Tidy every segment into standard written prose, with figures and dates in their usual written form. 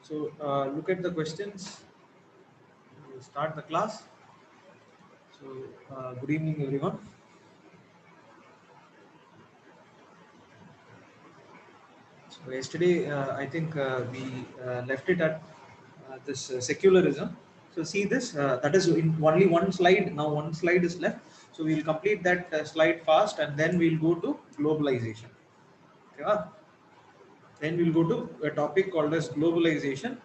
So look at the questions. We'll start the class. So good evening, everyone. So yesterday, I think we left it at this secularism. So see this. That is in only one slide. Now one slide is left. So we'll complete that slide fast, and then we'll go to globalization. Okay. Then we'll go to a topic called as globalization.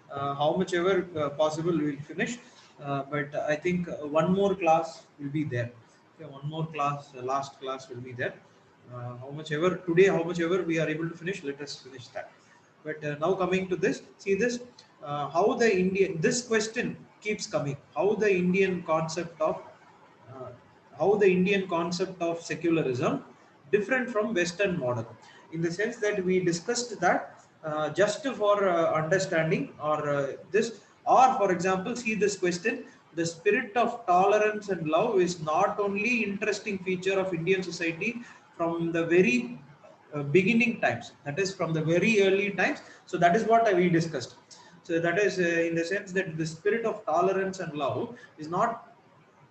How much ever possible we'll finish, but I think one more class will be there. Okay, one more class, last class will be there. How much ever today, how much ever we are able to finish, let us finish that. But now coming to this, see this, how the Indian, this question keeps coming. How the Indian concept of uh, how the Indian concept of secularism different from Western model, in the sense that we discussed that just for understanding or this, or for example, see this question: the spirit of tolerance and love is not only interesting feature of Indian society from the very beginning times, that is from the very early times. So that is what we discussed. So that is in the sense that the spirit of tolerance and love is not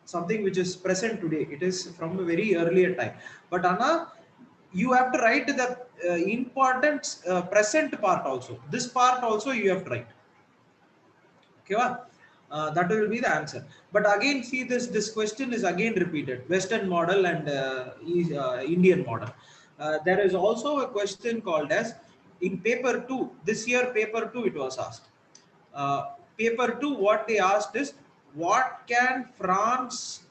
something which is present today. It is from a very earlier time. But Anna, you have to write the important present part also. This part also you have to write. Okay, that will be the answer. But again, see this question is again repeated: Western model and Indian model. There is also a question called as in paper two. This year, paper two, it was asked. Paper two, what they asked is what can France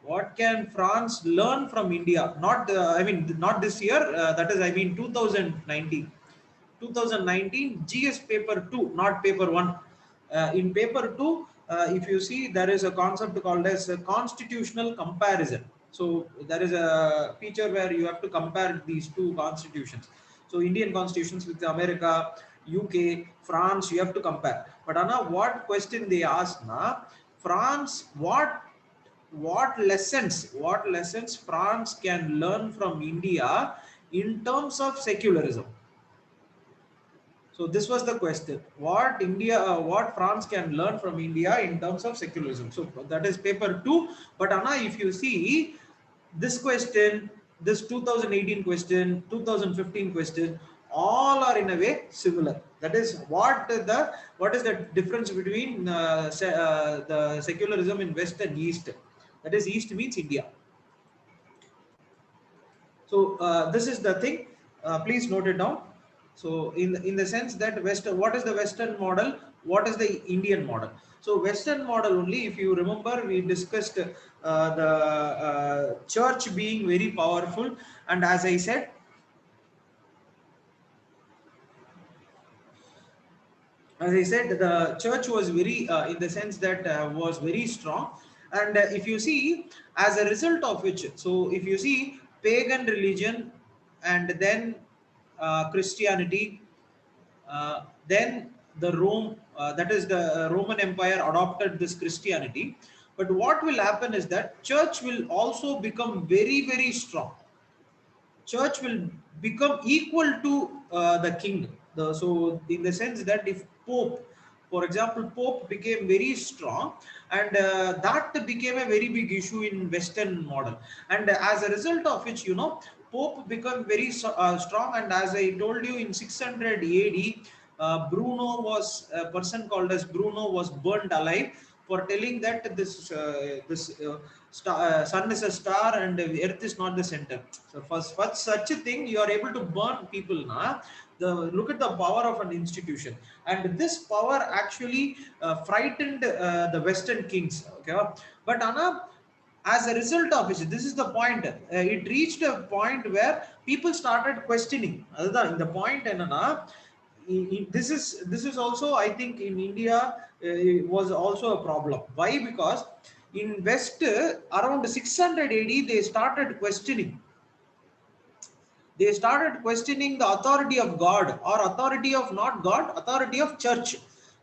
what can France learn from India? Not, I mean, not this year. That is, I mean, 2019. 2019 GS paper 2, not paper 1. In paper 2, if you see, there is a concept called as a constitutional comparison. So there is a feature where you have to compare these two constitutions. So Indian constitutions with America, UK, France, you have to compare. But Anna, what question they asked now? France, what lessons France can learn from India in terms of secularism? So this was the question: what France can learn from India in terms of secularism? So that is paper two. But Anna, if you see this question, this 2018 question, 2015 question, all are in a way similar. That is what is the difference between the secularism in West and East? That is, East means India. So this is the thing. Please note it down. So in the sense that what is the Western model? What is the Indian model? So Western model only, if you remember, we discussed the church being very powerful, and as I said, the church was very, in the sense that was very strong. And if you see, as a result of which, so if you see pagan religion and then Christianity, then the Rome, that is the Roman Empire adopted this Christianity. But what will happen is that church will also become very, very strong. Church will become equal to the king. So in the sense that if Pope, for example, Pope became very strong, and that became a very big issue in Western model. And as a result of which, Pope became very strong. And as I told you, in 600 AD, Bruno was a person called as Bruno was burned alive for telling that this sun is a star and earth is not the center. So for such a thing, you are able to burn people. Look at the power of an institution, and this power actually frightened the Western kings. Okay, but Anna, as a result of which, this is the point. It reached a point where people started questioning. In the point, and Anna, this is also, I think, in India was also a problem. Why? Because in West, around 600 AD, they started questioning the authority of God, or authority of not God, authority of church,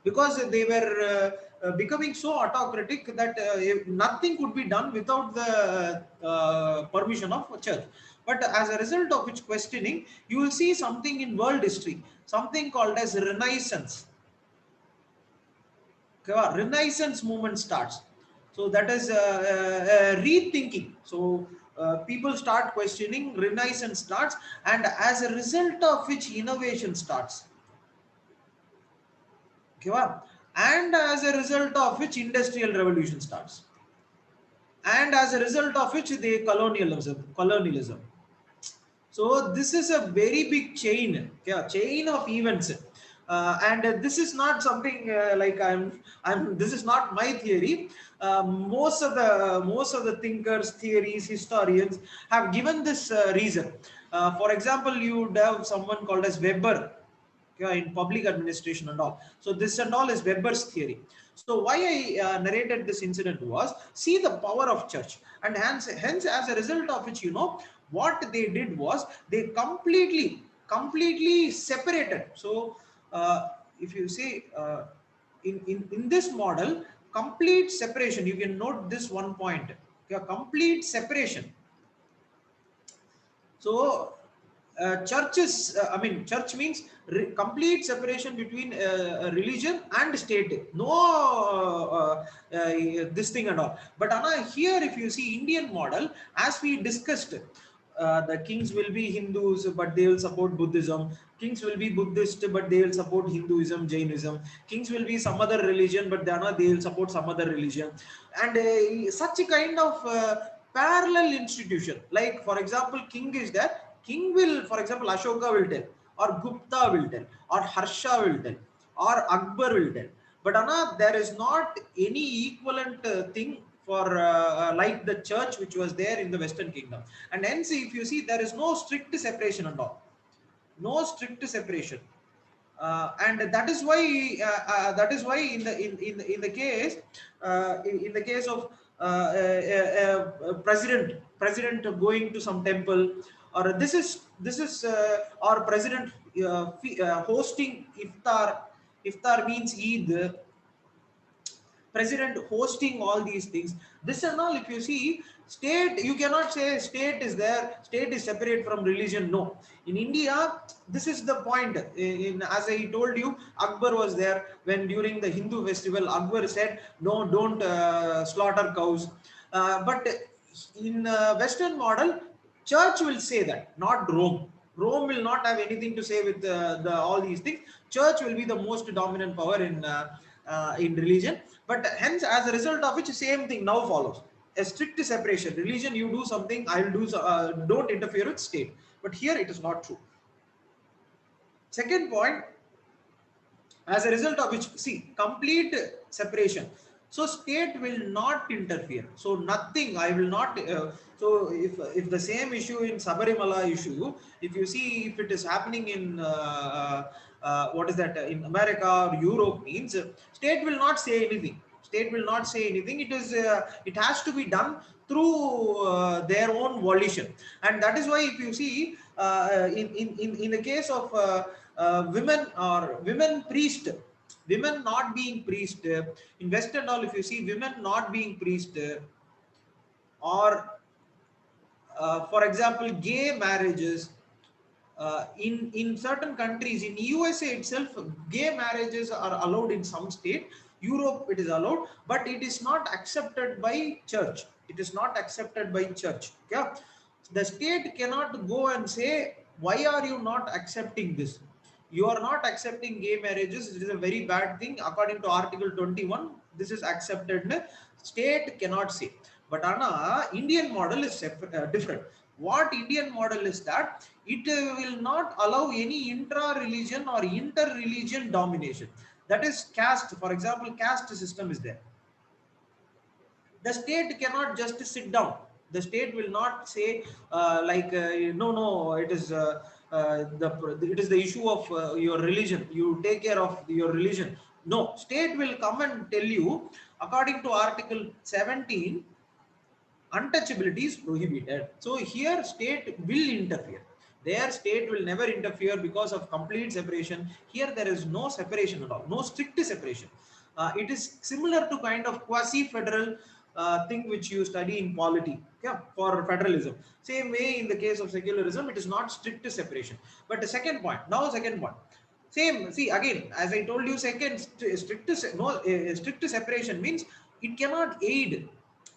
because they were becoming so autocratic that nothing could be done without the permission of church. But as a result of which questioning, you will see something in world history, something called as Renaissance. Okay, Renaissance movement starts. So that is rethinking. So people start questioning, Renaissance starts, and as a result of which innovation starts. Okay, and as a result of which industrial revolution starts, and as a result of which the colonialism. So this is a very big chain, yeah, chain of events. And this is not something like I'm. This is not my theory. Most of the thinkers, theories, historians have given this reason. For example, you would have someone called as Weber, yeah, in public administration and all. So this and all is Weber's theory. So why I narrated this incident was, see the power of church, and hence as a result of which, what they did was they completely separated. So if you see in this model, complete separation, you can note this one point, yeah, complete separation. So, church means complete separation between religion and state. No, this thing and all. But Anna, here, if you see Indian model, as we discussed, the kings will be Hindus, but they will support Buddhism. Kings will be Buddhist, but they will support Hinduism, Jainism. Kings will be some other religion, but they will support some other religion. And such a kind of parallel institution. Like, for example, king is there. King will, for example, Ashoka will tell, or Gupta will tell, or Harsha will tell, or Akbar will tell. But Anna, there is not any equivalent thing for like the church which was there in the Western Kingdom. And hence, if you see, there is no strict separation at all. No strict separation. And that is why in the case in the case of president going to some temple, or this is or president hosting iftar means Eid, president hosting all these things, this and all. If you see state, you cannot say state is there, state is separate from religion. No, in India, this is the point. As I told you, Akbar was there when during the Hindu festival, Akbar said no, don't slaughter cows. But in Western model, church will say that, not Rome will not have anything to say with all these things. Church will be the most dominant power in religion. But hence, as a result of which, same thing now follows: a strict separation. Religion, you do something, I will do. Don't interfere with state. But here it is not true. Second point, as a result of which, see, complete separation. So state will not interfere. So nothing, I will not. So if the same issue in Sabarimala issue, if you see, if it is happening in what is that, in America or Europe, means state will not say anything. State will not say anything. It has to be done through their own volition. And that is why, if you see in the case of women, or women priest, women not being priest in West and all, if you see women not being priest, or for example, gay marriages, in certain countries, in USA itself, gay marriages are allowed in some state. Europe, it is allowed, but it is not accepted by church. It is not accepted by church. Okay, the state cannot go and say, why are you not accepting this? You are not accepting gay marriages, it is a very bad thing. According to article 21, this is accepted. State cannot say. But Anna, Indian model is different. What Indian model is that it will not allow any intra-religion or inter-religion domination. That is caste. For example, caste system is there. The state cannot just sit down. The state will not say no, it is it is the issue of your religion, you take care of your religion. No, state will come and tell you, according to article 17, untouchability is prohibited. So here state will interfere. There state will never interfere because of complete separation. Here there is no separation at all, no strict separation. It is similar to kind of quasi-federal thing which you study in polity, yeah, for federalism. Same way in the case of secularism, it is not strict separation. But the second point, now second point, same. See again, as I told you, second strict separation means it cannot aid.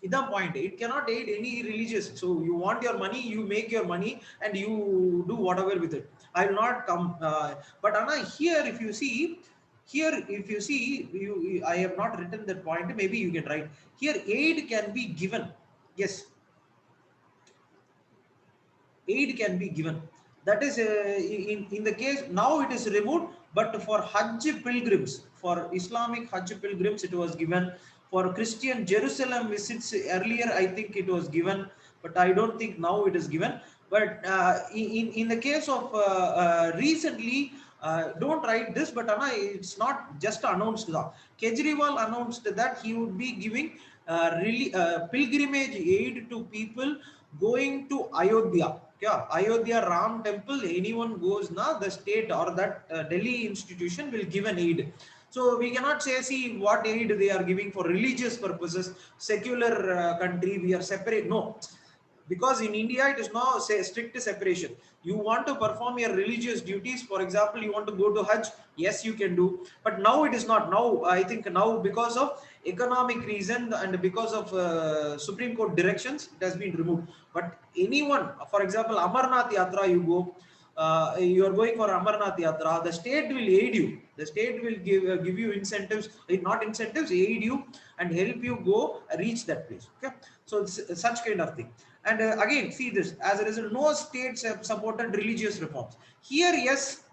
The point, it cannot aid any religious. So you want your money, you make your money and you do whatever with it. I will not come. But Anna, here if you see, I have not written that point. Maybe you can write here. Aid can be given. Yes, aid can be given. That is in the case now it is removed, but for Hajj pilgrims, for Islamic Hajj pilgrims, it was given. For Christian Jerusalem visits earlier, I think it was given, but I don't think now it is given. But in the case of recently, don't write this, but Anna, it's not just announced. Kejriwal announced that he would be giving really pilgrimage aid to people going to Ayodhya. Yeah, Ayodhya Ram temple, anyone goes now, the state or that Delhi institution will give an aid. So we cannot say, see what aid they are giving for religious purposes, secular country, we are separate. No, because in India it is now say strict separation. You want to perform your religious duties, for example, you want to go to Hajj, yes, you can do. But now it is not. Now I think now because of economic reason and because of Supreme Court directions, it has been removed. But anyone, for example, Amarnath Yatra, you go, you are going for Amarnath Yatra, the state will aid you. The state will give you incentives, not incentives, aid you and help you go reach that place. Okay, so such kind of thing. And again, see this, as a result, no states have supported religious reforms. Here, yes,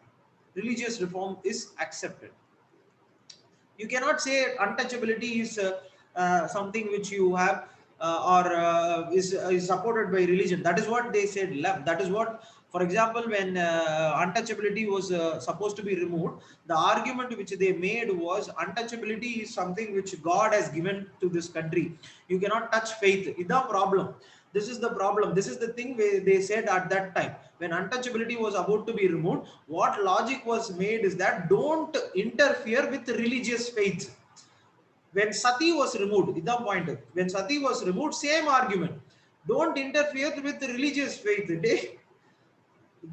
religious reform is accepted. You cannot say untouchability is something which you have is supported by religion. That is what they said. That is what, for example, when untouchability was supposed to be removed, the argument which they made was untouchability is something which God has given to this country. You cannot touch faith. Is the problem. This is the problem. This is the thing where they said at that time when untouchability was about to be removed. What logic was made is that don't interfere with religious faith. When Sati was removed, is the point. When Sati was removed, same argument. Don't interfere with religious faith. The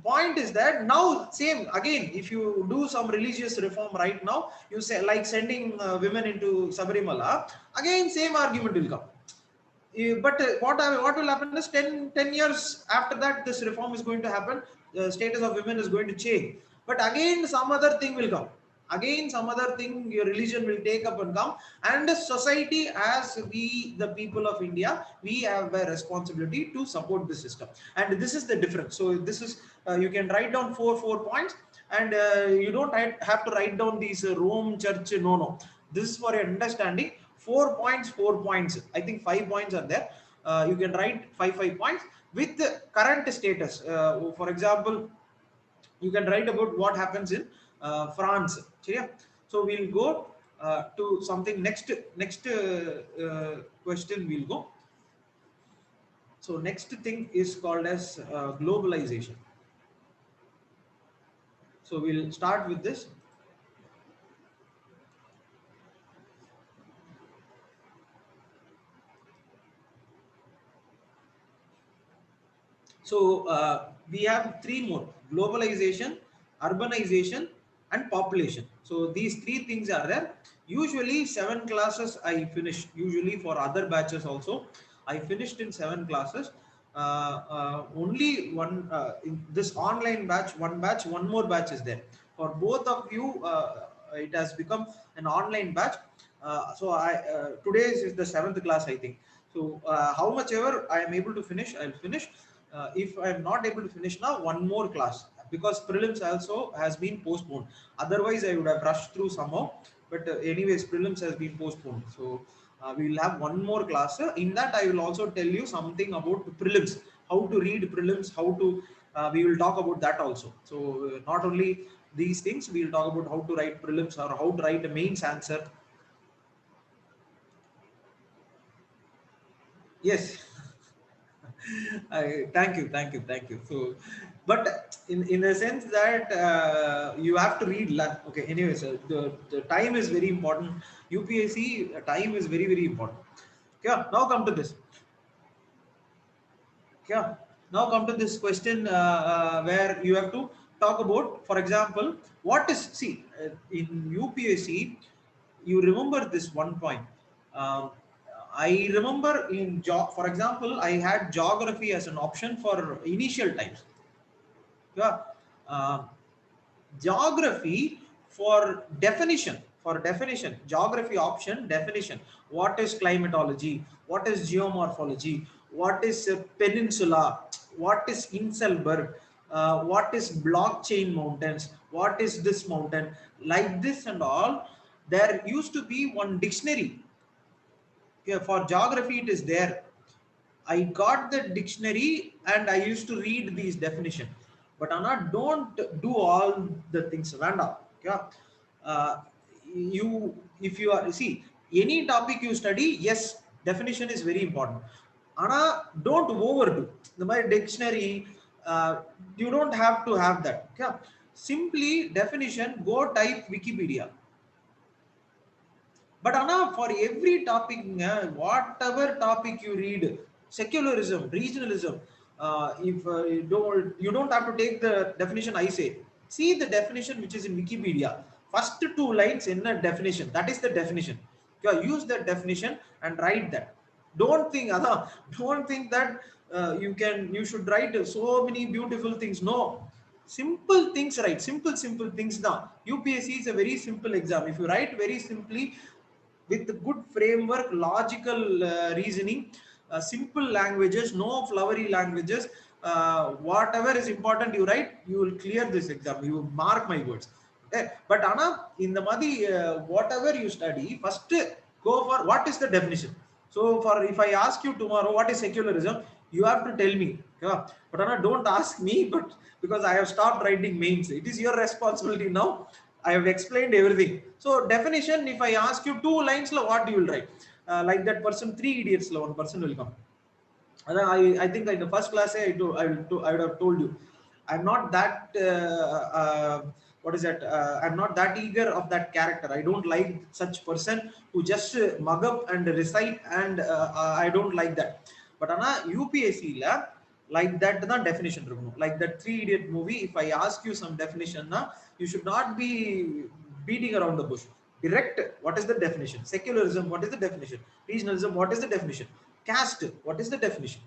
point is that now same again. If you do some religious reform right now, you say like sending women into Sabarimala, again same argument will come. But what will happen is 10 years after that this reform is going to happen, the status of women is going to change, but again some other thing will come, again some other thing your religion will take up and come, and society, as we the people of India, we have a responsibility to support the system, and this is the difference. So this is you can write down four points, and you don't have to write down these Rome church, no, this is for your understanding. 4 points. I think 5 points are there. You can write five points with the current status. For example, you can write about what happens in France. Yeah? So we'll go to something next. Next question we'll go. So next thing is called as globalization. So we'll start with this. So we have three more: globalization, urbanization, and population. So these three things are there. Usually 7 classes I finished. Usually for other batches also, I finished in 7 classes. Only one in this online batch, one more batch is there. For both of you, it has become an online batch. So today is the 7th class, I think. So how much ever I am able to finish, I'll finish. If I am not able to finish now, one more class, because prelims also has been postponed. Otherwise, I would have rushed through somehow. But anyways, prelims has been postponed. So we will have one more class. In that, I will also tell you something about prelims, how to read prelims, how to. We will talk about that also. So not only these things, we will talk about how to write prelims or how to write a mains answer. Yes. Thank you. So, but in a sense that you have to read. Okay. Anyways, the time is very important. UPSC time is very important. Yeah, now come to this. Yeah, now come to this question where you have to talk about, for example, what is, see, in UPSC, you remember this one point. Um, I remember in job, for example, I had geography as an option for initial times. Yeah, uh, geography for definition, geography option definition. What is climatology? What is geomorphology? What is a peninsula? What is Inselberg? What is blockchain mountains? What is this mountain? Like this and all. There used to be one dictionary. Okay, for geography, it is there. I got the dictionary and I used to read these definition. But Anna, don't do all the things. Vanda. Yeah. Uh, you, if you are, see, any topic you study, yes, definition is very important. Anna, don't overdo. My dictionary, you don't have to have that. Yeah. Simply definition, go type Wikipedia. But Anna, for every topic, whatever topic you read, secularism, regionalism, if you don't have to take the definition I say. See the definition which is in Wikipedia. First two lines in a definition. That is the definition. Yeah, use that definition and write that. Don't think, Anna, don't think that you should write so many beautiful things. No, simple things, right? Simple things. Now UPSC is a very simple exam. If you write very simply, with good framework, logical reasoning, simple languages, no flowery languages. Whatever is important you write, you will clear this exam. You will mark my words. Okay? But Anna, in the Madi, whatever you study, first go for what is the definition. So, for if I ask you tomorrow what is secularism, you have to tell me. Yeah? But Anna, don't ask me, but because I have stopped writing mains, it is your responsibility now. I have explained everything. So definition, if I ask you two lines, what you will write? Like that person, three idiots, one person will come. And I think in the first class, I would have told you, I'm not that, what is that? I'm not that eager of that character. I don't like such person who just mug up and recite, and I don't like that. But Anna, UPSC la, like that the definition like that three idiot movie. If I ask you some definition na, you should not be beating around the bush. Direct, what is the definition? Secularism, what is the definition? Regionalism, what is the definition? Caste, what is the definition?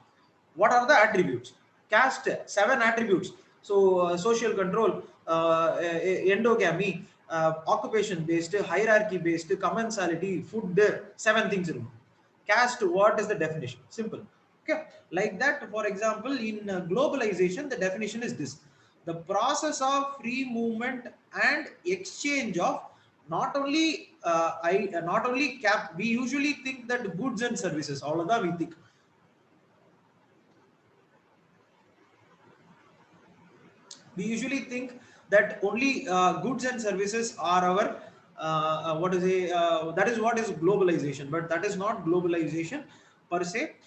What are the attributes? Caste, seven attributes. So social control, endogamy, occupation based, hierarchy based, commensality, food, seven things. Caste, what is the definition? Simple. Okay, like that. For example, in globalization, the definition is this: the process of free movement and exchange of not only not only cap. We usually think that goods and services. All of that we think. We usually think that only goods and services are our what is a that is what is globalization, but that is not globalization per se.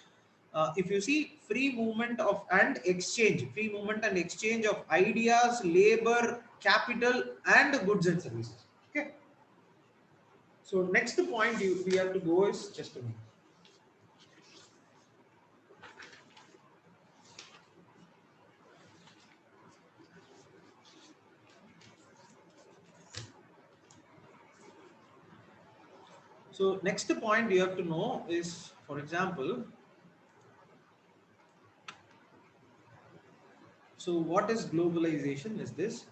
If you see free movement of and exchange, free movement and exchange of ideas, labor, capital, and goods and services. Okay. So next point we have to go is just a minute. So next point you have to know is, for example, so what is globalization is this.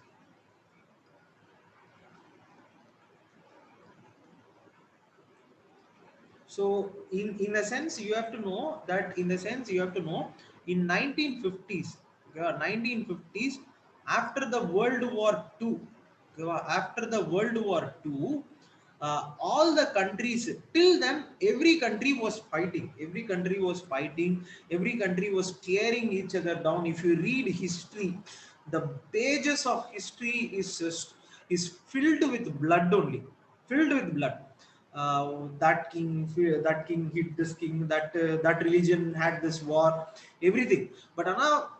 So in a sense, you have to know that in a sense, you have to know in 1950s, yeah, 1950s, after the World War II, yeah, after the World War II, all the countries, till then, every country was fighting. Every country was fighting. Every country was tearing each other down. If you read history, the pages of history is filled with blood only, filled with blood. That king hit this king, that religion had this war, everything. But now,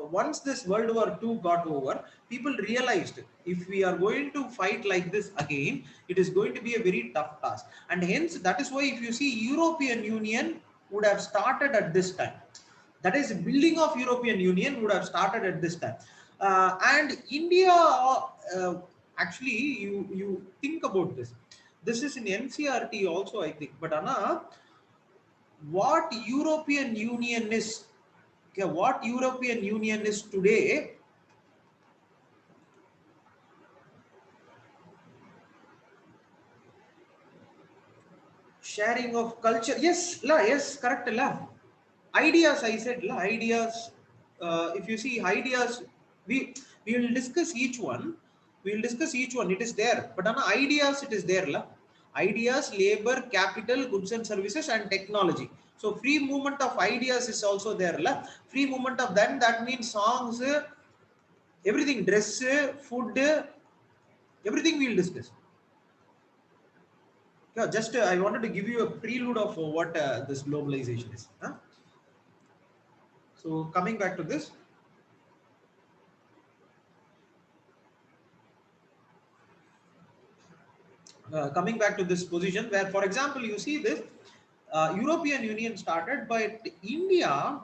once this World War II got over, people realized if we are going to fight like this again, it is going to be a very tough task. And hence, that is why if you see European Union would have started at this time. That is, building of European Union would have started at this time. And India, actually, you think about this. This is in NCRT also, I think. But Anna, what European Union is, okay, what European Union is today, sharing of culture. Yes, la, yes, correct, la. Ideas, I said, la, ideas. If you see ideas, we we will discuss each one. We will discuss each one. It is there, but on ideas, it is there, la. Ideas, labor, capital, goods and services, and technology. So free movement of ideas is also there, la. Free movement of them. That means songs, everything, dress, food, everything we will discuss. Yeah, just I wanted to give you a prelude of what this globalization is. Huh? So coming back to this, coming back to this position where, for example, you see this European Union started, but India,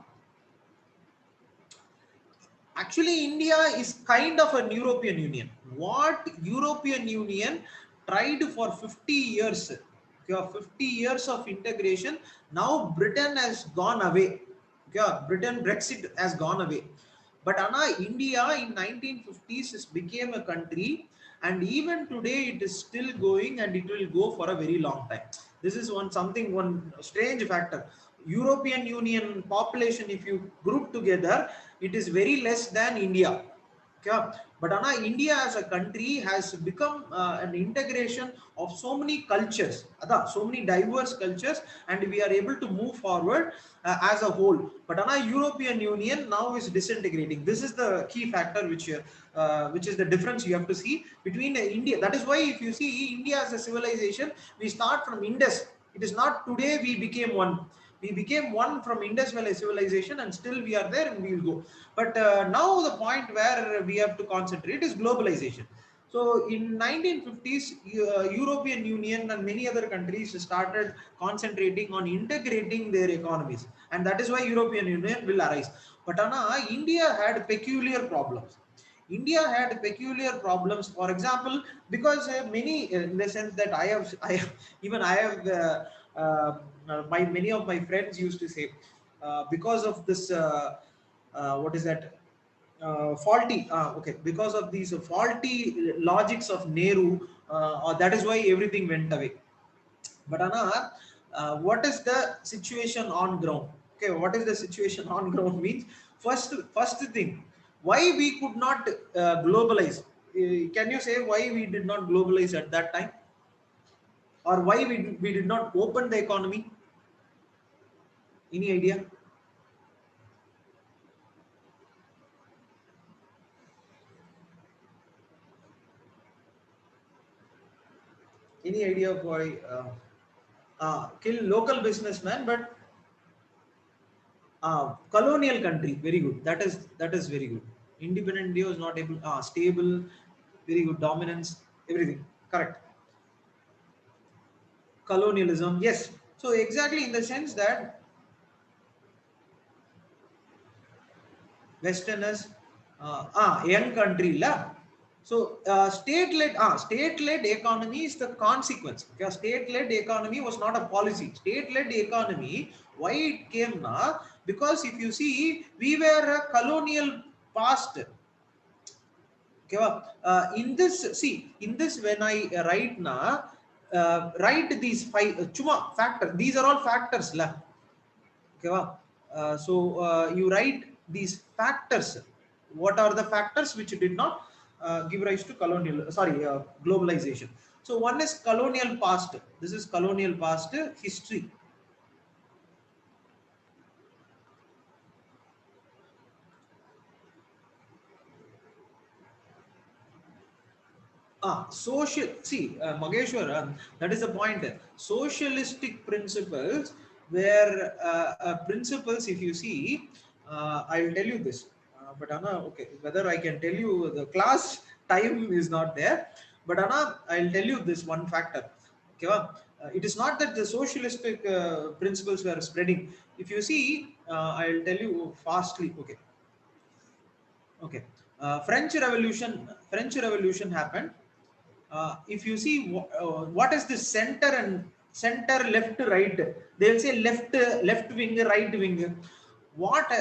actually, India is kind of an European Union. What European Union tried for 50 years, okay, 50 years of integration. Now Britain has gone away. Okay, Britain Brexit has gone away. But Anna, India in 1950s became a country, and even today it is still going, and it will go for a very long time. This is one strange factor. European Union population, if you group together, it is very less than India. Okay. But Anna, India as a country has become an integration of so many cultures, so many diverse cultures, and we are able to move forward as a whole. But Anna, European Union now is disintegrating. This is the key factor which is the difference you have to see between India. That is why if you see India as a civilization, we start from Indus. It is not today we became one. We became one from Indus Valley civilization, and still we are there and we will go. But now the point where we have to concentrate is globalization. So in 1950s, European Union and many other countries started concentrating on integrating their economies, and that is why European Union will arise. But Anna, India had peculiar problems. India had peculiar problems. For example, because many, in the sense that even I have, my many of my friends used to say, because of this, what is that? Faulty. Okay, because of these faulty logics of Nehru, or that is why everything went away. But Anna, what is the situation on ground? Okay, what is the situation on ground means, first thing, why we could not globalize? Can you say why we did not globalize at that time, or why we did not open the economy? Any idea? Any idea of why? Kill local businessman, but colonial country, very good. That is very good. Independent India was not able, stable, very good, dominance, everything correct. Colonialism, yes. So exactly, in the sense that westerners, young country la. So state-led economy is the consequence. Okay? State-led economy was not a policy. State-led economy, why it came now? Because if you see, we were a colonial past. Okay, in this, see, in this, when I write now, write these five chuma factor, these are all factors la. Okay, so you write these factors. What are the factors which did not give rise to globalization? So one is colonial past. This is colonial past history. Social, see, Mageshwar, that is the point. Socialistic principles were principles, if you see, I'll tell you this. But Anna, okay, whether I can tell you, the class time is not there. But Anna, I'll tell you this one factor. Okay, It is not that the socialistic principles were spreading. If you see, I'll tell you fastly. Okay, okay. French Revolution happened. If you see what is the center and center, left, right, they will say left, left wing, right wing. What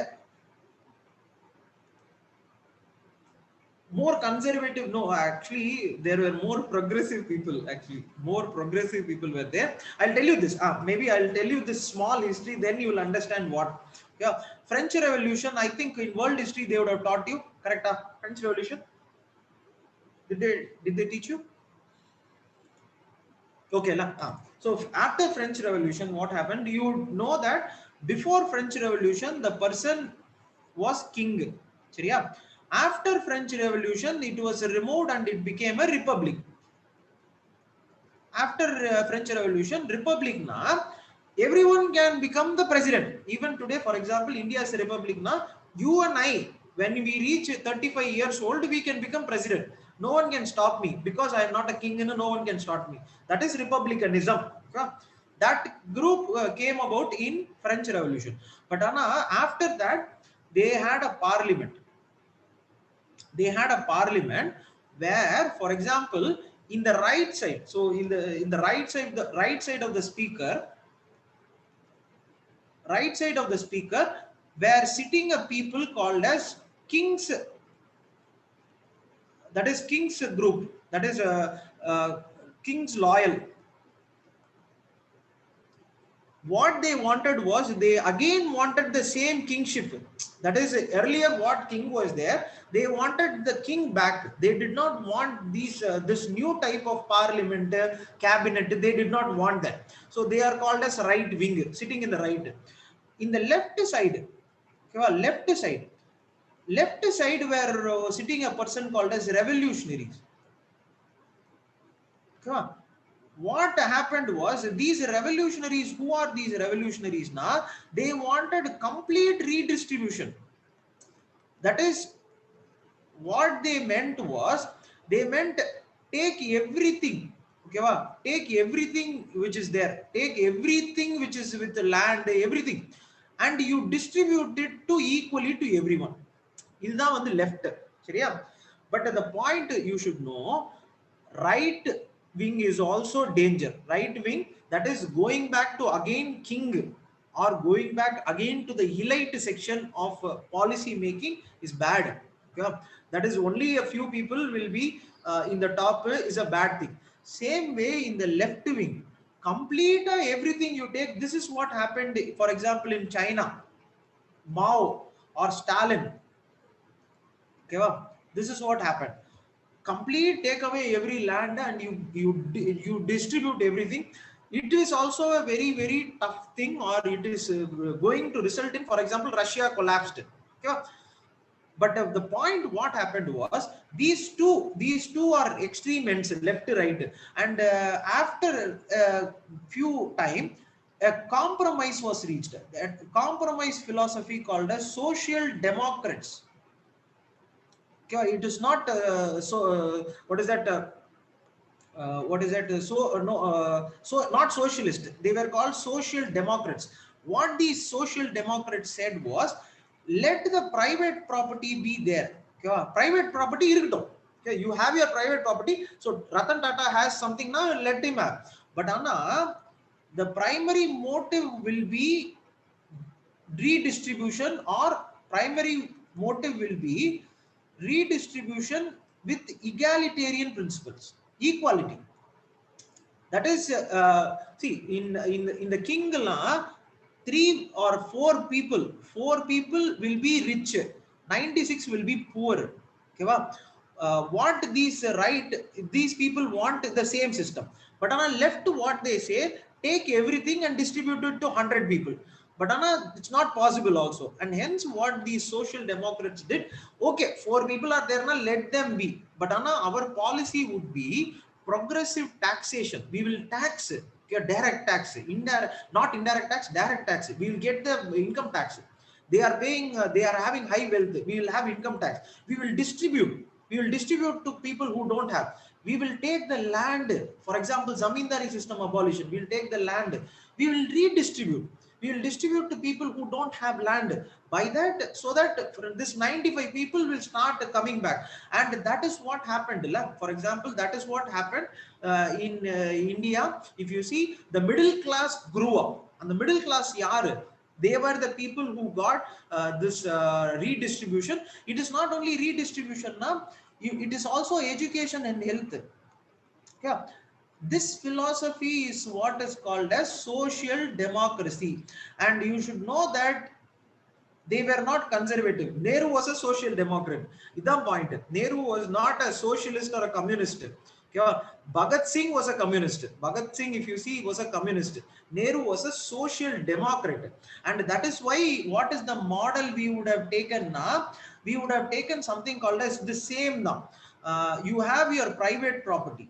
more conservative? No, actually there were more progressive people. Actually more progressive people were there. I'll tell you this, maybe I'll tell you this small history, then you will understand what. Yeah, French Revolution, I think in world history they would have taught you, correct? French Revolution, did they teach you? Okay, so after French Revolution, what happened? You know that before French Revolution, the person was king. சரியா? After French Revolution, it was removed and it became a republic. After French Revolution, republic na, everyone can become the president. Even today, for example, India is a republic na, you and I, when we reach 35 years old, we can become president. No one can stop me because I am not a king and no one can stop me. That is republicanism. Okay? That group came about in French Revolution. But after that, they had a parliament. They had a parliament where, for example, in the right side, so in the right side of the speaker, were sitting a people called as kings. That is king's group. That is king's loyal. What they wanted was, they again wanted the same kingship. That is, earlier what king was there, they wanted the king back. They did not want these this new type of parliament, cabinet. They did not want that. So they are called as right wing, sitting in the right. In the left side, okay, left side were sitting a person called as revolutionaries. Okay. What happened was, these revolutionaries, who are these revolutionaries now? They wanted complete redistribution. That is, what they meant was, they meant take everything, okay, take everything which is there, take everything which is with the land, everything, and you distribute it to equally to everyone. இதுதான் வந்து left. சரியா? But the point you should know, right wing is also danger. Right wing, that is going back to again king, or going back again to the elite section of policy making is bad. Okay? That is, only a few people will be in the top, is a bad thing. Same way in the left wing, complete everything you take. This is what happened, for example, in China, Mao or Stalin. Okay, this is what happened. Complete take away every land and you distribute everything. It is also a very very tough thing, or it is going to result in, for example, Russia collapsed. Okay? But the point what happened was, these two are extreme ends, left, right, and after a few time, a compromise was reached. A compromise philosophy called as social democrats. Okay, it is not what is that? What is that? So not socialist. They were called social democrats. What these social democrats said was, let the private property be there. Okay, private property irukattum. Okay, you have your private property. So Ratan Tata has something now, let him have. But Anna, the primary motive will be redistribution, or primary motive will be redistribution with egalitarian principles, equality. That is, see, in the king law, 4 people will be rich, 96 will be poor. Okay, what these people want the same system. But on the left, what they say, take everything and distribute it to 100 people. But it's not possible also, and hence what these social democrats did, okay, 4 people are there now, let them be. But our policy would be progressive taxation. We will tax, direct tax, indirect, not indirect tax, direct tax. We will get the income tax. They are paying, they are having high wealth, we will have income tax. We will distribute to people who don't have. We will take the land, for example, zamindari system abolition. We'll take the land, we will redistribute. We will distribute to people who don't have land. By that, so that this 95 people will start coming back. And that is what happened. For example, that is what happened in India. If you see, the middle class grew up. And the middle class, yaar, they were the people who got this redistribution. It is not only redistribution now, it is also education and health. Yeah, this philosophy is what is called as social democracy. And you should know that they were not conservative. Nehru was a social democrat. That's the point. Nehru was not a socialist or a communist. Okay? Bhagat Singh was a communist. Bhagat Singh, if you see, was a communist. Nehru was a social democrat. And that is why, what is the model we would have taken now? We would have taken something called as the same now. You have your private property.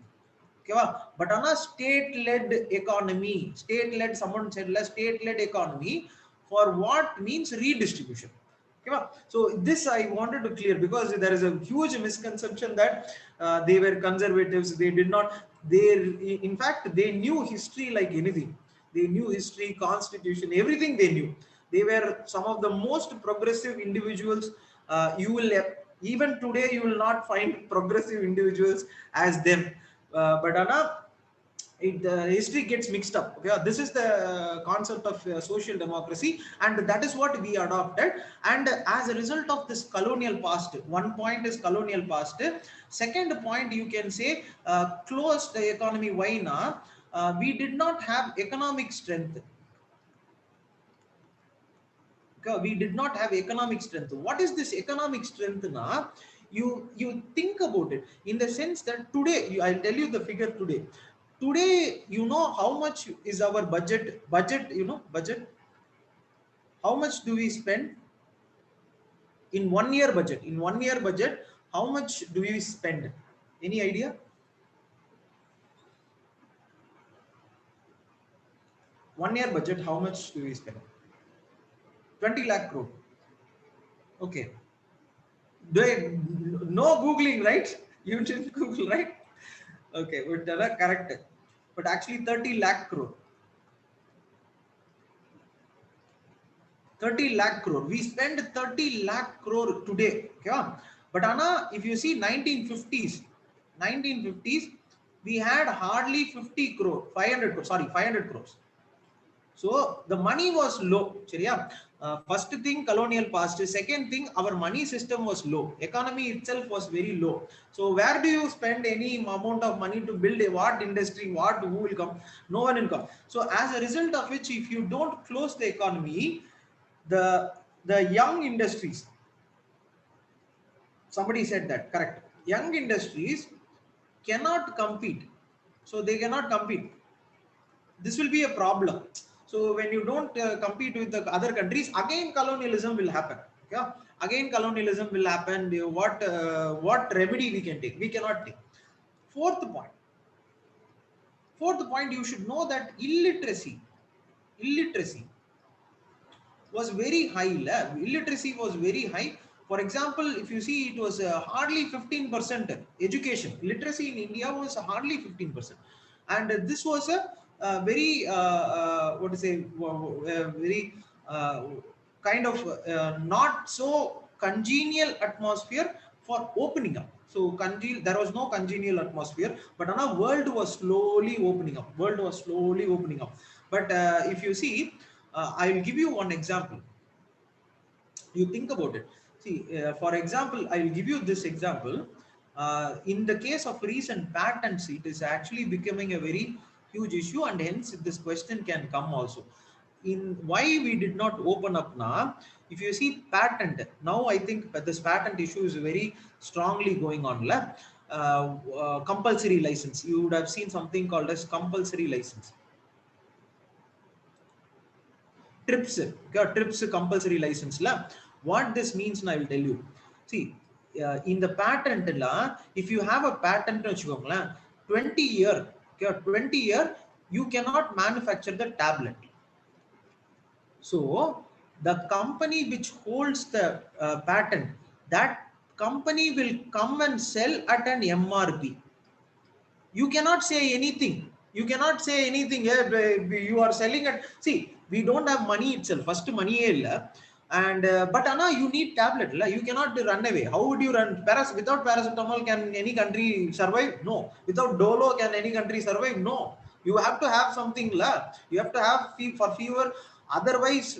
Okay, but on a state-led economy, state-led, someone said, state-led economy, for what means redistribution. Okay, so this I wanted to clear, because there is a huge misconception that they were conservatives. They did not. They, in fact, they knew history like anything. They knew history, constitution, everything they knew. They were some of the most progressive individuals. You will, even today, you will not find progressive individuals as them. But Anna, history gets mixed up. Okay, this is the concept of social democracy, and that is what we adopted. And as a result of this colonial past, one point is colonial past. Second point, you can say closed the economy. Why now? We did not have economic strength. Okay, we did not have economic strength. What is this economic strength now? You think about it in the sense that today, I'll tell you the figure today. Today, you know how much is our budget? Budget, you know, budget. How much do we spend in 1 year budget? In 1 year budget, how much do we spend? Any idea? 1 year budget, how much do we spend? 20 lakh crore. Okay. No googling, right? You didn't Google, right? Okay, but correct. But actually 30 lakh crore. 30 lakh crore. We spend 30 lakh crore today. Okay? But Anna, if you see 1950s, we had hardly 50 crore, 500 crore, sorry, 500 crores. So the money was low. First thing, colonial past. Second thing, our money system was low. Economy itself was very low. So where do you spend any amount of money to build a what industry? What, who will come? No one will come. So as a result of which, if you don't close the economy, the young industries, somebody said that, correct, young industries cannot compete. So they cannot compete. This will be a problem. So when you don't compete with the other countries, again colonialism will happen. Yeah, again colonialism will happen. What remedy we can take? We cannot take. Fourth point, you should know that illiteracy was very high. Illiteracy was very high. For example, if you see, it was hardly 15% education. Literacy in India was hardly 15%. And this was a very, what to say, very kind of not so congenial atmosphere for opening up. So there was no congenial atmosphere, but our world was slowly opening up. But if you see, I will give you one example. You think about it. See, for example, I will give you this example. In the case of recent patents, it is actually becoming a very huge issue, and hence this question can come also. In why we did not open up now, if you see patent, now I think that this patent issue is very strongly going on. Compulsory license. You would have seen something called as compulsory license. TRIPS compulsory license. What this means, I will tell you. See, in the patent law, if you have a patent, 20 year, you cannot manufacture the tablet. So the company which holds the patent, that company will come and sell at an MRP. You cannot say anything. You cannot say anything. You are selling it. See, we don't have money itself. First money illa. And but Anna, you need tablet la. You cannot run away. How would you run? Without paracetamol can any country survive? No. Without dolo can any country survive? No. You have to have something la. You have to have for fever. Otherwise,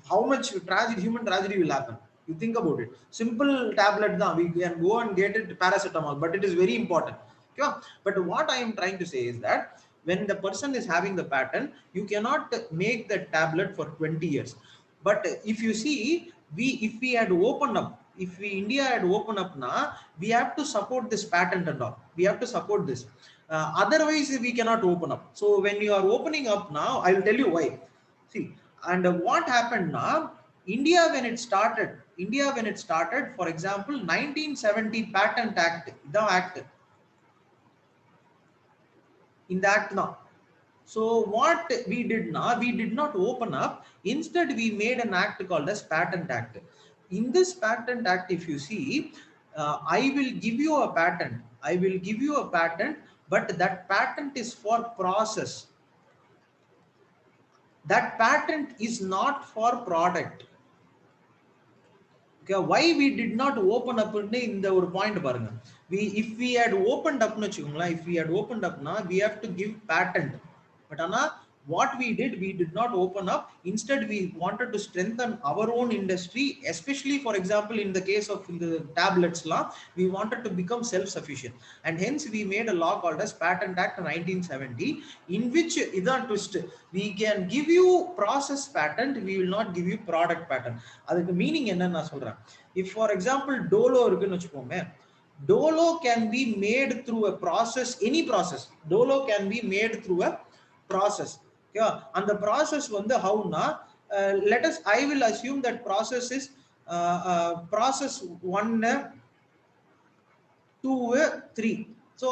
how much tragedy, human tragedy will happen? You think about it. Simple tablet da, we can go and get it paracetamol, but it is very important. Yeah. But what I am trying to say is that when the person is having the patent, you cannot make the tablet for 20 years. But if you see, if we had opened up, if we India had opened up now, we have to support this patent and all. We have to support this. Otherwise, we cannot open up. So when you are opening up now, I will tell you why. See, and what happened now? India when it started, for example, 1970 Patent Act, the act in that now. So what we did now, we did not open up. Instead, we made an act called as Patent Act. In this Patent Act, if you see, I will give you a patent. I will give you a patent, but that patent is for process. That patent is not for product. Okay, why we did not open up in the point paranga. If we had opened up if we had opened up now, we have to give patent. But Anna, what we did not open up. Instead, we wanted to strengthen our own industry, especially for example in the case of the tablets law, we wanted to become self-sufficient, and hence we made a law called as Patent Act 1970, in which is a twist. We can give you process patent, we will not give you product patent. அதுக்கு meaning என்னன்னு நான் சொல்றேன். If for example dolo இருக்குன்னு வெச்சுக்கோமே, dolo can be made through a process, any process. Dolo can be made through a process. Yeah, and the process வந்து how na, let us, I will assume that process is process 1, 2, 3. So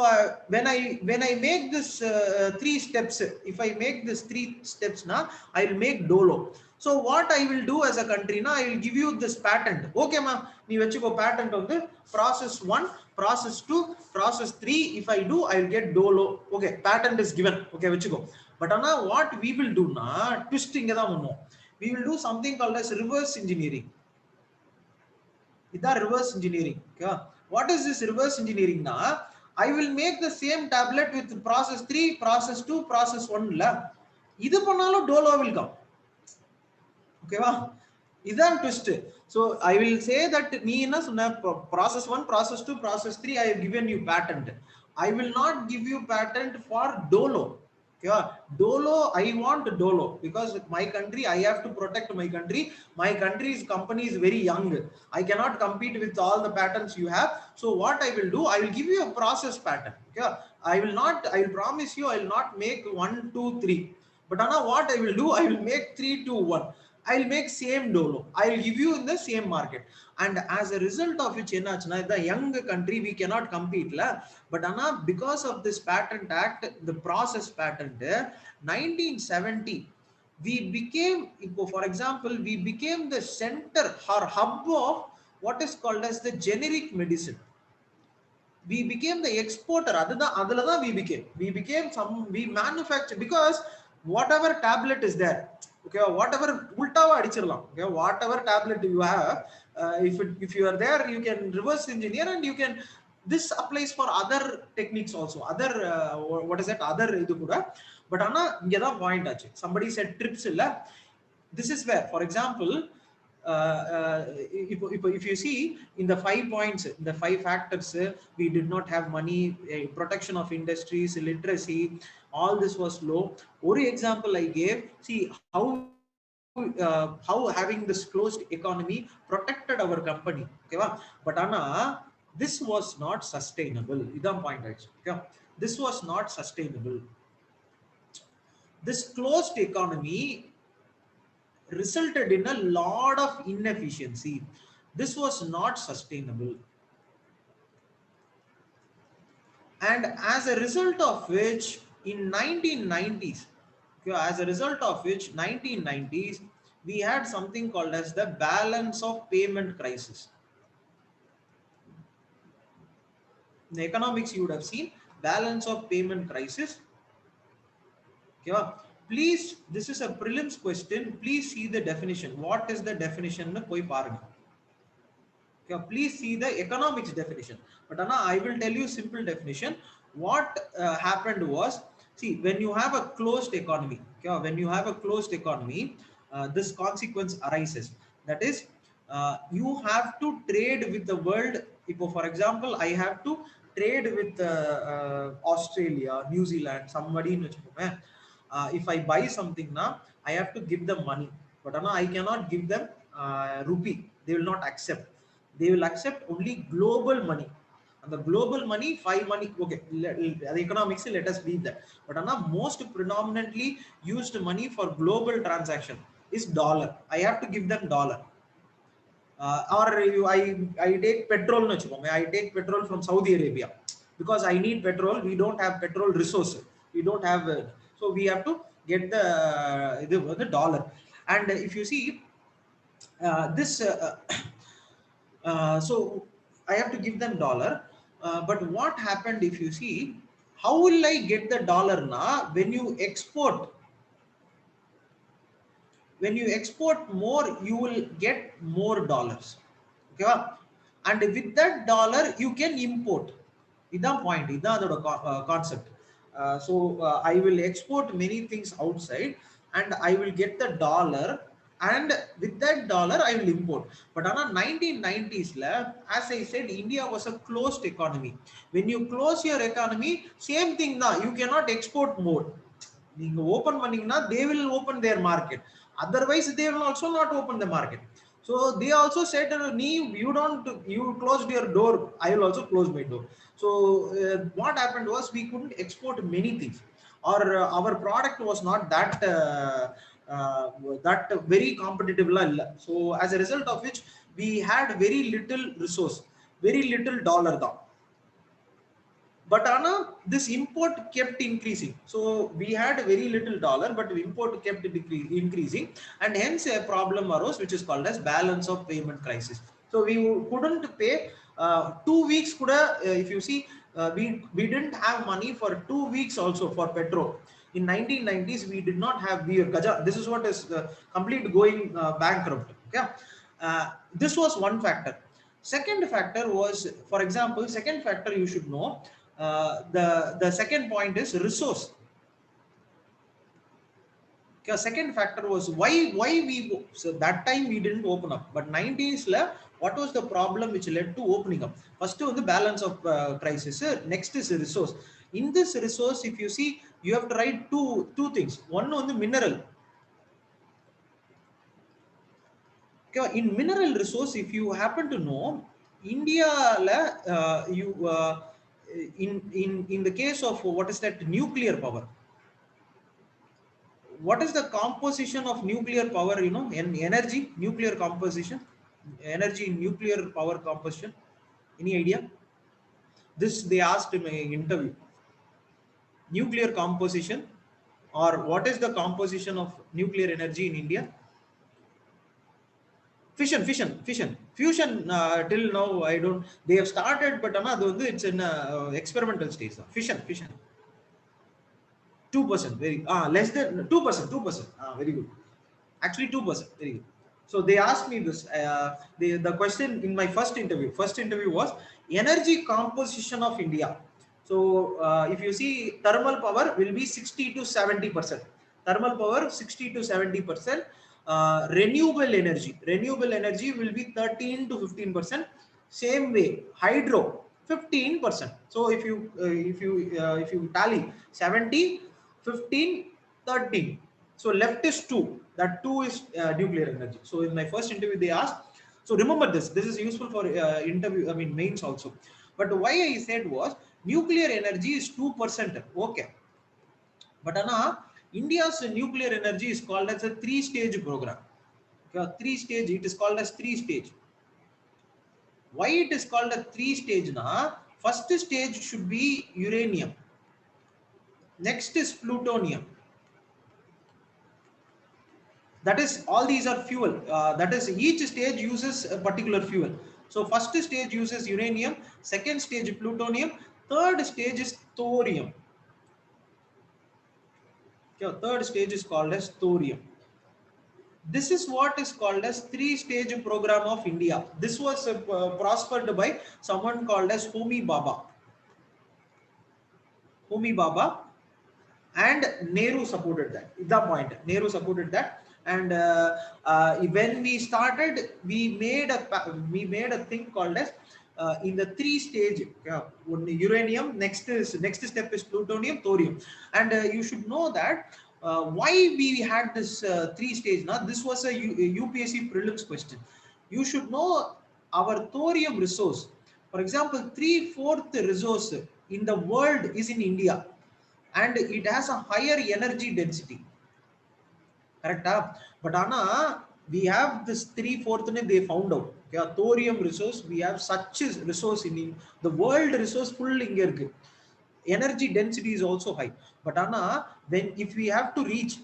when I make this 3 steps, if I make this 3 steps now, I will make dolo. So what I will do as a country now, I will give you this patent. Okay ma, nee vechiko patent on the process 1, process 2, process 3. If I do, I will get dolo. Okay, patent is given. Okay, vechiko. But Anna, what we will do na, twisting da vannu. We will do something called as reverse engineering. Ida reverse engineering. Okay? What is this reverse engineering na? I will make the same tablet with process 3, process 2, process 1 la. Idu pannalo dolo will come. Okay va? Idan twist. So I will say that nee enna sonna, process 1, process 2, process 3, I have given you patent. I will not give you patent for dolo. Yeah, dolo, I want dolo because my country, I have to protect my country. My country's company is very young. I cannot compete with all the patents you have. So what I will do, I will give you a process patent. Yeah, I will promise you, I will not make 1, 2, 3. But Anna, what I will do, I will make 3, 2, 1. I will make same dolo. I will give you in the same market. And as a result of which, the young country, we cannot compete. La. But Anna, because of this Patent Act, the process patent, 1970, we became, for example, we became the center or hub of what is called as the generic medicine. We became the exporter. We became we manufacture, because whatever tablet is there, okay, whatever ultava adichiralam, okay, whatever tablet you have, if you are there, you can reverse engineer, and you can, this applies for other techniques also, other what is that, other idu kuda. But ana inga da point aachu, somebody said trips illa. This is where, for example, if you see in the 5 points, the 5 factors, we did not have money, protection of industries, literacy, all this was low. One example I gave, see how having this closed economy protected our company. Okay, but Anna, this was not sustainable. Idam point actually. Okay? This was not sustainable. This closed economy resulted in a lot of inefficiency. This was not sustainable. And as a result of which, in 1990s, as a result of which 1990s, we had something called as the balance of payment crisis. In economics, you would have seen balance of payment crisis. Okay, please, this is a prelims question, please see the definition. What is the definition nu poi paaruங்க. Okay, please see the economics definition. But Anna, I will tell you simple definition. What happened was, see, when you have a closed economy, okay, when you have a closed economy, this consequence arises. That is, you have to trade with the world. If, for example, I have to trade with Australia, New Zealand, somebody in if I buy something now, I have to give them money. But Anna, I cannot give them rupee. They will not accept. They will accept only global money. And the global money, five money, okay, the economics, let us leave that. But Anna, most predominantly used money for global transaction is dollar. I have to give them dollar. I take petrol, I take petrol from Saudi Arabia because I need petrol. We don't have petrol resource. We don't have, so we have to get the dollar. And if you see this, so I have to give them dollar. But what happened, if you see, how will I get the dollar now? When you export more, you will get more dollars. Okay, and with that dollar you can import. Idan point, idan the concept. So I will export many things outside and I will get the dollar, and with that dollar I will import. But on 1990s la, as I said, India was a closed economy. When you close your economy, same thing now, you cannot export more. நீங்க open பண்ணீங்கன்னா they will open their market, otherwise they will also not open the market. So they also said, you don't, you closed your door, I will also close my door. So what happened was, we couldn't export many things, or our product was not that that very competitive la illa. So as a result of which, we had very little resource, very little dollar da. But Anna, this import kept increasing. So we had very little dollar, but import kept increasing, and hence a problem arose, which is called as balance of payment crisis. So we couldn't pay 2 weeks kuda, if you see, we didn't have money for 2 weeks also for petrol. In 1990s, we did not have beer gaja. This is what is complete going bankrupt. Okay, this was one factor. Second factor was, for example, second factor you should know, the second point is resource. Okay, second factor was why we, so that time we didn't open up, but 90s la, what was the problem which led to opening up? First was the balance of crisis. Next is resource. In this resource, if you see, you have to write two things. One on the mineral. Okay, in mineral resource, if you happen to know, India la, you in the case of, what is that, nuclear power, what is the composition of nuclear power, energy, nuclear composition, energy in nuclear power composition, any idea? This they asked in my interview. Nuclear composition, or what is the composition of nuclear energy in India? Fusion, till now I don't, they have started, but it's in experimental stage. Fission 2%, very less than 2%, 2%, very good, actually 2%, very good. So they asked me this, the question in my first interview was energy composition of India. So if you see, thermal power will be 60 to 70%, thermal power 60 to 70%. Renewable energy will be 13 to 15%. Same way, hydro 15%. So if you tally 70, 15, 13, so left is 2, that 2 is nuclear energy. So in my first interview they asked, so remember this is useful for interview, I mean mains also. But why I said was, nuclear energy is 2%, okay, but Anna, India's nuclear energy is called as a 3-stage program. Okay, 3-stage, it is called as 3-stage. Why it is called a 3-stage na? First stage should be uranium, next is plutonium, that is, all these are fuel, that is, each stage uses a particular fuel. So first stage uses uranium, second stage plutonium, Third stage is thorium. Okay, third stage is called as thorium. This is what is called as three-stage program of India. This was prospered by someone called as Homi Bhabha. Homi Bhabha and Nehru supported that. The point. Nehru supported that, and when we started, we made a thing called as in the three stage uranium. Next step is plutonium, thorium, and you should know that. Why we had this three stage? Now this was a UPSC prelims question. You should know our thorium resource. For example, 3/4 resource in the world is in India, and it has a higher energy density, correct? But ana we have this 3/4 they found out. Okay, thorium resource, we have such a resource in the world. Resource full inga irukku, energy density is also high. But ana when if we have to reach,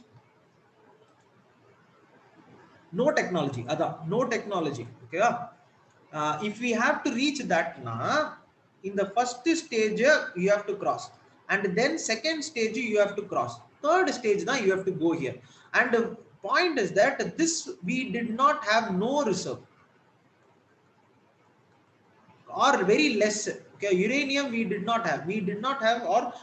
no technology, no technology. Okay, if we have to reach that na, in the first stage you have to cross, and then second stage you have to cross, third stage now you have to go here. And the point is that this we did not have no reserve, or very less. Okay, uranium we did not have, or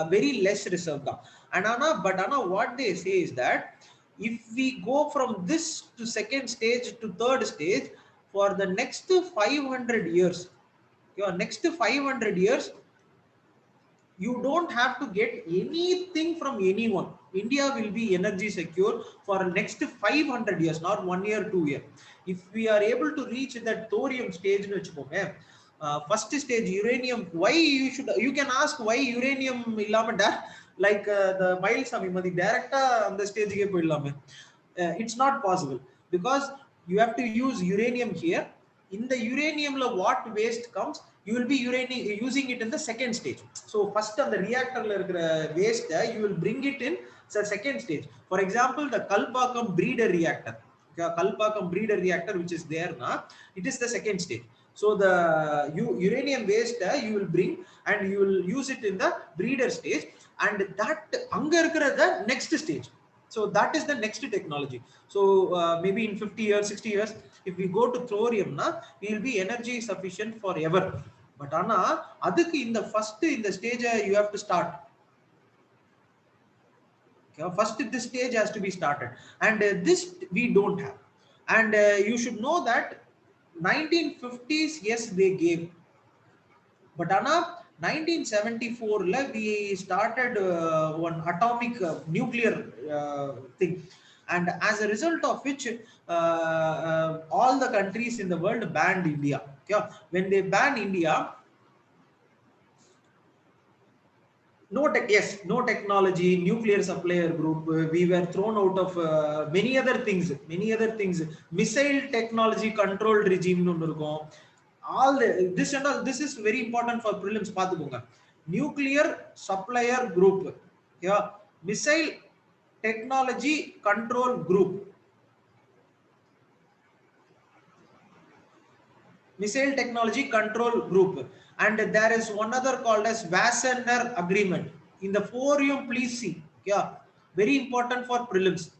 very less reserve da. And but what they say is that if we go from this to second stage to third stage, for the next 500 years, your next 500 years you don't have to get anything from anyone. India will be energy secure for next 500 years, not 1 year 2 year. If we are able to reach that thorium stage nu vechukonge, first stage uranium, why you can ask why uranium illama like the Mailsami Madi direct on the stage ge poidalame. It's not possible, because you have to use uranium here. In the uranium what waste comes, you will be using it in the second stage. So first on the reactor waste you will bring it in the second stage. For example, the Kalpakkam breeder reactor, okay, Kalpakkam breeder reactor which is there now, it is the second stage. So the uranium waste you will bring and you will use it in the breeder stage, and that anga irukra the next stage. So that is the next technology. So maybe in 50 years 60 years, if we go to thorium na, we will be energy sufficient forever. But ana adukku in the first in the stage you have to start. Okay, first this stage has to be started, and this we don't have. And you should know that 1950s, yes, they gave. But ana 1974 la we started one atomic nuclear thing, and as a result of which all the countries in the world banned India. Okay, when they banned India, no technology, nuclear supplier group, we were thrown out of many other things. Missile technology controlled regime nu irukum. All this and all, this is very important for prelims paathukonga. Nuclear supplier group, yeah, missile technology control group, missile technology control group. And there is one other called as Wassenaar agreement. In the forum, please see, yeah, very important for prelims.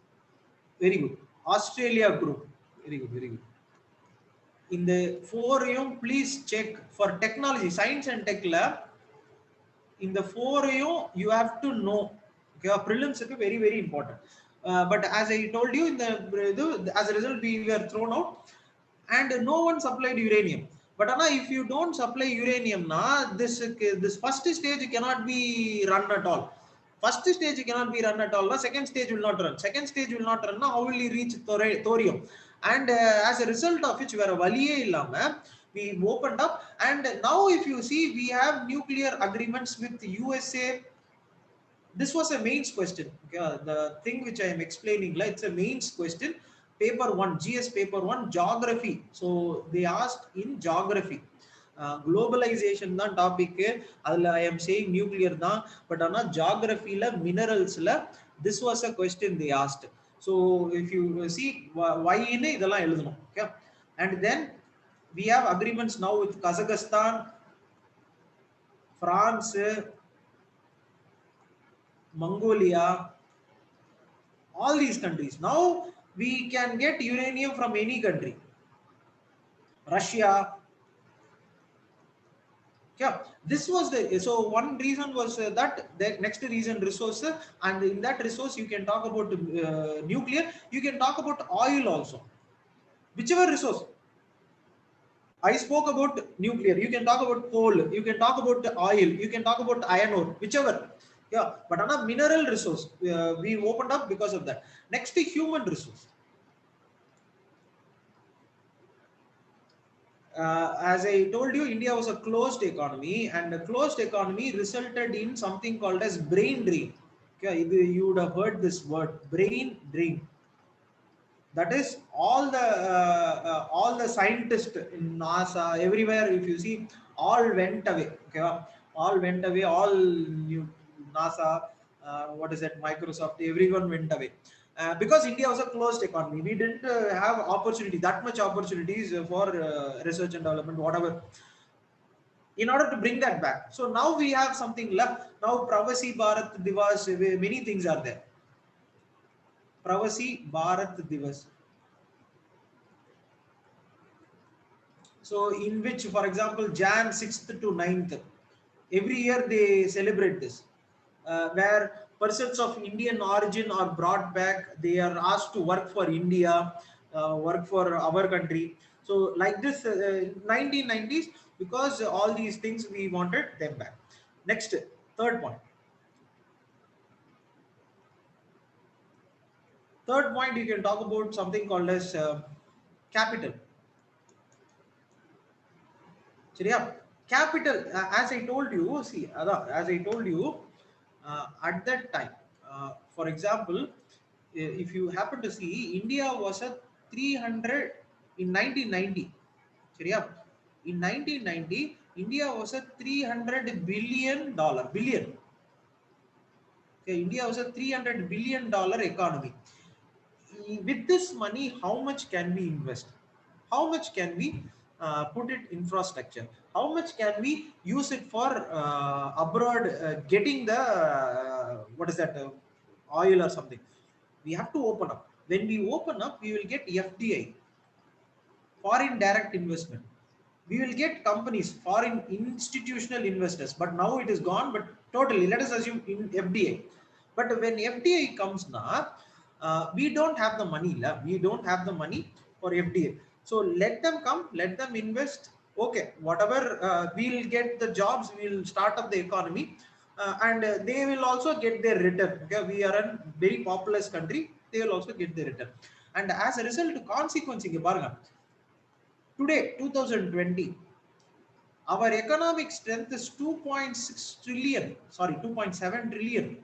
Very good. Australia group, very good, very good. In the forum, please check for technology, science and tech lab. In the forum you have to know, okay, prelims is very very important. But as I told you, in the as a result we were thrown out, and no one supplied uranium. But Anna, if you don't supply uranium na, this first stage cannot be run at all. First stage cannot be run at all. Second stage will not run. Second stage will not run. How will you reach thorium? And as a result of which, where valiye illama, we opened up. And now, if you see, we have nuclear agreements with USA. This was a mains question. The thing which I am explaining, like, it's a mains question. Paper 1, GS paper 1, geography. So they asked in geography. Globalization தான் topic. அதில் I am saying nuclear தான். But ஆனால் geographyல mineralsல this was a question they asked. So if you see why ன்னு இதெல்லாம் எழுதணும். Okay. And then we have agreements now with Kazakhstan, France, Mongolia, all these countries. Now we can get uranium from any country. Russia. Yeah, this was the so one reason was that the next reason resource, and in that resource you can talk about nuclear, you can talk about oil also, whichever resource. I spoke about nuclear. You can talk about coal. You can talk about oil. You can talk about iron ore, whichever. Yeah, but on a mineral resource, we opened up because of that. Next, the human resource. As I told you, India was a closed economy, and a closed economy resulted in something called as brain drain. Okay, you would have heard this word, brain drain. That is all the scientists in NASA everywhere, if you see, all went away. Okay, all went away, all new NASA, what is it, Microsoft, everyone went away, because India was a closed economy. We didn't have opportunity, that much opportunities for research and development, whatever, in order to bring that back. So now we have something left. Now Pravasi Bharat Divas, many things are there. Pravasi Bharat Divas. So in which, for example, Jan 6th to 9th, every year they celebrate this, where persons of Indian origin are brought back. They are asked to work for India, work for our country. So like this, 1990s, because all these things we wanted them back. Next, third point. Third point, you can talk about something called as capital. சரியா? Capital, as I told you, see, as I told you, at that time, for example, if you happen to see, India was a 300 in 1990. சரியா? In 1990, India was a $300 billion. Okay, India was a $300 billion economy. With this money, how much can we invest? How much can we put it infrastructure? How much can we use it for abroad, getting the what is that, oil or something? We have to open up. When we open up, we will get FDI, foreign direct investment. We will get companies, foreign institutional investors, but now it is gone. But totally, let us assume in FDI. But when FDI comes now, we don't have the money. We don't have the money for FDI. So let them come, let them invest. Okay, whatever, we'll get the jobs, we'll start up the economy, and they will also get their return. Okay, we are a very populous country. They will also get their return. And as a result, consequence, today, 2020, our economic strength is 2.6 trillion, sorry, 2.7 trillion.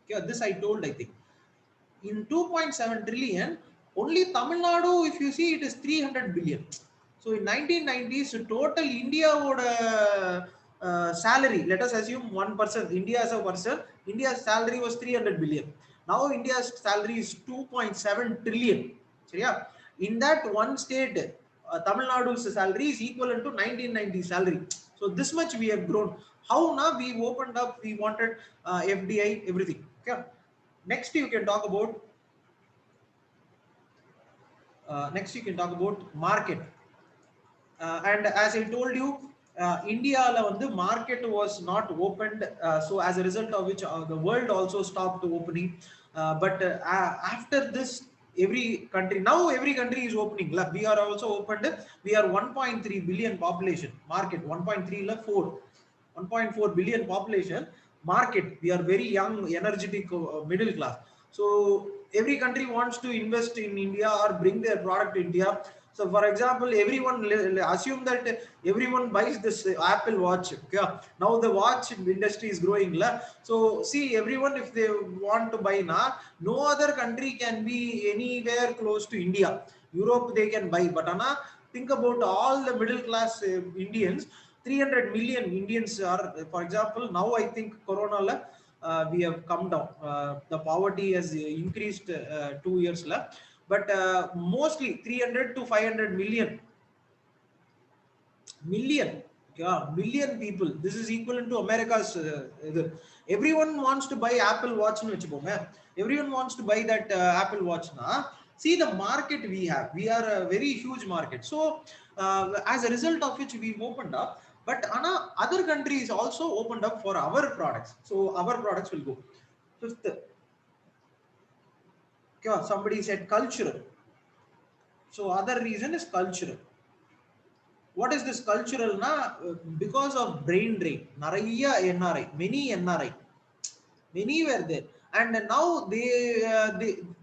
Okay, this I told, I think. In 2.7 trillion, only Tamil Nadu, if you see, it is 300 billion. So in 1990s, total India would salary, let us assume 1%, India as a person, India's salary was 300 billion. Now India's salary is 2.7 trillion. So yeah, in that one state, Tamil Nadu's salary is equivalent to 1990 salary. So this much we have grown. How now we opened up, we wanted FDI, everything. Okay. Next you can talk about market. And as I told you, India the market was not opened, so as a result of which the world also stopped opening. But after this, every country is opening. Like we are also opened. We are 1.3 billion population, market 1.3 4 1.4 billion population, market. We are very young, energetic, middle class. So every country wants to invest in India or bring their product to India. So for example, everyone, assume that everyone buys this Apple watch. Yeah, now the watch industry is growing. So see, everyone, if they want to buy now, no other country can be anywhere close to India. Europe they can buy, but think about all the middle class Indians. 300 million Indians are, for example, now I think Corona we have come down. The poverty has increased 2 years but mostly 300 to 500 million Yeah, million people. This is equivalent to America's. Everyone wants to buy Apple Watch. Everyone wants to buy that Apple Watch. Na? See the market we have. We are a very huge market. So as a result of which we've opened up. But other countries also opened up for our products. So our products will go. Fifth, somebody said cultural. So other reason is cultural. What is this cultural na? Because of brain drain, naraiya NRI, many were there, and now they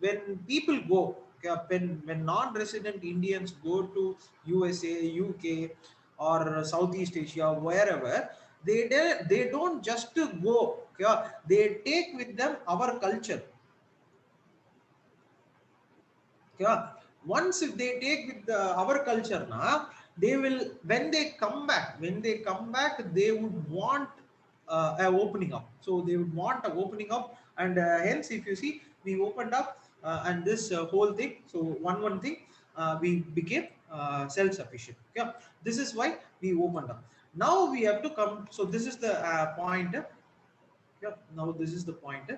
when people go, okay, when non-resident Indians go to USA, UK, or Southeast Asia, wherever they don't just to go, okay, they take with them our culture. Yeah. Once if they take with our culture now, they will when they come back, they would want a opening up. So they would want a opening up, and hence if you see, we opened up and this whole thing. So one thing, we became self-sufficient. Yeah, this is why we opened up. Now we have to come. So this is the point. Yeah, now this is the point.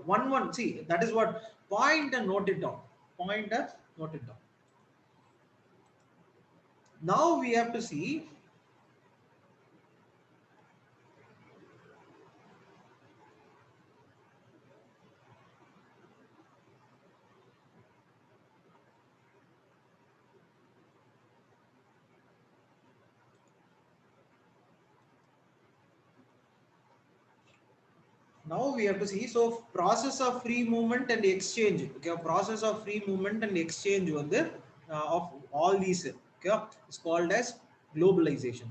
One. See, that is what point and note it down. Point and note it down. Now we have to see. Now we have to see. So process of free movement and exchange. Okay, process of free movement and exchange on the of all these. Okay, it's called as globalization.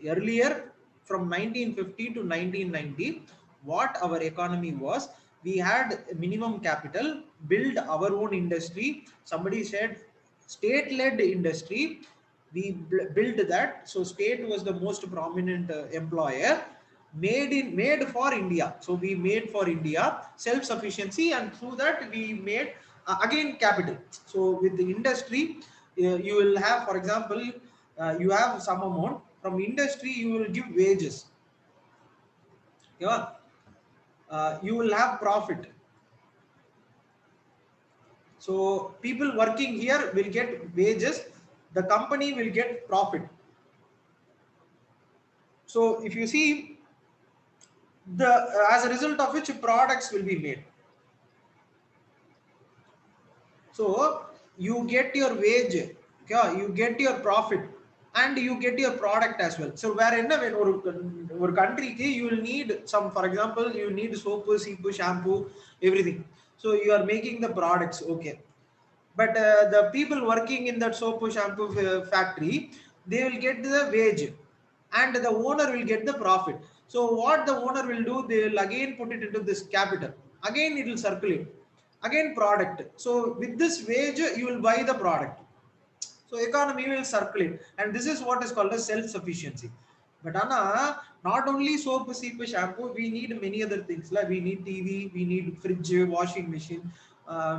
Earlier, from 1950 to 1990, what our economy was, we had minimum capital, build our own industry. Somebody said state-led industry. We built that. So state was the most prominent employer, made for India. So we made for India self-sufficiency, and through that we made again capital. So with the industry, you will have, for example, you have some amount from industry, you will give wages. Yeah, you will have profit. So people working here will get wages, the company will get profit. So if you see, the as a result of which products will be made. So you get your wage, okay, you get your profit, and you get your product as well. So where in a country you will need some, for example, you need soap, shampoo, everything. So you are making the products, okay. But the people working in that soap shampoo factory, they will get the wage, and the owner will get the profit. So what the owner will do, they will again put it into this capital, again it will circulate, again product. So with this wage you will buy the product. So economy will circulate, and this is what is called as self-sufficiency. But not only soap, shampoo, we need many other things. Like we need TV, we need fridge, washing machine.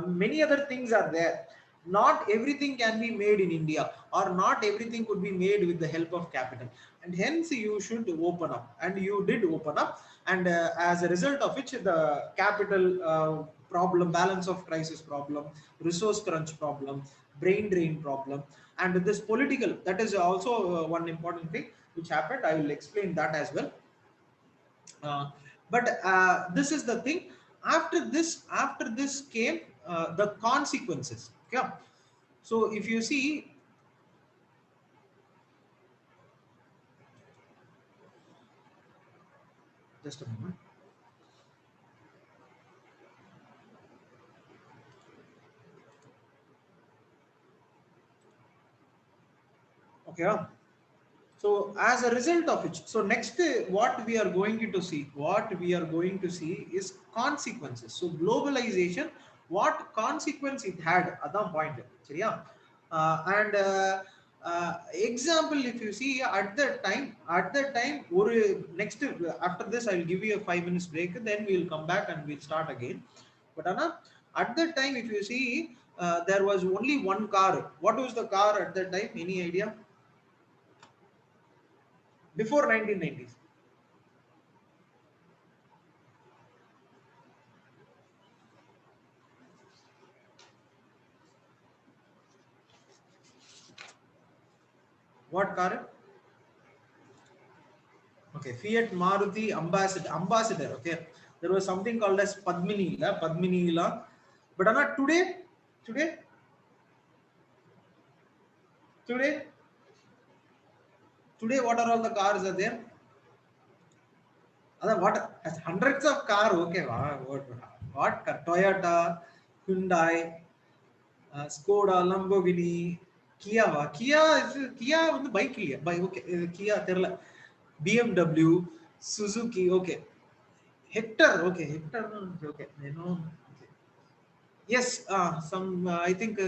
Many other things are there. Not everything can be made in India, or not everything could be made with the help of capital. And hence you should open up, and you did open up. And as a result of which, the capital problem, balance of crisis problem, resource crunch problem, brain drain problem, and this political, that is also one important thing which happened. I will explain that as well. But this is the thing. After this came the consequences. Okay, so if you see, just a moment. Okay, so as a result of which, so next what we are going to see is consequences. So globalization, what consequence it had, adan point சரியா. And example, if you see, at that time or next, after this I will give you a 5 minutes break, then we will come back and we'll start again. But at that time, if you see, there was only one car. What was the car at that time? Any idea? before 1990s. What car? Okay, Fiat Maruti Ambassador. Okay, there was something called as Padmini, la Padmini la. But Anna, today, today, today, what are all the cars are there? What hundreds of car? Okay, what car? Toyota, Hyundai, Skoda, Lamborghini, Kia. Kia on the bike. Okay, Kia. BMW, Suzuki. Okay, Hector. Okay, Hector. Okay, you know. Okay. Yes, some. I think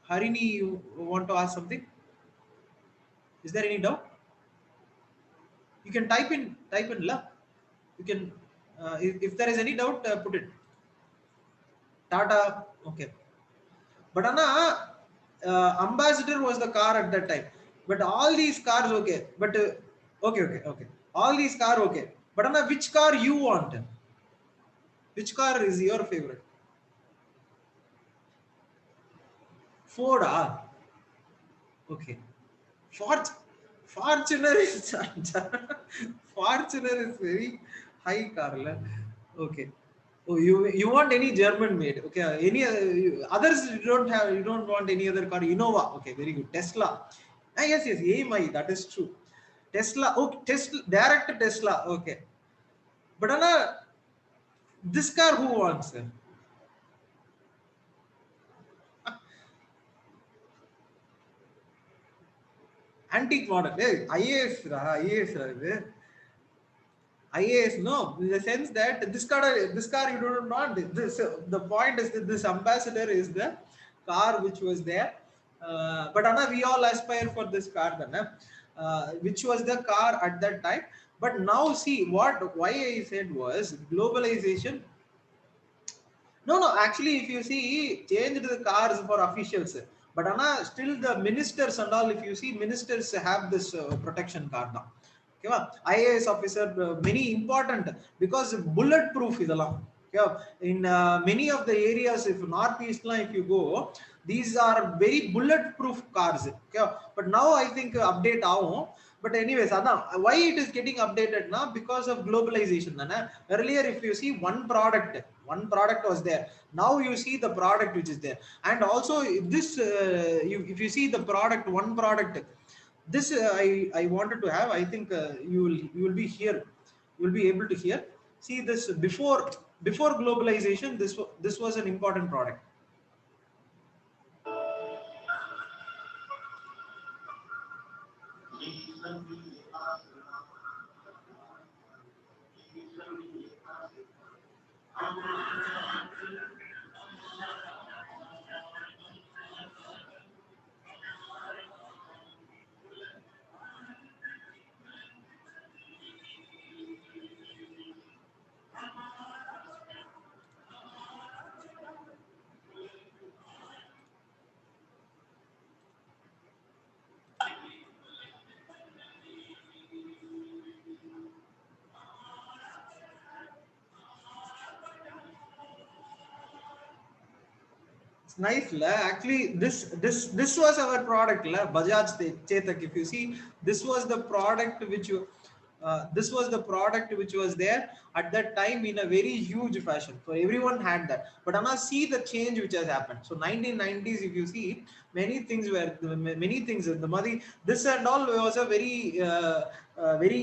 Harini, you want to ask something? Is there any doubt? You can type in la. You can. If there is any doubt, put it. Tata. Okay. But Anna, Ambassador was the car at that time. But all these cars, okay. But okay. All these car, okay. But Anna, which car you want? Which car is your favorite? Ford. Ah, okay. Fort, Fortuner is Fortuner is very high car. Okay. Oh, you want any German made? Okay. Any others you don't have? You don't want any other car? Innova. Okay. Very good. Tesla. Ah, yes. AMI. That is true. Tesla. Okay. Tesla. Direct Tesla. Okay. But Anna, this car who wants? Antique model. Hey, IAS. IAS. IAS, no, in the sense that this car you don't want. This the point is that this Ambassador is the car which was there, but Anna, we all aspire for this car, then, which was the car at that time. But now see why I said was globalization. No. Actually, if you see, changed the cars for officials. But Anna, still the ministers and all, if you see, ministers have this protection card now. Okay, IAS officer, many important because bulletproof is allowed. Okay, in many of the areas, if northeast, if you go, these are very bulletproof cars. Okay, but now I think update now. But anyways, why it is getting updated now? Because of globalization. Earlier, if you see one product was there. Now you see the product which is there, and also this, if you see the product, one product. This I wanted to have. I think you will be here. You will be able to hear. See this before globalization. This was an important product. It's nice, la. Actually, this was our product, la. Bajaj Chetak. If you see, this was the product which you. This was the product which was there at that time in a very huge fashion. So everyone had that. But Anna, see the change which has happened. So 1990s, if you see, many things in the money. This and all was a very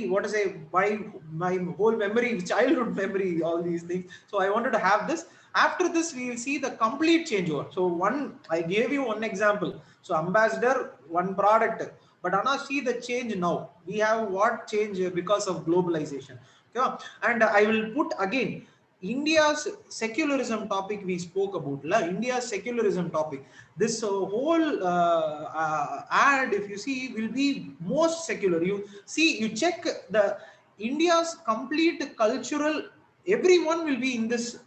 what to say, my whole memory, childhood memory, all these things. So I wanted to have this. After this, we will see the complete changeover. So I gave you one example. So Ambassador, one product. But Anna, see the change now. We have what change because of globalization. Okay? And I will put again India's secularism topic we spoke about. India's secularism topic. This whole ad, if you see, will be most secular. You see, you check the India's complete cultural. Everyone will be in this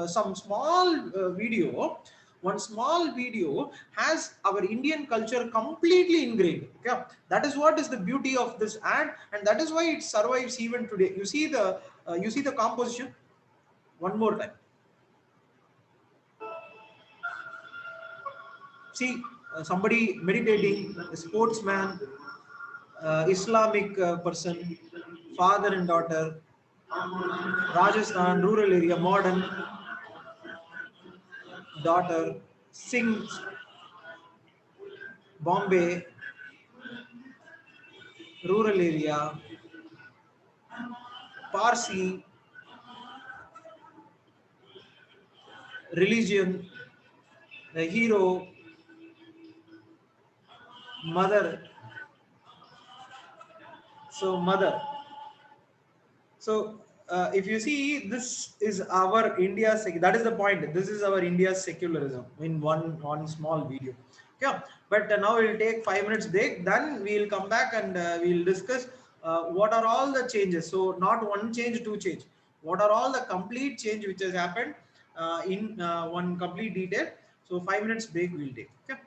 some small video. One small video has our Indian culture completely ingrained. Okay, that is what is the beauty of this ad, and that is why it survives even today. You see the composition. One more time. See somebody meditating, a sportsman, Islamic person, father and daughter, Rajasthan, rural area, modern, daughter, sings, Bombay, rural area, Parsi, religion, the hero, mother. So, mother. So, if you see, this is our India. That is the point. This is our India's secularism in one small video. Yeah, but now we'll take 5 minutes break. Then we'll come back and we'll discuss what are all the changes. So, not one change, two change. What are all the complete change which has happened in one complete detail. So, 5 minutes break we'll take. Okay.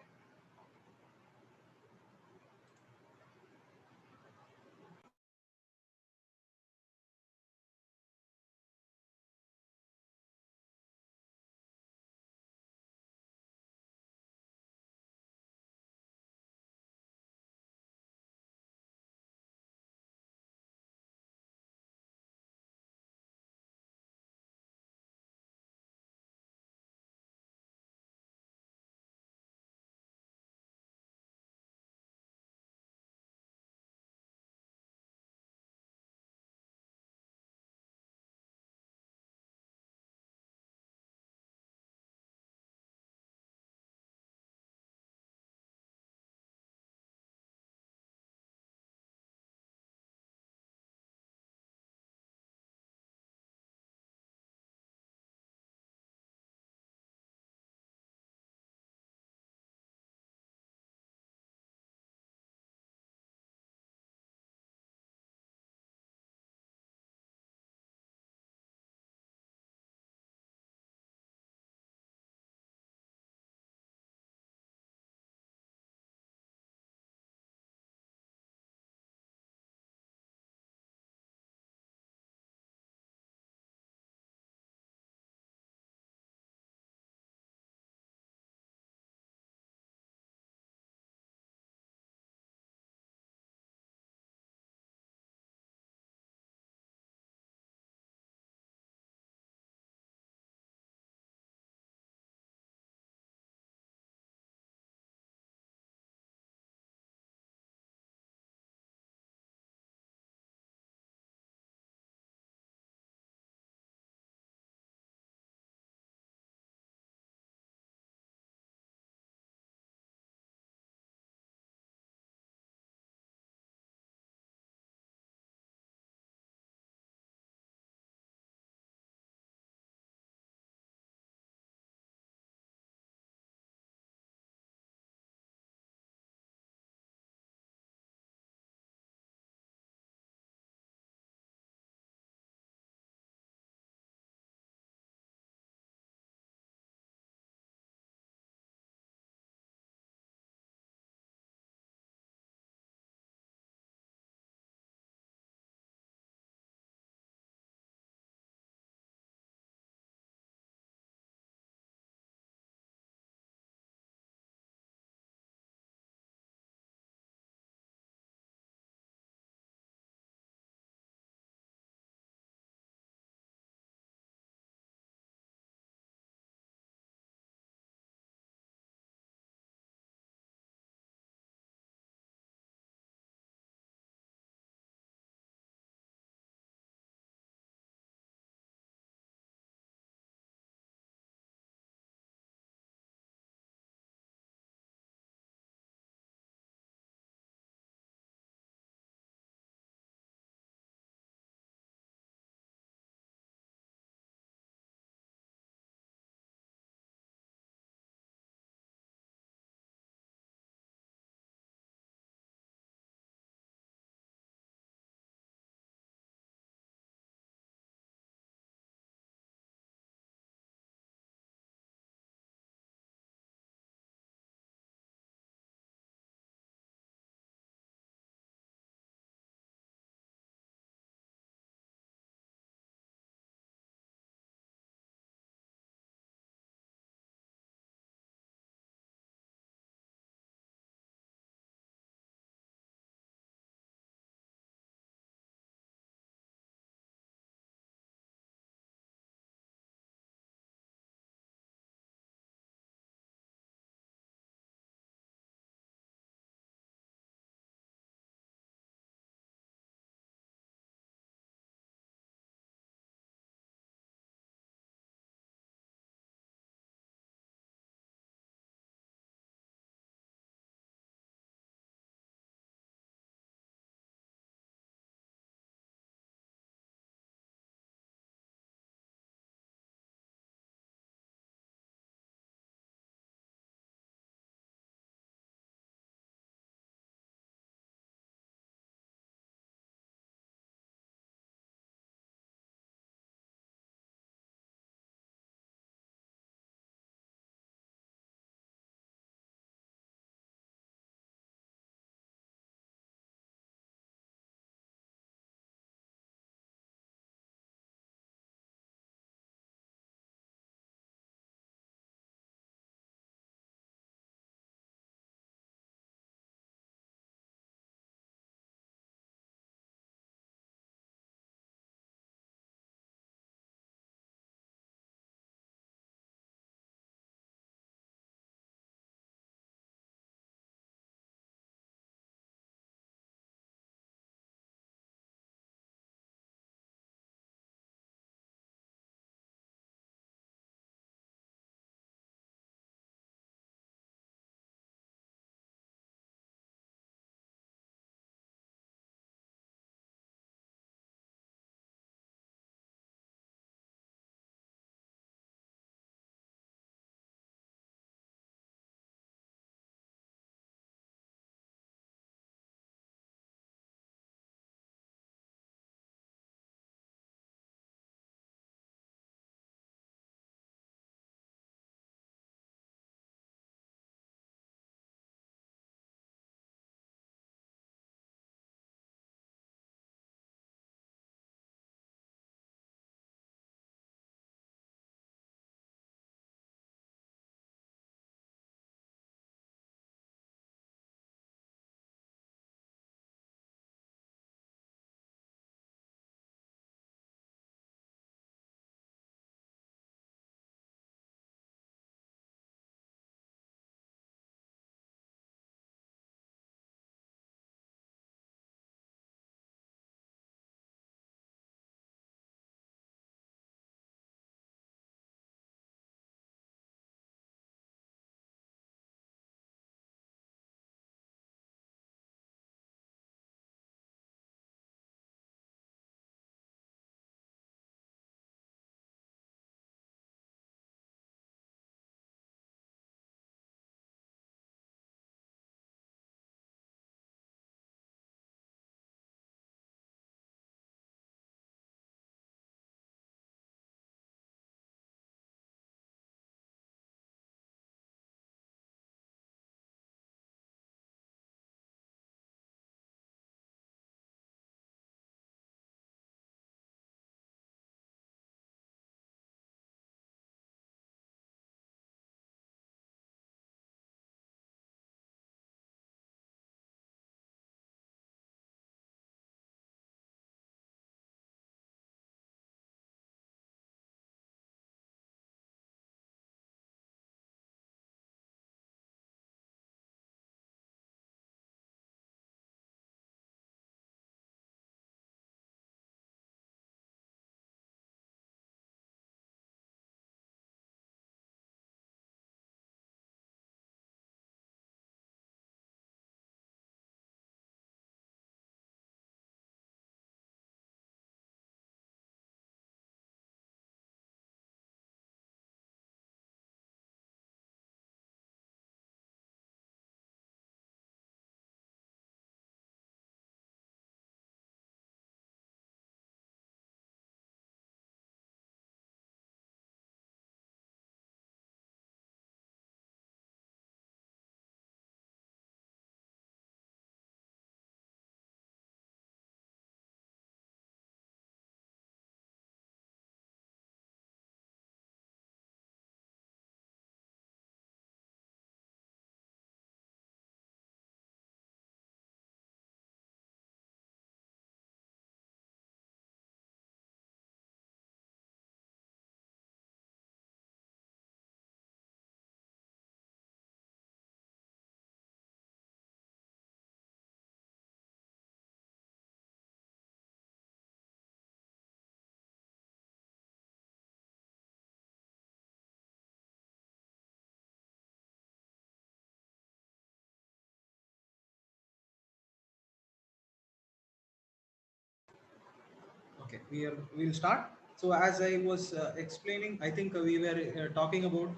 We'll start. So as I was explaining, I think we were talking about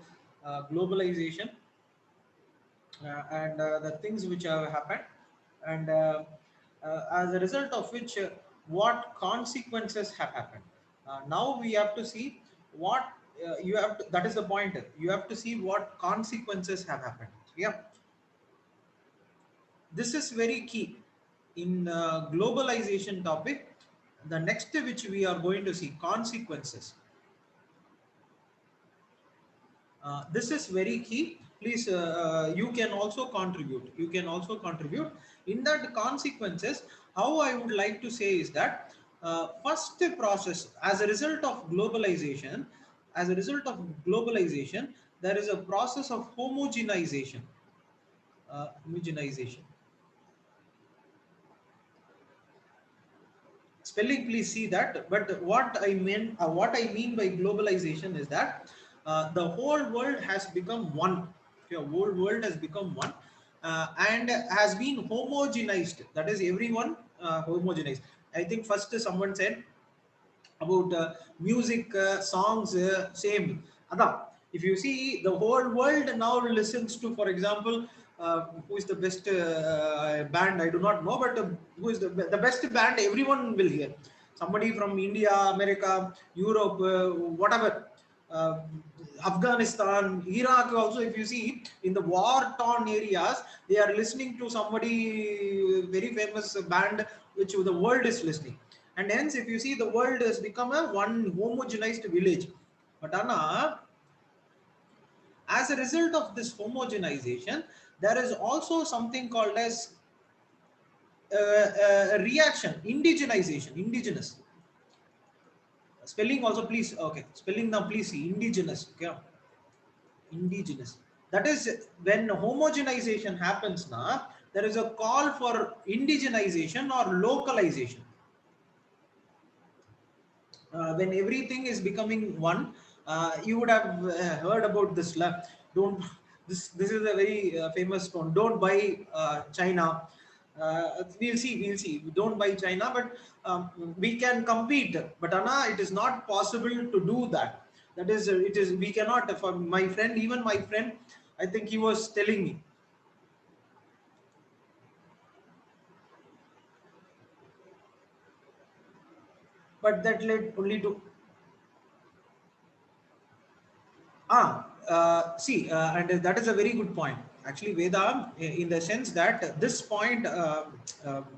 globalization and the things which have happened, and as a result of which, what consequences have happened. Now we have to see what you have to, that is the point. You have to see what consequences have happened. Yeah, this is very key in globalization topic. The next which we are going to see consequences. This is very key. Please, you can also contribute. You can also contribute in that consequences. How I would like to say is that first process, as a result of globalization, there is a process of homogenization. Homogenization. Spelling, please see that. But what I mean by globalization is that the whole world has become one. The whole world has become one, and has been homogenized. That is, everyone homogenized. I think first someone said about music, songs, same. Ada, if you see, the whole world now listens to, for example, who is the best band? I do not know, but who is the best band? Everyone will hear. Somebody from India, America, Europe, whatever. Uh, Afghanistan, Iraq also, if you see, in the war-torn areas, they are listening to somebody very famous band which the world is listening. And hence, if you see, the world has become a one homogenized village. But Anna, as a result of this homogenization, there is also something called as reaction, indigenization, indigenous. Spelling also, please. Okay, spelling now, please see indigenous. Okay, indigenous. That is, when homogenization happens now, there is a call for indigenization or localization. When everything is becoming one, you would have heard about this. Don't this is a very famous one. Don't buy China. We'll see. We don't buy China, but we can compete. But Anna, it is not possible to do that. That is, it is. We cannot. For my friend, even my friend, I think he was telling me. But that led only to and that is a very good point. Actually, Veda, in the sense that this point,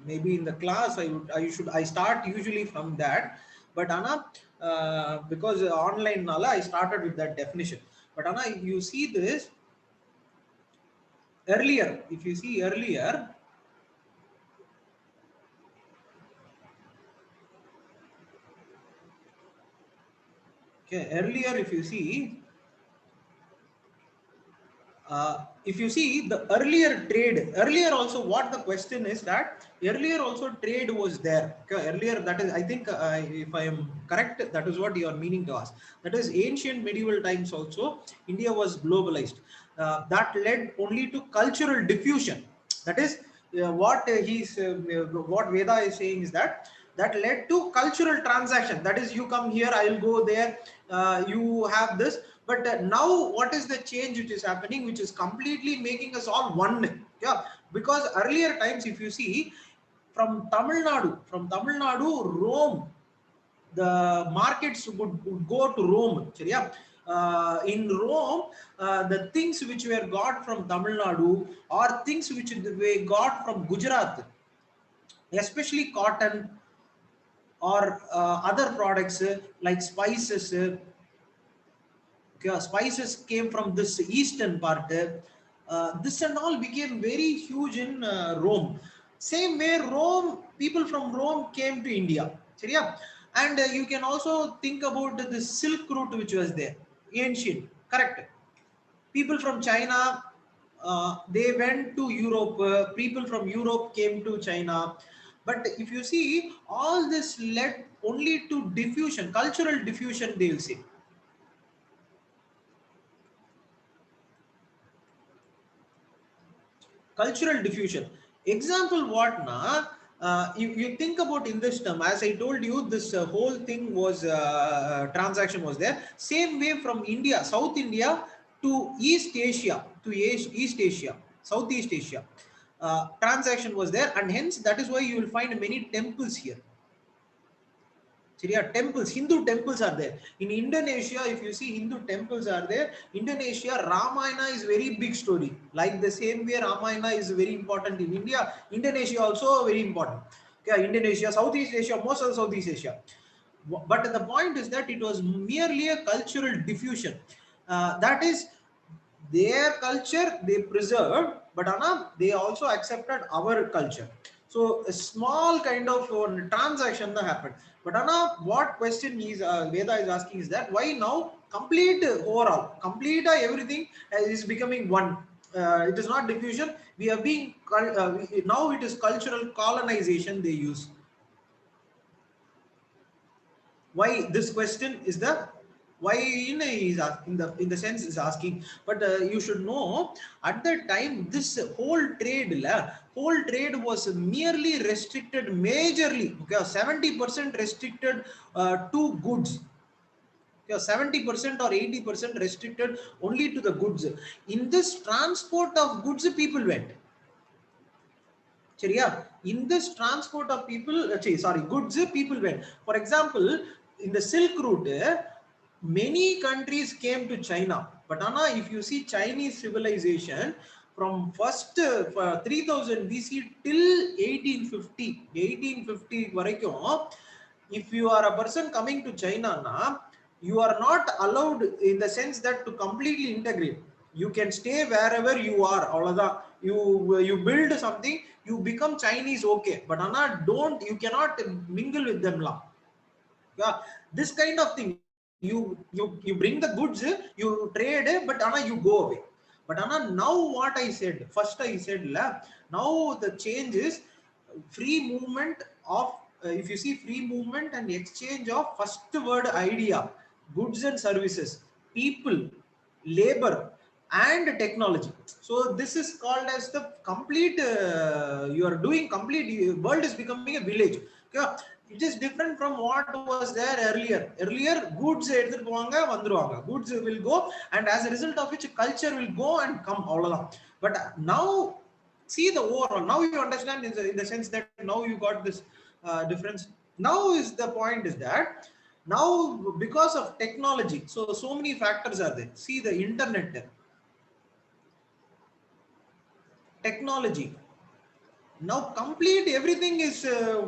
maybe in the class, I start usually from that. But Anna, because online Nala, I started with that definition. But Anna, you see this earlier. If you see earlier, okay, earlier, if you see, if you see the earlier also, what the question is that earlier also trade was there. Okay, earlier, that is, I think, if I am correct, that is what you are meaning to ask. That is, ancient medieval times also, India was globalized. That led only to cultural diffusion. That is, what Veda is saying is that that led to cultural transaction. That is, you come here, I will go there, you have this. But now, what is the change which is happening, which is completely making us all one? Yeah, because earlier times, if you see, from Tamil Nadu, Rome, the markets would go to Rome. Yeah, in Rome, the things which were got from Tamil Nadu, or things which we got from Gujarat, especially cotton, or other products, like spices. Okay, spices came from this eastern part. This and all became very huge in Rome. Same way, Rome, people from Rome came to India. Yeah? And you can also think about the Silk Route which was there, ancient, correct? People from China, they went to Europe. People from Europe came to China. But if you see, all this led only to diffusion, cultural diffusion, they will say. Cultural diffusion. Example what na? You think about in this term, as I told you, this whole thing was transaction was there. Same way from India, South India to East Asia, to East Asia, Southeast Asia, transaction was there, and hence that is why you will find many temples here. Syria temples, Hindu temples are there. In Indonesia, if you see Hindu temples are there. Indonesia, Ramayana is very big story. Like the same way Ramayana is very important in India, Indonesia also very important. Okay, Indonesia, Southeast Asia, most of Southeast Asia. But the point is that it was merely a cultural diffusion. That is their culture they preserved, but Anna, they also accepted our culture. So a small kind of transaction that happened. But Anna, what question is Veda is asking is that why now complete overall, complete everything is becoming one. It is not diffusion. We are being now it is cultural colonization they use. Why this question is the why is in the sense is asking, but you should know at that time this whole trade was merely restricted majorly, okay, 70% restricted to goods, okay, 70% or 80% restricted only to the goods. In this transport of goods people went. In this transport of people, goods, people went. For example, in the Silk Route, many countries came to China. But Anna, if you see Chinese civilization from first 3000 BC till 1850 varaikkum, if you are a person coming to China, you are not allowed in the sense that to completely integrate. You can stay wherever you are. You build something, you become Chinese, okay, but Anna, don't, you cannot mingle with them lah. Yeah, this kind of thing. You bring the goods, you trade, but Anna, you go away. But Anna, now what I said, first I said la, now the change is free movement of if you see free movement and exchange of first word idea, goods and services, people, labor and technology. So this is called as the complete you are doing complete world is becoming a village. Okay, it is different from what was there earlier goods எடுத்துட்டு போவாங்க வந்துருவாங்க, goods will go, and as a result of which culture will go and come all along. But now see the overall, now you understand in the sense that now you got this difference. Now is the point is that now because of technology, so many factors are there. See the internet, technology, now complete everything is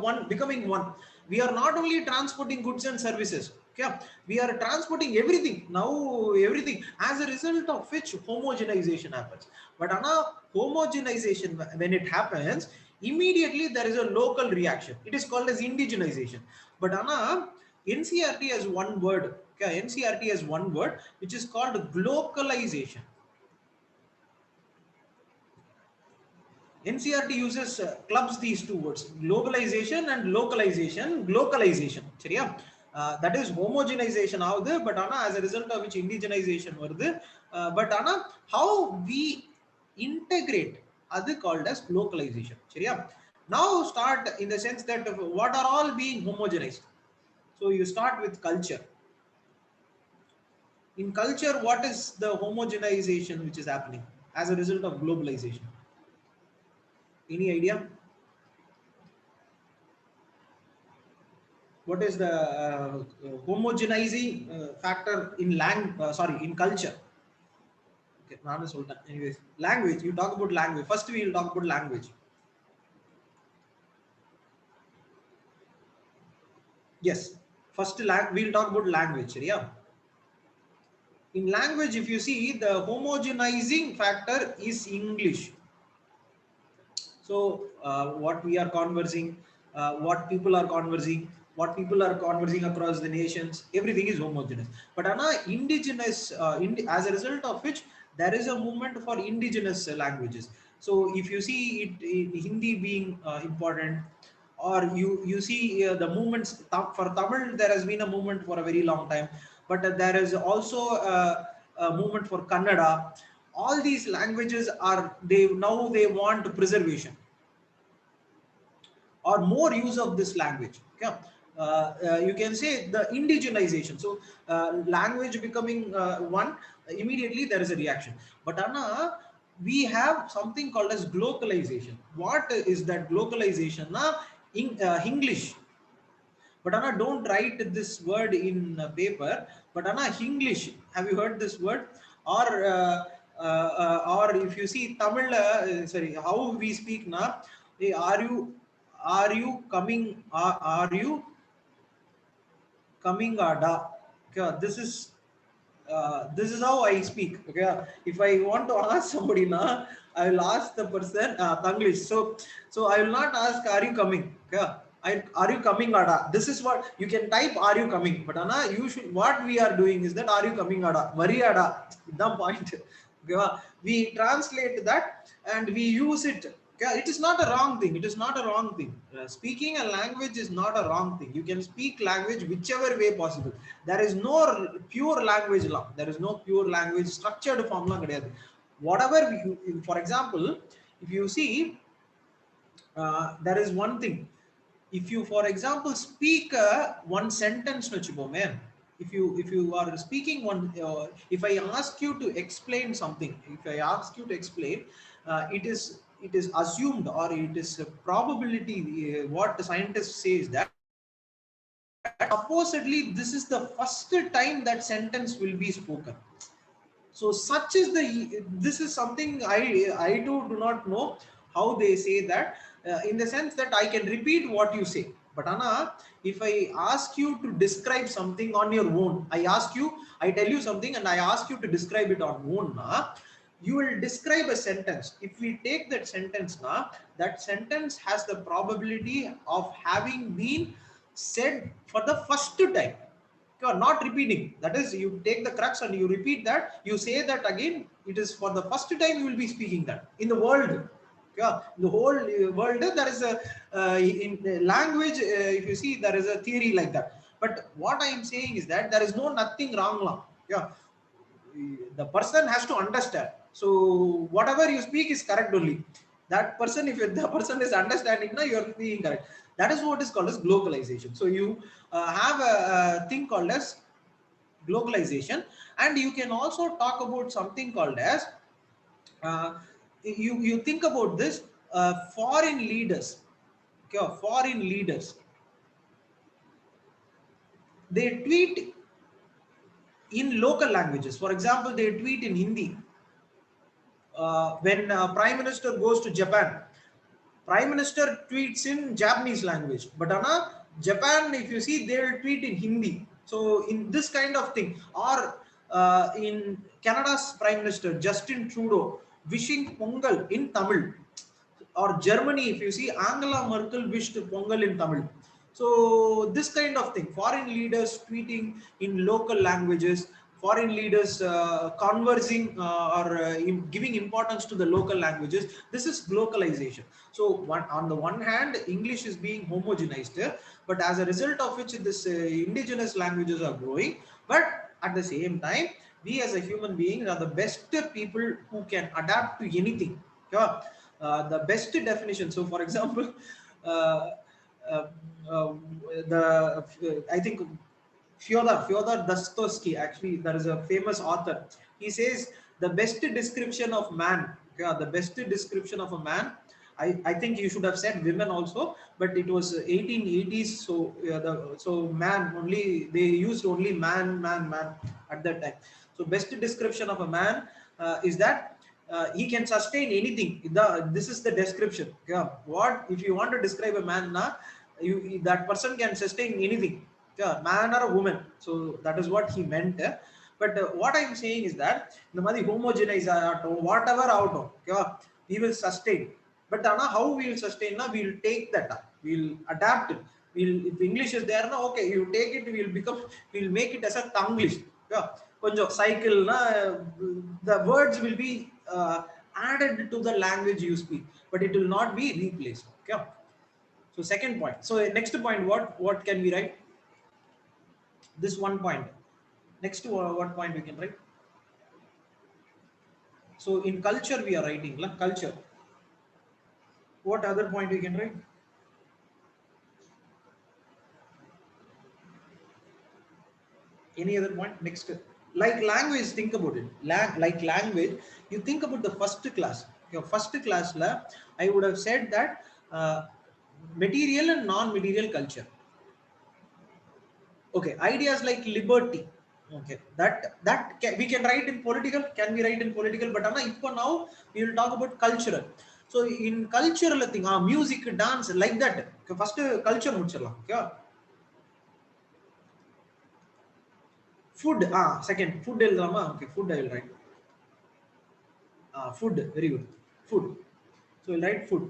one, becoming one. We are not only transporting goods and services, okay, we are transporting everything now, everything, as a result of which homogenization happens. But Anna, homogenization, when it happens, immediately there is a local reaction. It is called as indigenization. But Anna, NCRT has one word, okay, NCRT has one word which is called globalization. NCRT uses clubs these two words, globalization and localization, globalization. That is homogenization out, but as a result of which indigenization varudhu. But how we integrate, that's called as localization. Now start in the sense that what are all being homogenized. So you start with culture. In culture, what is the homogenization which is happening as a result of globalization? Any idea? What is the homogenizing factor in in culture? Okay, anyways, language. You talk about language. First, we will talk about language. Yes, first we'll talk about language. Yeah. In language, if you see, the homogenizing factor is English. So what we are conversing, what people are conversing, what people are conversing across the nations, everything is homogeneous. But indigenous, as a result of which there is a movement for indigenous languages. So if you see it, Hindi being important, or you see the movements for Tamil, there has been a movement for a very long time, but there is also a movement for Kannada. All these languages are they want preservation. or more use of this language. Okay, you can say the indigenization. So language becoming one, immediately there is a reaction. But Anna, we have something called as globalization. What is that globalization? Na, English. But Anna, don't write this word in paper. But Anna, English. Have you heard this word? Or if you see Tamil, sorry, how we speak now. Hey, are you coming? Are you coming? Ada? Okay, this is how I speak. Okay, if I want to ask somebody now, I will ask the person Tanglish. So I will not ask, "Are you coming?" Okay, are you coming, Ada? This is what you can type. Are you coming? But Anna, you should. What we are doing is that, are you coming, Ada? Vari Ada. The point. Okay, we translate that and we use it. Okay, it is not a wrong thing. It is not a wrong thing. Speaking a language is not a wrong thing. You can speak language whichever way possible. There is no pure language law. There is no pure language structured form la kediyadu. Whatever for example, if you see, there is one thing. If you, for example, speak one sentence, man, if you are speaking one, if I ask you to explain something, if I ask you to explain, it is assumed, or it is a probability, what the scientists say is that supposedly this is the first time that sentence will be spoken. So such is the, this is something I do not know how they say that, in the sense that I can repeat what you say. But Anna, if I ask you to describe something on your own, I tell you something and I ask you to describe it on own, you will describe a sentence. If we take that sentence now, that sentence has the probability of having been said for the first time. You are not repeating. That is, you take the crux and you repeat that. You say that again. It is for the first time you will be speaking that in the world. Yeah, the whole world, there is a in language. If you see, there is a theory like that. But what I am saying is that there is no nothing wrong now. Yeah, the person has to understand. So whatever you speak is correct only. That person, if the person is understanding, now you are being correct. That is what is called as globalization. So you have a thing called as globalization, and you can also talk about something called as, uh, you think about this, foreign leaders. Okay, foreign leaders, they tweet in local languages. For example, they tweet in Hindi. When prime minister goes to Japan, prime minister tweets in Japanese language. But Anna, Japan, if you see, they'll tweet in Hindi. So in this kind of thing, or in Canada's prime minister Justin Trudeau wishing Pongal in Tamil, or Germany, if you see, Angela Merkel wished Pongal in Tamil. So this kind of thing, foreign leaders tweeting in local languages, foreign leaders conversing, or giving importance to the local languages. This is globalization. So on the one hand, English is being homogenized, but as a result of which this indigenous languages are growing. But at the same time, we as a human being are the best people who can adapt to anything. Yeah. The best definition. So, for example, uh, uh, uh, I think Fyodor Dostoevsky, actually, there is a famous author. He says the best description of man, yeah, the best description of a man. I think you should have said women also, but it was 1880s. So so man only, they used only man at that time. So best description of a man is that he can sustain anything. This is the description. Yeah, what if you want to describe a man? Na, that person can sustain anything. Yeah, man or a woman. So that is what he meant. But what I'm saying is that the madi homogenize whatever out, yeah, we will sustain. But how we will sustain? Na, we will take that up. We will adapt it. We'll, if English is there, na, okay, you take it. We'll make it as a Tanglish. Yeah, konjo cycle. Na, the words will be added to the language you speak, but it will not be replaced. Okay. So second point. So next point, what can we write? This one point. Next to what point we can write? So in culture we are writing culture. What other point we can write? Any other point? Next, like language, think about it. Like language, you think about the first class. Your first class, I would have said that material and non-material culture. Okay, ideas like liberty. Okay, we can write in political. Can we write in political? But now we will talk about cultural. So in cultural thing, music, dance, like that. Okay, first culture முடிச்சிடலாம். Okay. Food, second food எழுதலாமா? Okay, food I will write. Food, very good. Food. So we'll write food.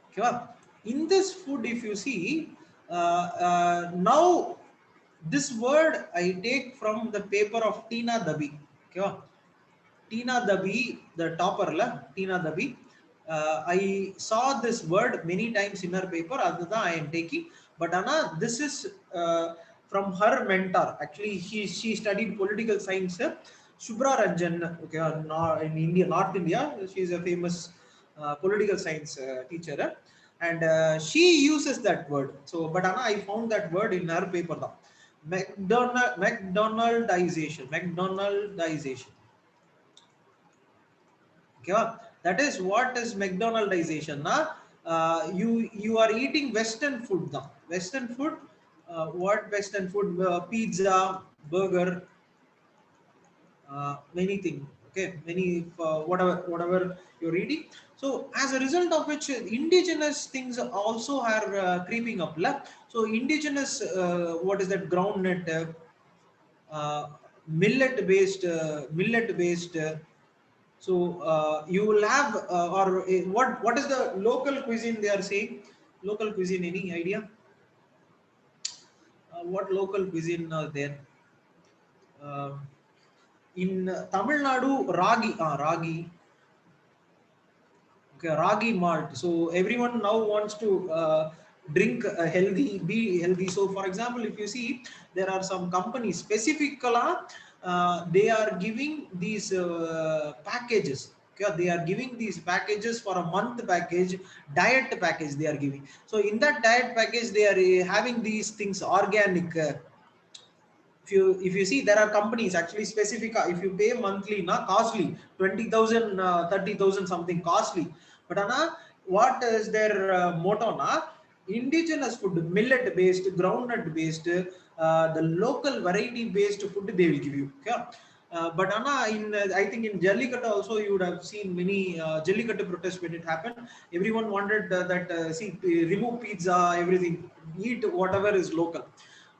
Okay. In this food, if you see, now this word I take from the paper of Tina Dabi. Okay. Tina Dabi, the topper la, Tina Dabi. I saw this word many times in her paper. Adha I am taking, but this is from her mentor. Actually, she studied political science. Shubhra Ranjan, okay, in India, North India, she is a famous political science teacher, and she uses that word. So, but I found that word in her paper. Macdonaldization. Okay, that is what is McDonaldization. You are eating Western food now. Western food, what Western food? Pizza, burger, many things. Okay, many whatever you're eating. So as a result of which, indigenous things also are creeping up. So indigenous, what is that? Groundnut, millet based. So you will have what is the local cuisine they are saying? Local cuisine, any idea? What local cuisine are there? Uh, in Tamil Nadu, ragi, okay, ragi malt. So everyone now wants to drink healthy, be healthy. So for example, if you see, there are some companies specifically, they are giving these packages. Okay, they are giving these packages for a month package, diet package they are giving. So in that diet package, they are having these things organic. If you see, there are companies actually specific. If you pay monthly, costly, 20,000, 30,000 something costly. But what is their motto? Indigenous food, millet based, groundnut based, the local variety based food they will give you. Okay. But in I think in Jallikattu also you would have seen many Jallikattu protests when it happened. Everyone wanted that remove pizza, everything, eat whatever is local.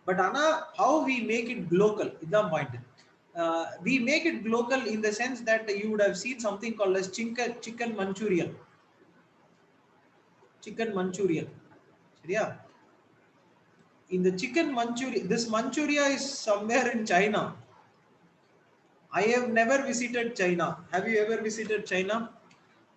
But how we make it local is the point. We make it local in the sense that you would have seen something called as chicken Manchurian. Chicken Manchurian. Yeah. In the chicken Manchurian, this Manchuria is somewhere in China. I have never visited China. Have you ever visited China?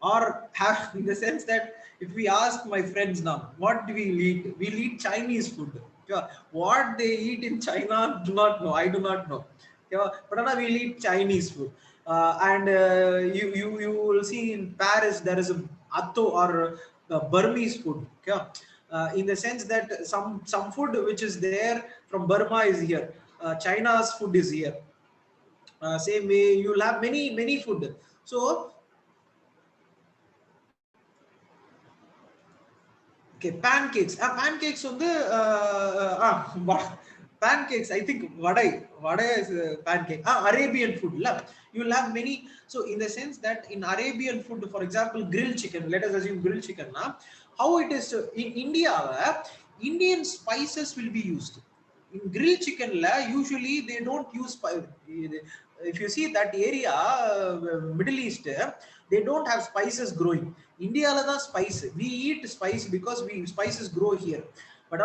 Or have, in the sense that if we ask my friends now, what do we eat? We eat Chinese food. Yeah. What they eat in China, do not know. I do not know. Yeah. But we eat Chinese food. And you will see in Paris there is a atto or Burmese food. Yeah. In the sense that some food which is there from Burma is here. China's food is here. Same way you'll have many food. So okay, pancakes. Pancakes on the pancakes. I think vadai is pancake. Arabian food. You'll have many. So in the sense that in Arabian food, for example, grilled chicken. Let us assume grilled chicken. How it is in India? Indian spices will be used. In grilled chicken, usually they don't use spice. If you see that area, Middle East, they don't have spices growing. India la spice. We eat spice because spices grow here. But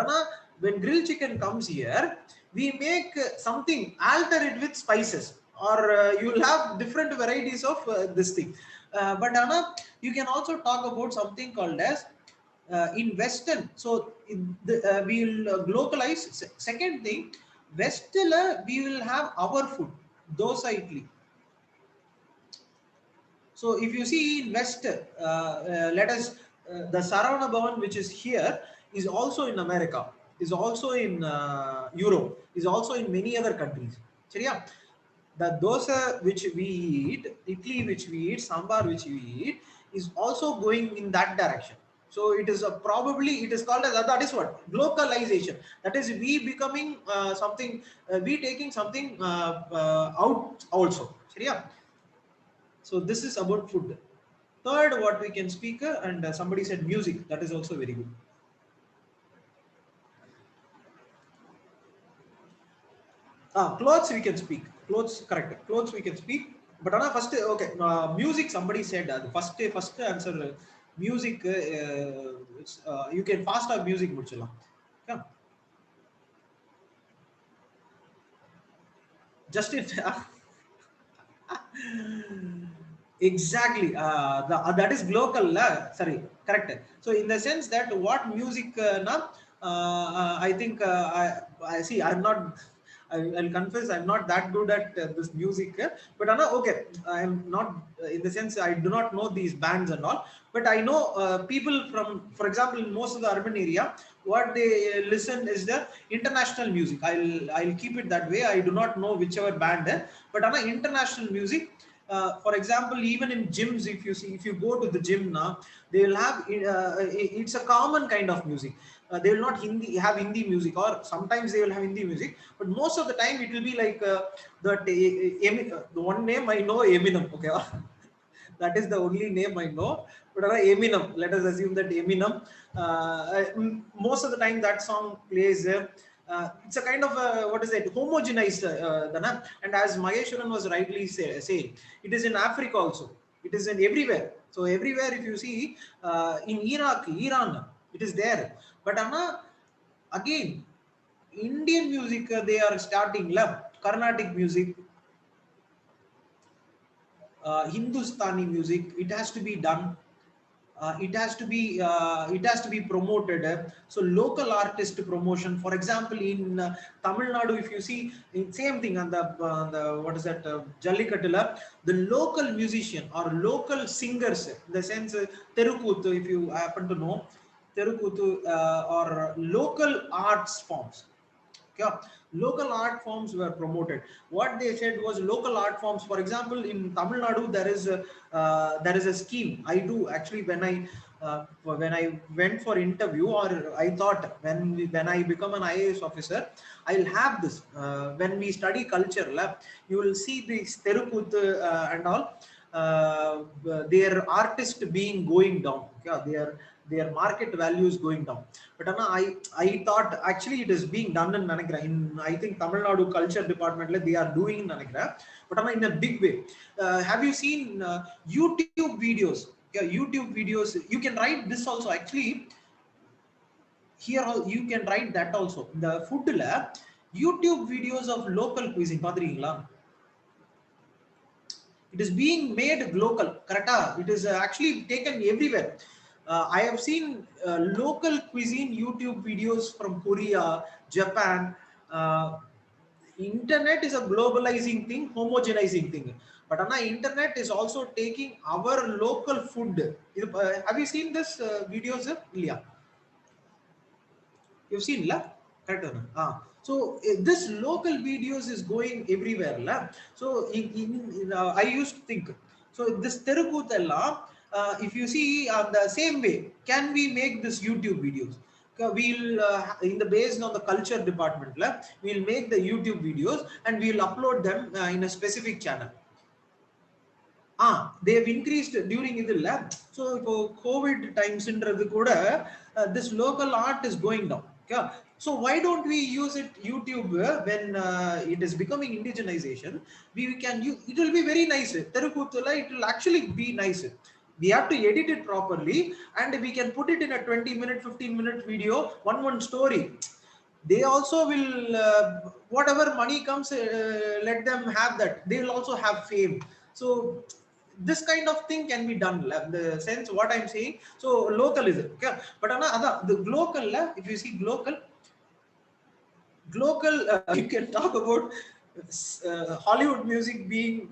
when grilled chicken comes here, we make something, alter it with spices, or you'll have different varieties of this thing. But you can also talk about something called as in Western. So we will localize. Second thing, Western, we will have our food, dosa idli. So if you see in West, let us the Saravana Bhavan, which is here, is also in America. is also in Europe, is also in many other countries. Seriya? The dosa which we eat, idli which we eat, sambar which we eat, is also going in that direction. So it is probably it is called as that is what globalization. That is we becoming something, we taking something out also. Seriya? So this is about food. Third, what we can speak, and somebody said music. That is also very good. Clothes we can speak. Clothes, correct. Clothes we can speak. But first, okay, music. Somebody said the first answer. Music. You can fast have music, muchala. Yeah. Just it. Exactly. That is local. Sorry, correct. So in the sense that what music now, I think I see. I'm not. I'll confess I'm not that good at this music, but Anna, okay, I'm not in the sense I do not know these bands and all, but I know people from, for example, in most of the urban area, what they listen is the international music. I'll keep it that way. I do not know whichever band, but Anna, international music. For example, even in gyms, if you see, if you go to the gym now, they will have it's a common kind of music. They will not have Hindi music, or sometimes they will have Hindi music, but most of the time it will be like the one name I know, Eminem. Okay, that is the only name I know. But Eminem, let us assume that Eminem, most of the time that song plays. It's a kind of what is it, homogenized, and as Maheshwaran was rightly saying, it is in Africa also. It is in everywhere. So everywhere, if you see in Iraq, Iran, it is there. But Anna, again, Indian music, they are starting love. Carnatic music, Hindustani music, it has to be done. It has to be promoted. So local artist promotion, for example, in Tamil Nadu, if you see, same thing on the what is that, Jallikattu, the local musician or local singers, in the sense Terukuthu, if you happen to know Terukuthu, or local arts forms. Yeah, local art forms were promoted. What they said was local art forms. For example, in Tamil Nadu, there is a scheme. I do actually, when I went for interview, or I thought when I become an IAS officer, I'll have this. When we study culture lab, you will see this Terukut and all. Their artist being going down. Yeah, their market value is going down. But Anna, I thought actually it is being done in Nanagra. In I think Tamil Nadu culture department, like, they are doing in Nanagra. But Anna, in a big way. Have you seen YouTube videos? Yeah, YouTube videos. You can write this also. Actually, here you can write that also. The food lab, YouTube videos of local cuisine. Padrீங்களா? It is being made local, correct? It is actually taken everywhere. I have seen local cuisine YouTube videos from Korea, Japan. uh, Internet is a globalizing thing, homogenizing thing, but Anna, internet is also taking our local food. Have you seen this videos, Ilya? You've seen, la? Correct or not? So this local videos is going everywhere, la? So I used to think, so this Terukutella, if you see the same way, can we make this YouTube videos? We'll in the based on the culture department, la, we'll make the YouTube videos and we'll upload them in a specific channel. They have increased during the lab. So for COVID times in this local art is going down. Okay? So why don't we use it YouTube when it is becoming indigenization? We can use it, will be very nice. Terukutula, it will actually be nice. We have to edit it properly and we can put it in a 20-minute, 15-minute video, one story. They also will whatever money comes, let them have that. They will also have fame. So this kind of thing can be done, the sense what I'm saying. So local is it, okay? But the local, if you see local, you can talk about Hollywood music being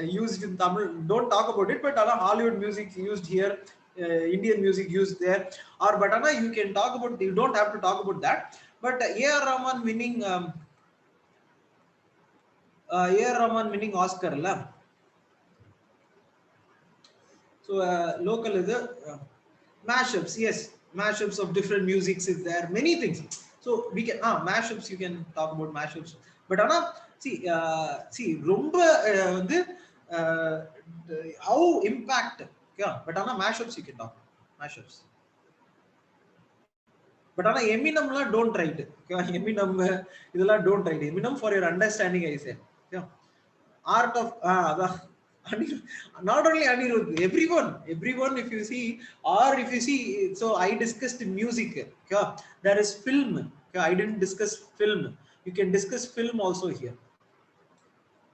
used in Tamil. Don't talk about it, but Hollywood music used here, Indian music used there. Or but you can talk about. You don't have to talk about that. But A.R. Rahman winning A.R. Rahman winning Oscar la. So local is the mashups. Yes, mashups of different musics is there. Many things. So we can mashups. You can talk about mashups. But see ரொம்ப வந்து how impact. Yeah. But mashups you can talk. Mashups. But Eminem don't try it. Eminem இதெல்லாம் don't try it. Eminem for your understanding I said. Yeah. Art of not only Anirudh, everyone if you see, or if you see, so I discussed music. Yeah. There is film. Yeah. I didn't discuss film. You can discuss film also here.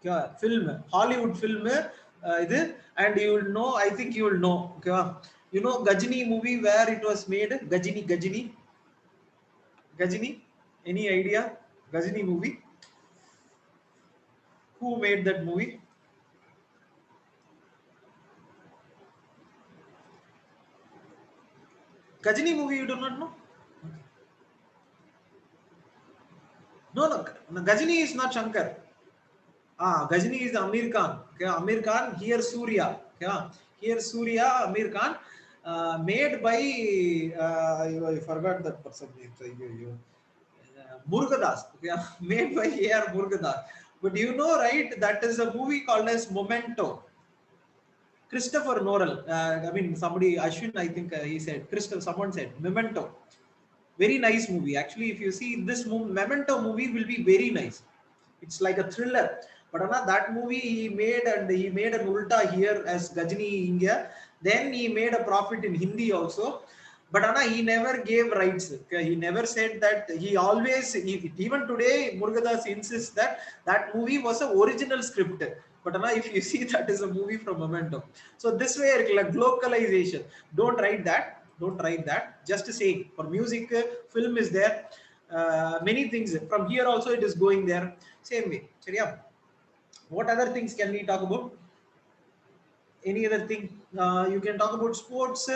Yeah. Film, Hollywood film, and you will know, I think you will know. Okay. You know Gajini movie where it was made? Gajini, any idea? Gajini movie. Who made that movie? Gajini movie, you do not know? No. Gajini is not Shankar. Gajini is Amir Khan. Okay, Amir Khan, here Surya. Okay, here Surya, Amir Khan, made by, I forgot that person name. Murugadas. Okay, made by A.R. Murugadas. But you know, right, that is a movie called as Memento. Christopher Nolan. I mean, somebody, Ashwin, I think he said, someone said, Memento. Very nice movie. Actually, if you see this Memento movie will be very nice. It's like a thriller. But that movie he made, and he made an ulta here as Gajini India. Then he made a profit in Hindi also. But he never gave rights. Okay? He never said that. He always, even today, Murugadas insists that that movie was an original script. But if you see, that is a movie from Memento. So this way, like localization. Don't write that. Don't write that. Just say for music, film is there. Many things from here also it is going there. Same way. So yeah. What other things can we talk about? Any other thing? You can talk about sports.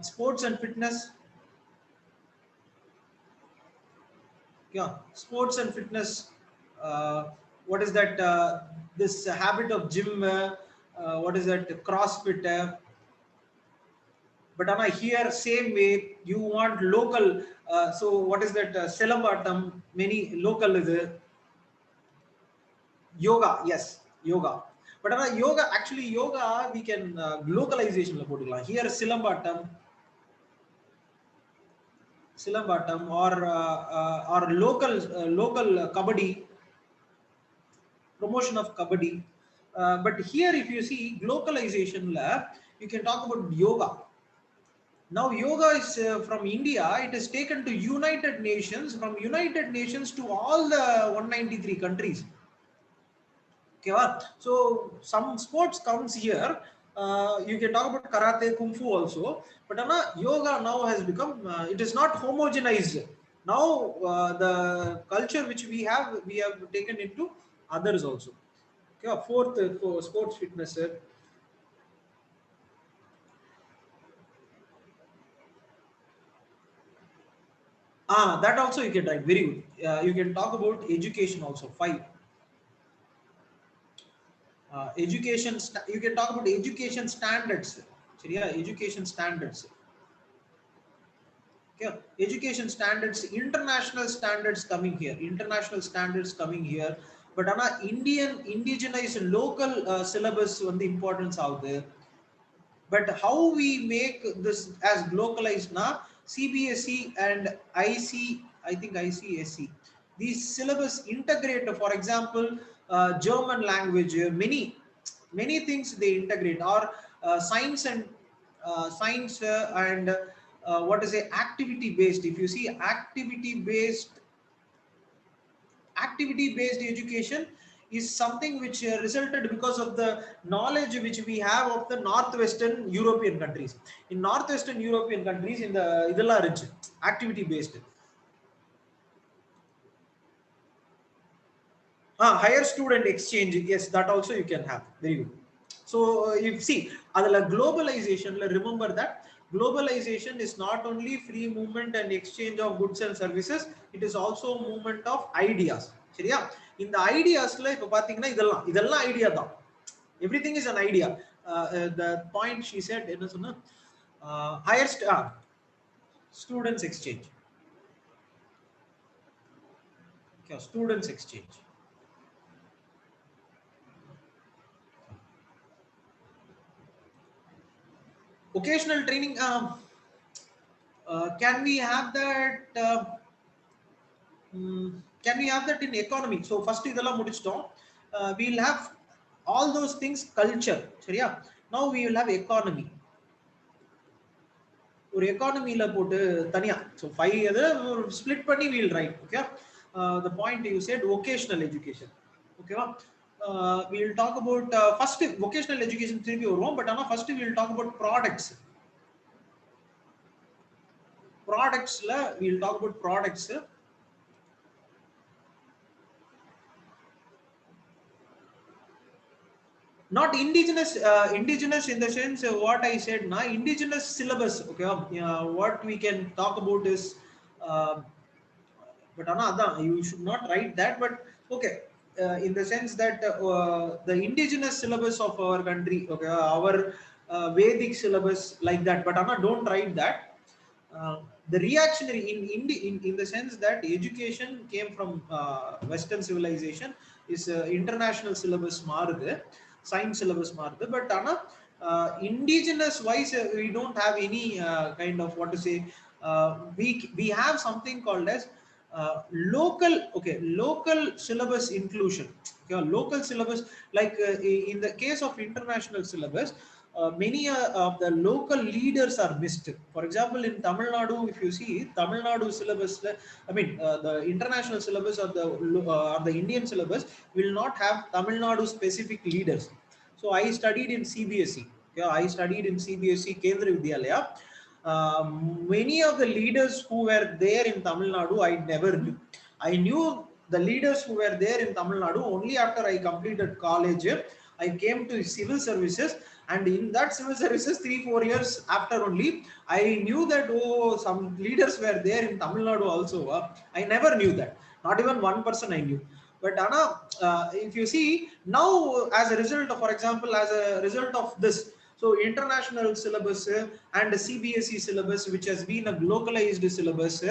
Sports and fitness. Yeah, sports and fitness. What is that? This habit of gym. What is that? CrossFit. But here same way you want local. So what is that? Silambatam. Many local is yoga. Yes, yoga. But yoga, actually yoga we can localization here Silambatam or local kabaddi, promotion of kabaddi. But here if you see localization lab, you can talk about yoga. Now yoga is from India. It is taken to United Nations. From United Nations to all the 193 countries. Okay, so some sports comes here. You can talk about karate, kung fu also, but yoga now has become. It is not homogenized. Now the culture which we have taken into others also. Okay, fourth for sports fitness. That also you can write. Very good. You can talk about education also. Five. Education. You can talk about education standards. So yeah, education standards. Okay. Education standards, international standards coming here. International standards coming here. But Indian indigenized local syllabus on the importance out there. But how we make this as localized now? CBSE and I think ICSE. These syllabus integrate. For example, German language. Many things they integrate. Or science and what is a activity based. If you see activity based education is something which resulted because of the knowledge which we have of the northwestern European countries. In northwestern European countries, in the idella rich activity based. Higher student exchange, yes, that also you can have. Very good. So you see, globalization, remember that globalization is not only free movement and exchange of goods and services, it is also movement of ideas. சரியா? இந்த ஐடியாஸ்ல இப்ப பாத்தீங்கன்னா இதெல்லாம் idea தான். Everything is an idea. The point she said என்ன சொன்னா, higher students exchange. Okay, students exchange. Occasional training, can we have that? Can we have that in economy? So first இதெல்லாம் முடிச்சிட்டோம். We'll have all those things culture. சரியா? Now we will have economy. ஒரு எக்கானமில போட்டு தனியா, so 5 அது split பண்ணி we'll write. Okay, the point you said vocational education. ஓகேவா? We'll talk about first vocational education திருப்பி வருவோம். பட் ஆனா first we'll talk about products. Productsல we'll talk about products. Not indigenous, indigenous in the sense what I said na, indigenous syllabus. Okay, what we can talk about is but ana you should not write that, but okay, in the sense that the indigenous syllabus of our country, okay, our Vedic syllabus like that, but ana don't write that. The reactionary in the sense that education came from Western civilization is international syllabus marudhu, science syllabus marudhu, but ana indigenous wise we don't have any kind of what to say, we have something called as local, okay, local syllabus inclusion. Okay, local syllabus, like in the case of international syllabus, many of the local leaders are missed. For example, in Tamil Nadu, if you see Tamil Nadu syllabus, I mean the international syllabus or the Indian syllabus will not have Tamil Nadu specific leaders. So I studied in CBSE. Okay, I studied in CBSE Kendra Vidyalaya. Many of the leaders who were there in Tamil Nadu, I never knew. I knew the leaders who were there in Tamil Nadu only after I completed college. I came to civil services, and in that civil services 3-4 years after only I knew that some leaders were there in Tamil Nadu also. I never knew that. Not even one person I knew. But Anna, if you see now, as a result of, for example, as a result of this, so international syllabus and the CBSE syllabus, which has been a localized syllabus,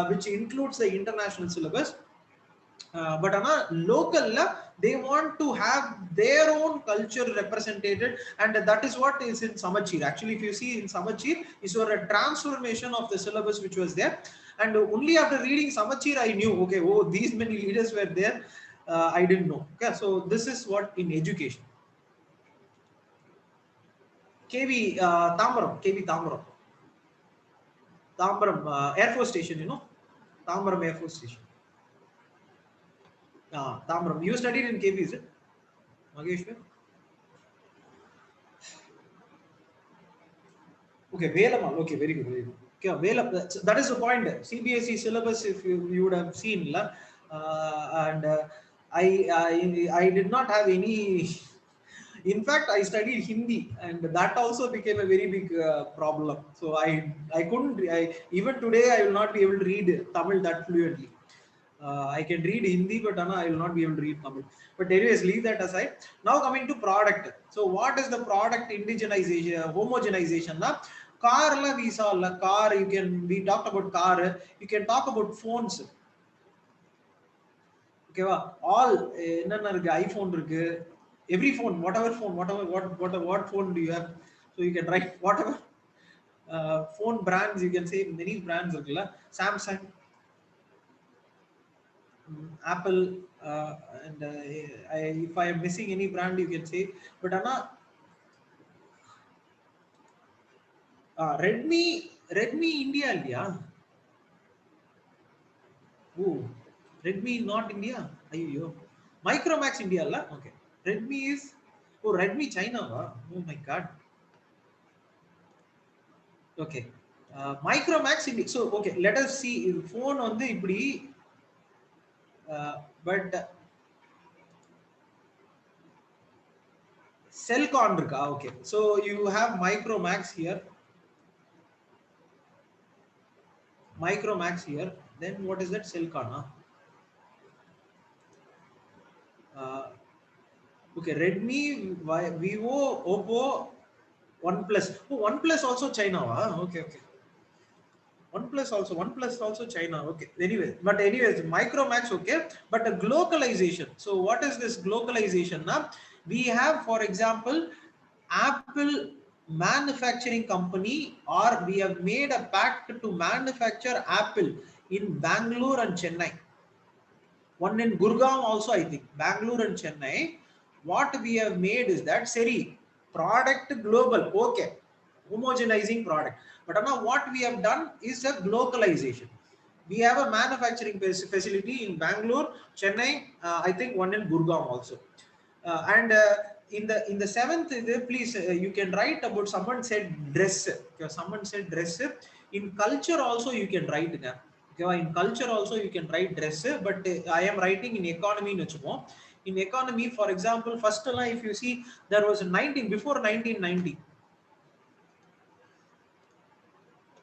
which includes the international syllabus. But local, they want to have their own culture represented, and that is what is in Samachir. Actually, if you see in Samachir, is a transformation of the syllabus which was there, and only after reading Samachir I knew, okay, oh, these many leaders were there. I didn't know. Okay, so this is what in education. KV Tambaram Air Force Station, you know, Tambaram Air Force Station. Tambaram. You studied in KV, is it, Mageshwar? Okay, Velamal. Okay, very good, very good. Okay, Velam. That is the point. CBSE syllabus, if you would have seen, and I did not have any. In fact, I studied Hindi, and that also became a very big problem. So I couldn't. Even today I will not be able to read Tamil that fluently. I can read Hindi, but I will not be able to read Tamil. But anyways, leave that aside. Now coming to product. So what is the product indigenization, homogenization? Car la we saw la car. We talked about car. You can talk about phones. Okay, all iPhone, every phone, whatever phone, what phone do you have? So you can write whatever phone brands. You can say many brands. Samsung, Apple, and if I am missing any brand, you can say. But Redmi India, yeah. Oh, Redmi not India. Ayyo. Micromax India, la. Okay. Redmi is, oh, Redmi China, oh my god. Okay. Micromax India. So okay, let us see phone on the ipdi. But Cellcon irukka. Okay, so you have Micromax here. Micromax here. Then what is that? Selcana. Okay, Redmi, Vivo, Oppo, OnePlus. Oh, OnePlus also China. Okay, okay. OnePlus also China. Okay. Anyways, Micromax, okay. But the globalization. So what is this globalization? Now we have, for example, Apple manufacturing company, or we have made a pact to manufacture Apple in Bangalore and Chennai. One in Gurgaon also, I think. Bangalore and Chennai. What we have made is that, Seri, product global, okay, homogenizing product. But now what we have done is a globalization. We have a manufacturing facility in Bangalore, Chennai, I think one in Gurgaon also. And in the seventh, please, you can write about someone said dress. Okay, someone said dress. In culture also you can write. Okay, in culture also you can write dress, but I am writing in economy. In economy, for example, first line, if you see, there was 19 before 1990.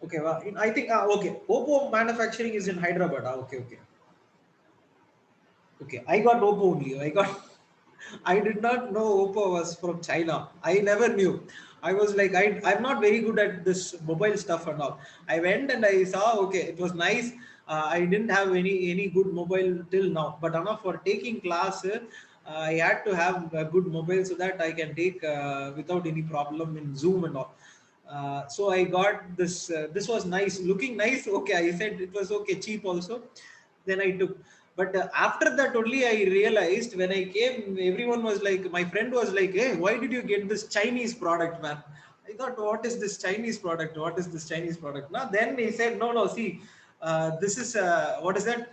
Okay, well, I think okay, Oppo manufacturing is in Hyderabad. Okay, okay, okay. I got Oppo only. I did not know Oppo was from China. I never knew. I was like, I'm not very good at this mobile stuff and all. I went and I saw, okay, it was nice. I didn't have any good mobile till now. But enough for taking class, I had to have a good mobile so that I can take without any problem in Zoom and all. So I got this. This was nice, looking nice. Okay, I said it was okay, cheap also. Then I took. But after that only I realized, when I came, everyone was like, my friend was like, hey, why did you get this Chinese product, man? I thought, what is this Chinese product? What is this Chinese product? Now then he said, no, no, see, this is what is that?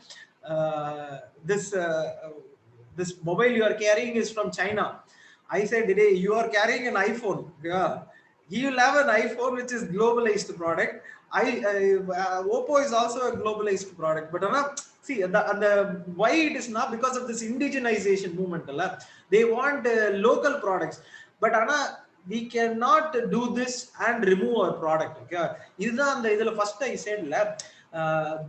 This this mobile you are carrying is from China. I said, hey, you are carrying an iPhone. Yeah. He will have an iPhone which is globalized product. Oppo is also a globalized product. But see, the why it is not because of this indigenization movement. They want local products. But we cannot do this and remove our product. Okay? First I said,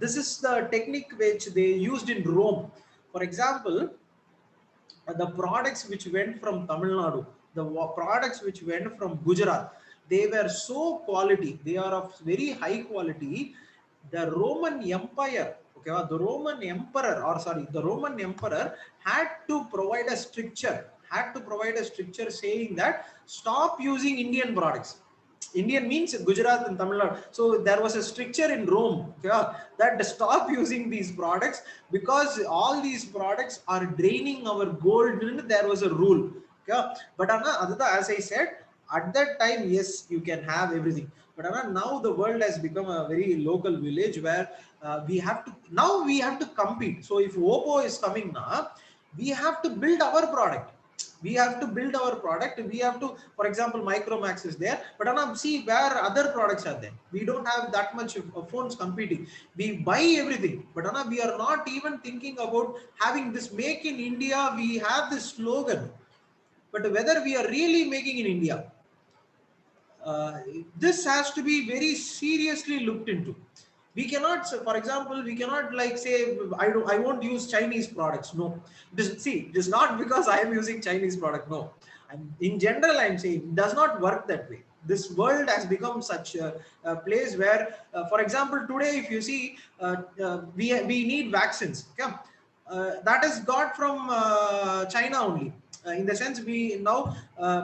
this is the technique which they used in Rome. For example, the products which went from Tamil Nadu, the products which went from Gujarat, they were so quality. They are of very high quality. The Roman Empire, okay, the Roman Emperor had to provide a stricture saying that stop using Indian products. Indian means Gujarat and Tamil Nadu. So there was a stricture in Rome, yeah, that stop using these products because all these products are draining our gold. There was a rule. Yeah. But as I said, at that time, yes, you can have everything. But now the world has become a very local village where we have to compete. So if Oppo is coming now, we have to build our product. We have to build our product. We have to, for example, Micromax is there, but see where other products are there. We don't have that much of phones competing. We buy everything, but we are not even thinking about having this make in India. We have this slogan, but whether we are really making in India, uh, this has to be very seriously looked into. We cannot, for example, we cannot like say, I won't use Chinese products. No, see, it is not because I am using Chinese product. No, in general I'm saying it does not work that way. This world has become such a place where, for example, today if you see, we need vaccines. Okay, that is got from China only. In the sense, we now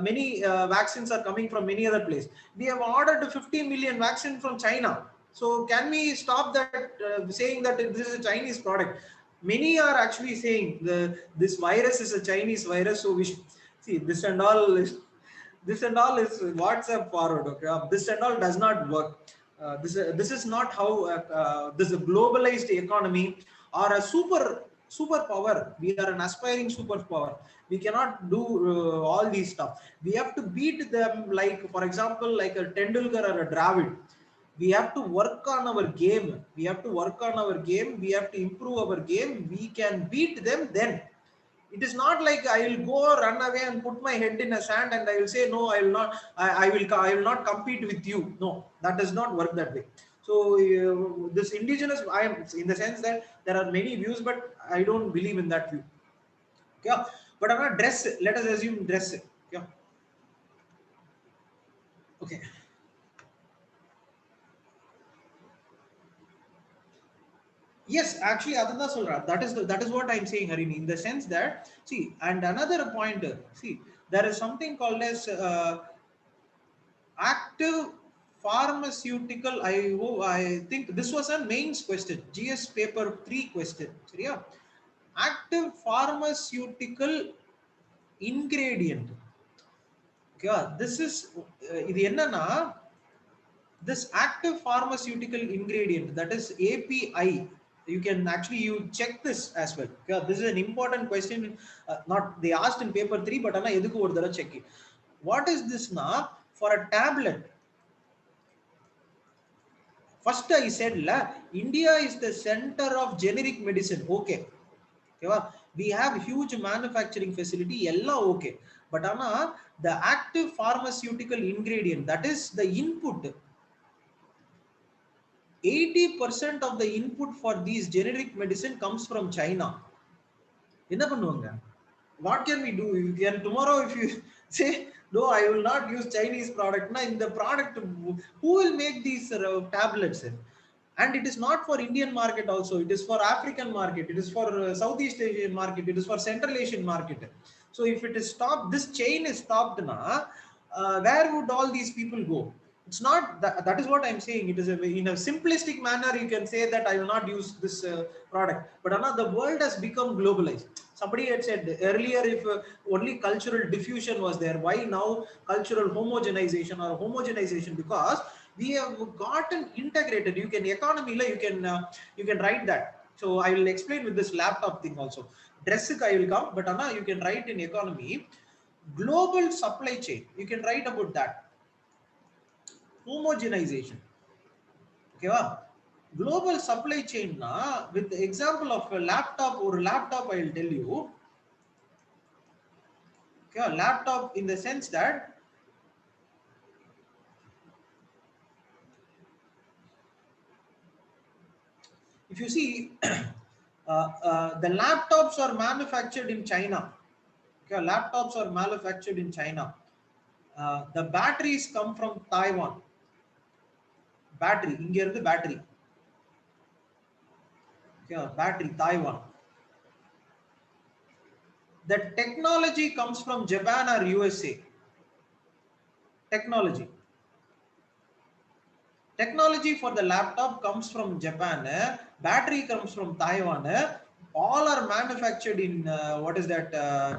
many vaccines are coming from many other places. We have ordered 15 million vaccine from China. So can we stop that saying that this is a Chinese product? Many are actually saying this virus is a Chinese virus. So we should see this and all is WhatsApp forward. Okay, this and all does not work. This is not how this is a globalized economy or a superpower. We are an aspiring superpower. We cannot do all these stuff. We have to beat them, like for example, like a Tendulkar or a Dravid. We have to work on our game. We have to work on our game. We have to improve our game. We can beat them then. It is not like I will go run away and put my head in a sand and I will say, no, I will not, I will not compete with you. No, that does not work that way. So this indigenous, I am in the sense that there are many views, but I don't believe in that view. Yeah, but I'm not dress, let us assume dress. Yeah, okay. Yes, actually adanda solra, that is what I'm saying, Harini, in the sense that, see, and another point, see, there is something called as active pharmaceutical, I think this was a mains question, GS paper 3 question. Yeah, active pharmaceutical ingredient. Okay, this is இது என்னன்னா, this active pharmaceutical ingredient, that is API, you can actually, you check this as well. Okay, this is an important question, not they asked in paper 3, but ana edukku oru thara check it. What is this na? For a tablet, first I said la, India is the center of generic medicine. Okay, okay, we have huge manufacturing facility, ella okay, but ana the active pharmaceutical ingredient, that is the input, 80% of the input for these generic medicine comes from China. என்ன பண்ணுவாங்க? What can we do? You can tomorrow, if you say no, I will not use Chinese product, na in the product, who will make these tablets? And it is not for Indian market also, it is for African market, it is for Southeast Asian market, it is for Central Asian market. So if it is stopped, this chain is stopped na, where would all these people go? It's not that, that is what I'm saying. It is in a simplistic manner you can say that I will not use this product, but the world has become globalized. Somebody had said earlier, if only cultural diffusion was there, why now cultural homogenization or homogenization? Because we have gotten integrated. You can economy la, you can write that. So I will explain with this laptop thing also. Dress I will come, but you can write in economy, global supply chain, you can write about that. Homogenization. Okay, global supply chain na, with the example of a laptop, or laptop I will tell you. Okay, a laptop in the sense that, if you see the laptops are manufactured in China. Okay, laptops are manufactured in China. The batteries come from Taiwan. Battery, inge irundhu battery. Okay, battery Taiwan. The technology comes from Japan or USA. Technology. Technology for the laptop comes from Japan, battery comes from Taiwan, all are manufactured in what is that,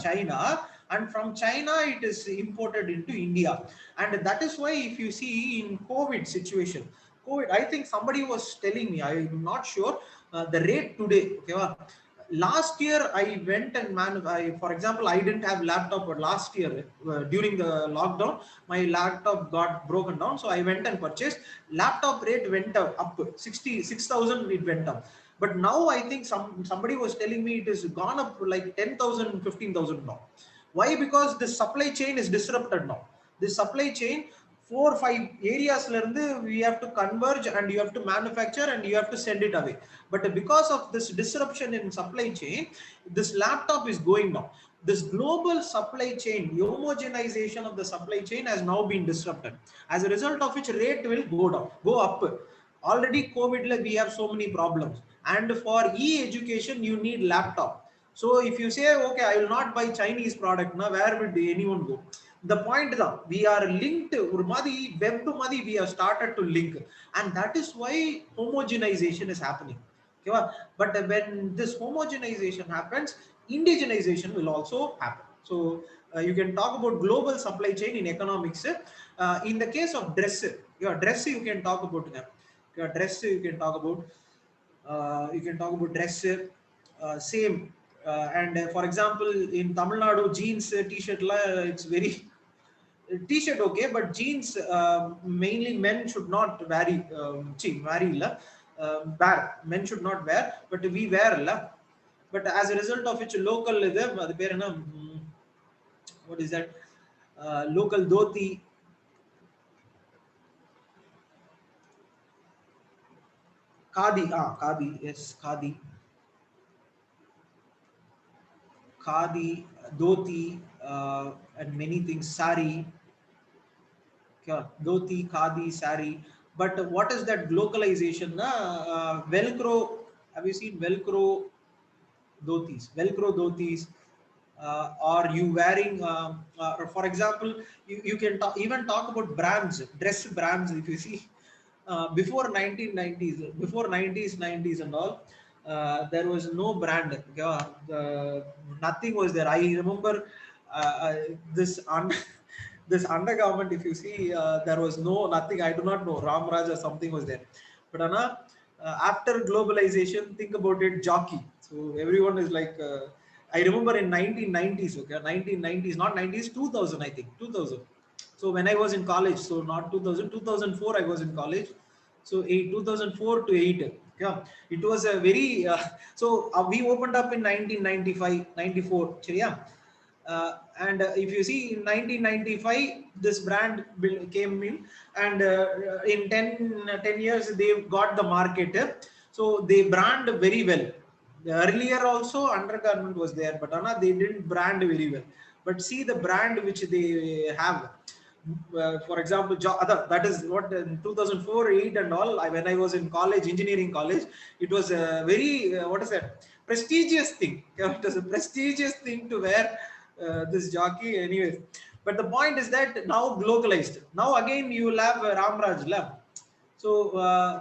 China, and from China it is imported into India. And that is why, if you see in COVID situation, COVID, I think somebody was telling me, I'm not sure the rate today. Okay, last year I went and for example, I didn't have laptop, but last year during the lockdown my laptop got broken down, so I went and purchased. Laptop rate went up 66,000, it went up. But now I think somebody was telling me it has gone up like 10,000, 15,000 now. Why? Because the supply chain is disrupted now. The supply chain, 4 or 5 areas we have to converge, and you have to manufacture, and you have to send it away. But because of this disruption in supply chain, this laptop is going down. This global supply chain, homogenization of the supply chain has now been disrupted, as a result of which rate will go up. Already COVID, we have so many problems, and for e-education you need laptop. So if you say, okay, I will not buy Chinese product, now where would anyone go? The point is, we are linked, web madi we have started to link, and that is why homogenization is happening. Okay, but when this homogenization happens, indigenization will also happen. So you can talk about global supply chain in economics. In the case of dress, dress you can talk about them. Dress you can talk about, dress, same. And for example, in Tamil Nadu, jeans, t-shirt it's very t-shirt okay, but jeans, mainly men should not vary, vary illa, wear, men should not wear, but we wear illa. But as a result of which local idu adu per enna, what is that, local dhoti. Khadi, khadi, yes, khadi, dhoti, and many things, sari. Yeah, dhoti, khadi, sari. But what is that globalization? Velcro. Have you seen Velcro dhotis? Velcro dhotis. Or you wearing, for example, you can even talk about brands, dress brands. If you see, before 1990s, before 90s and all, there was no brand. Yeah, nothing was there. I remember this this undergarment. If you see, there was no nothing. I do not know. Ramraj or something was there. But Anna, after globalization, think about it. Jockey. So everyone is like. I remember in 1990s. Okay, 1990s, not 90s, 2000. I think 2000. So when I was in college, so not 2000, 2004 I was in college. So 2004 to 8. Yeah, it was a very so we opened up in 1995, 94. Yeah. And if you see in 1995 this brand came in, and in 10 years they got the market. So they brand very well. Earlier also undergarment was there, but Anna, they didn't brand very well. But see the brand which they have. For example, that is what in 2004, 8 and all. When I was in college, engineering college, it was a very what is that? Prestigious thing. It was a prestigious thing to wear this jockey, anyways. But the point is that now globalized. Now again you will have Ramraj Lab. So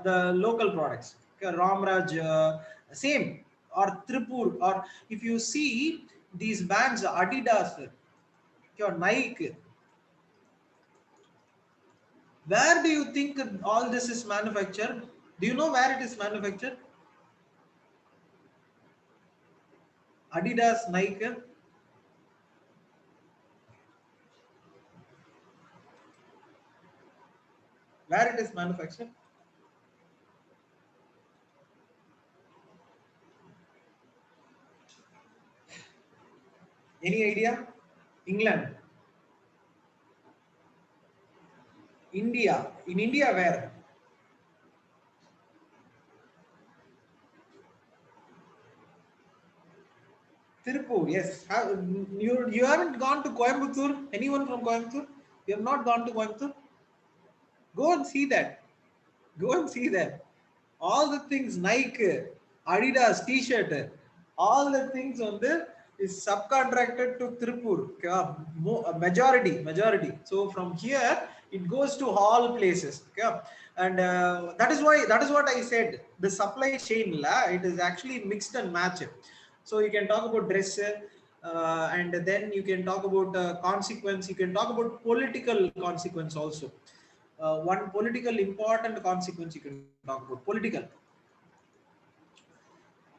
the local products, okay, Ramraj, same, or Tripur, or if you see these brands, Adidas, okay, or Nike, where do you think all this is manufactured? Do you know where it is manufactured? Adidas, Nike, where it is manufactured? Any idea? England, India. In India, where? Tirupur, yes. You haven't gone to Coimbatore? Anyone from Coimbatore? You have not gone to Coimbatore? Go and see that. Go and see that. All the things Nike, Adidas T-shirt, all the things on there is subcontracted to Tirupur. Okay, majority. So from here it goes to all places. Okay, and that is what I said. The supply chain it is actually mixed and matched. So you can talk about dress. And then you can talk about consequence. You can talk about political consequence also. One political important consequence you can talk about political.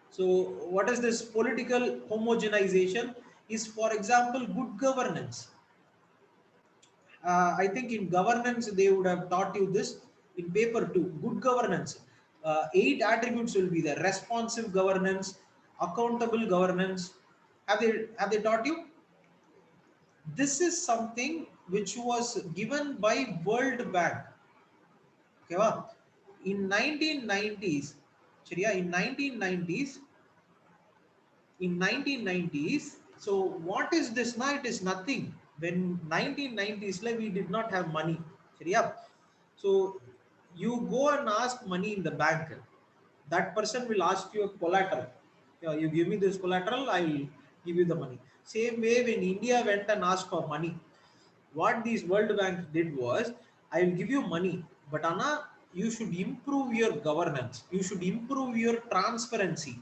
So what is this political homogenization is, for example, good governance. I think in governance they would have taught you this in paper too. Good governance, 8 attributes will be there: responsive governance, accountable governance. Have they taught you? This is something which was given by World Bank. Okay, wow. In 1990s, Sharia, in 1990s, so what is this now? It is nothing. When 1990s, like, we did not have money. Sharia. So you go and ask money in the bank. That person will ask you a collateral. Yeah, you give me this collateral, I will give you the money. Same way when India went and asked for money, what these World Bank did was, I will give you money, but Anna, you should improve your governance. You should improve your transparency.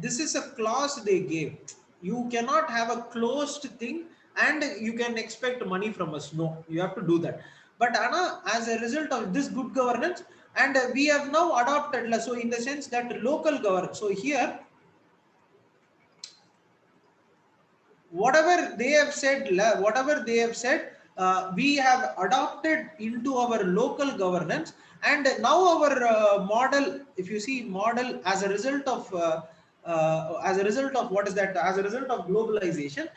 This is a clause they gave. You cannot have a closed thing and you can expect money from us. No, you have to do that. But Anna, as a result of this good governance, and we have now adopted, so in the sense that local governance, so here whatever they have said, we have adopted into our local governance. And now our model, if you see model, as a result of as a result of what is that? As a result of globalization,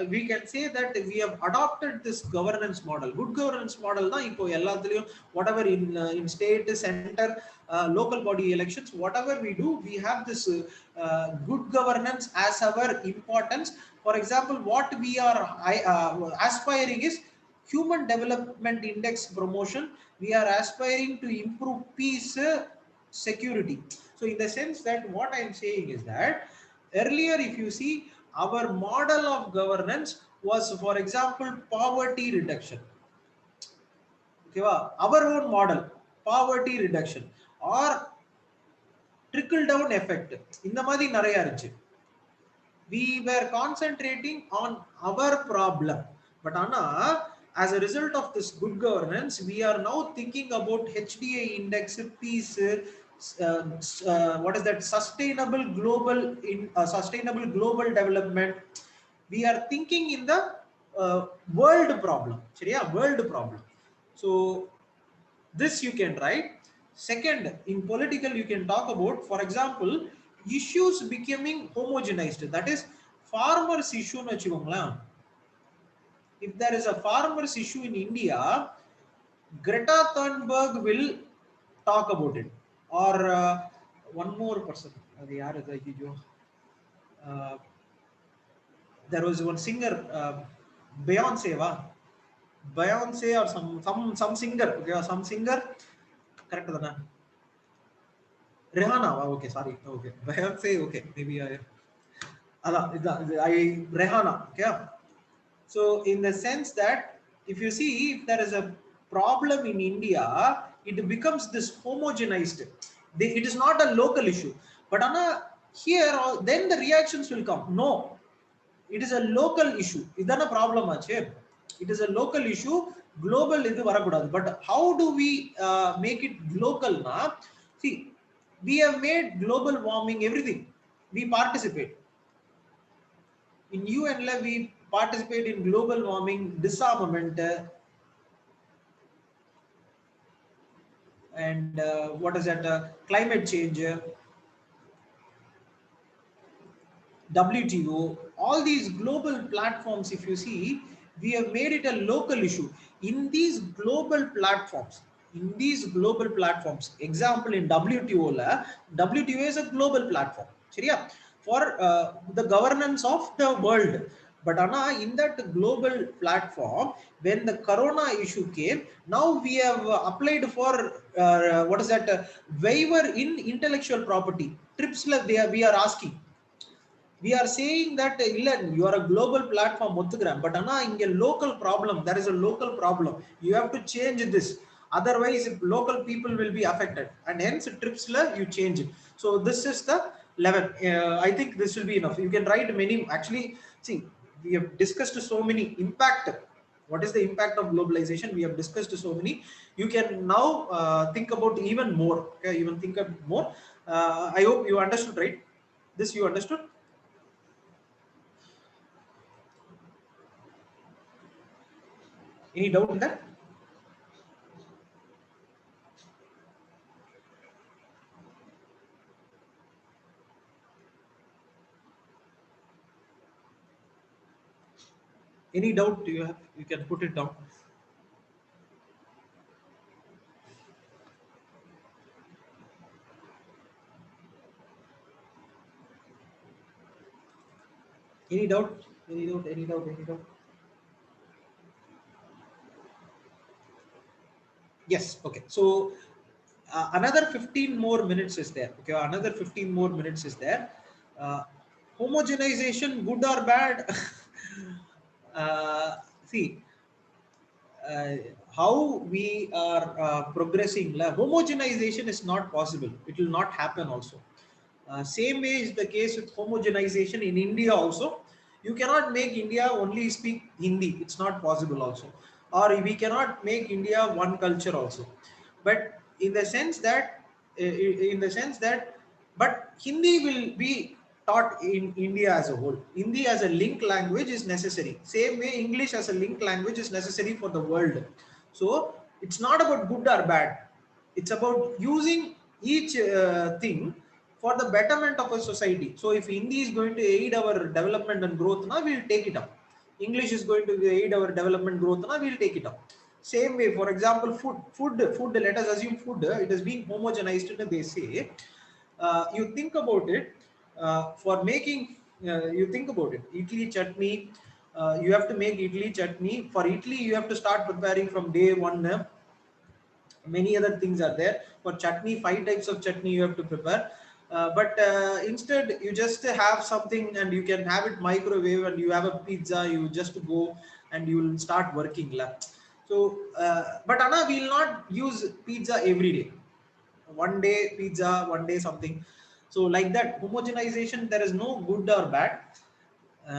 we can say that we have adopted this governance model. Good governance model na ipo ellathiliyum, whatever in state, center, local body elections, whatever we do, we have this good governance as our importance. For example, what we are aspiring is human development index promotion. We are aspiring to improve peace, security. So in the sense that what I am saying is that earlier, if you see, our model of governance was, for example, poverty reduction. Okay, our own model, poverty reduction or trickle down effect. In the Madi Narayarji, we were concentrating on our problem. But Anna, as a result of this good governance, we are now thinking about HDA index, peace, what is that? Sustainable global development. We are thinking in the world problem. World problem. So this you can write. Second, in political, you can talk about, for example, issues becoming homogenized. That is, farmers issue. If there is a farmers issue in India, Greta Thunberg will talk about it. Or one more person. There was one singer, Beyonce, Beyonce or some singer. Okay, some singer. Correct, Rihanna. Okay, sorry. Okay, Beyonce. Okay, maybe I Rihanna. Okay. So in the sense that if you see, if there is a problem in India, it becomes this homogenized. It is not a local issue. But Anna, here then the reactions will come. No, it is a local issue. Is that a problem? It is a local issue. Global is but how do we make it local? See, we have made global warming everything. We participate. In UN, we participate in global warming, disarmament, and what is that? Climate change, WTO, all these global platforms, if you see, we have made it a local issue. In these global platforms, example in WTO, WTO is a global platform for the governance of the world. But Anna, in that global platform, when the corona issue came, now we have applied for what is that? Waiver in intellectual property. TRIPS, we are asking. We are saying that you are a global platform, but in a local problem, there is a local problem. You have to change this. Otherwise, local people will be affected, and hence TRIPS you change it. So this is the level. I think this will be enough. You can write many. Actually, see, we have discussed so many impact. What is the impact of globalization? We have discussed so many. You can now think about even more. Okay, even think of more. I hope you understood, right? This you understood. Any doubt in that? Any doubt you have? You can put it down. Any doubt? Any doubt? Any doubt? Any doubt? Yes. Okay. So another 15 more minutes is there. Okay. Another 15 more minutes is there. Homogenization, good or bad? See, how we are progressing. Homogenization is not possible. It will not happen also. Same way is the case with homogenization in India also. You cannot make India only speak Hindi. It's not possible also. Or we cannot make India one culture also. But in the sense that, but Hindi will be taught in India as a whole. Hindi as a link language is necessary. Same way English as a link language is necessary for the world. So it's not about good or bad. It's about using each thing for the betterment of a society. So if Hindi is going to aid our development and growth, now we'll take it up. English is going to aid our development growth, now we'll take it up. Same way, for example, food, let us assume food, it is being homogenized, they say. You think about it, for making, you think about it, idli chutney, you have to make idli chutney. For idli, you have to start preparing from day one. Many other things are there. For chutney, 5 types of chutney you have to prepare. But instead, you just have something and you can have it microwave, and you have a pizza, you just go and you will start working. So, but Anna will not use pizza every day. One day pizza, one day something. So like that, homogenization, there is no good or bad.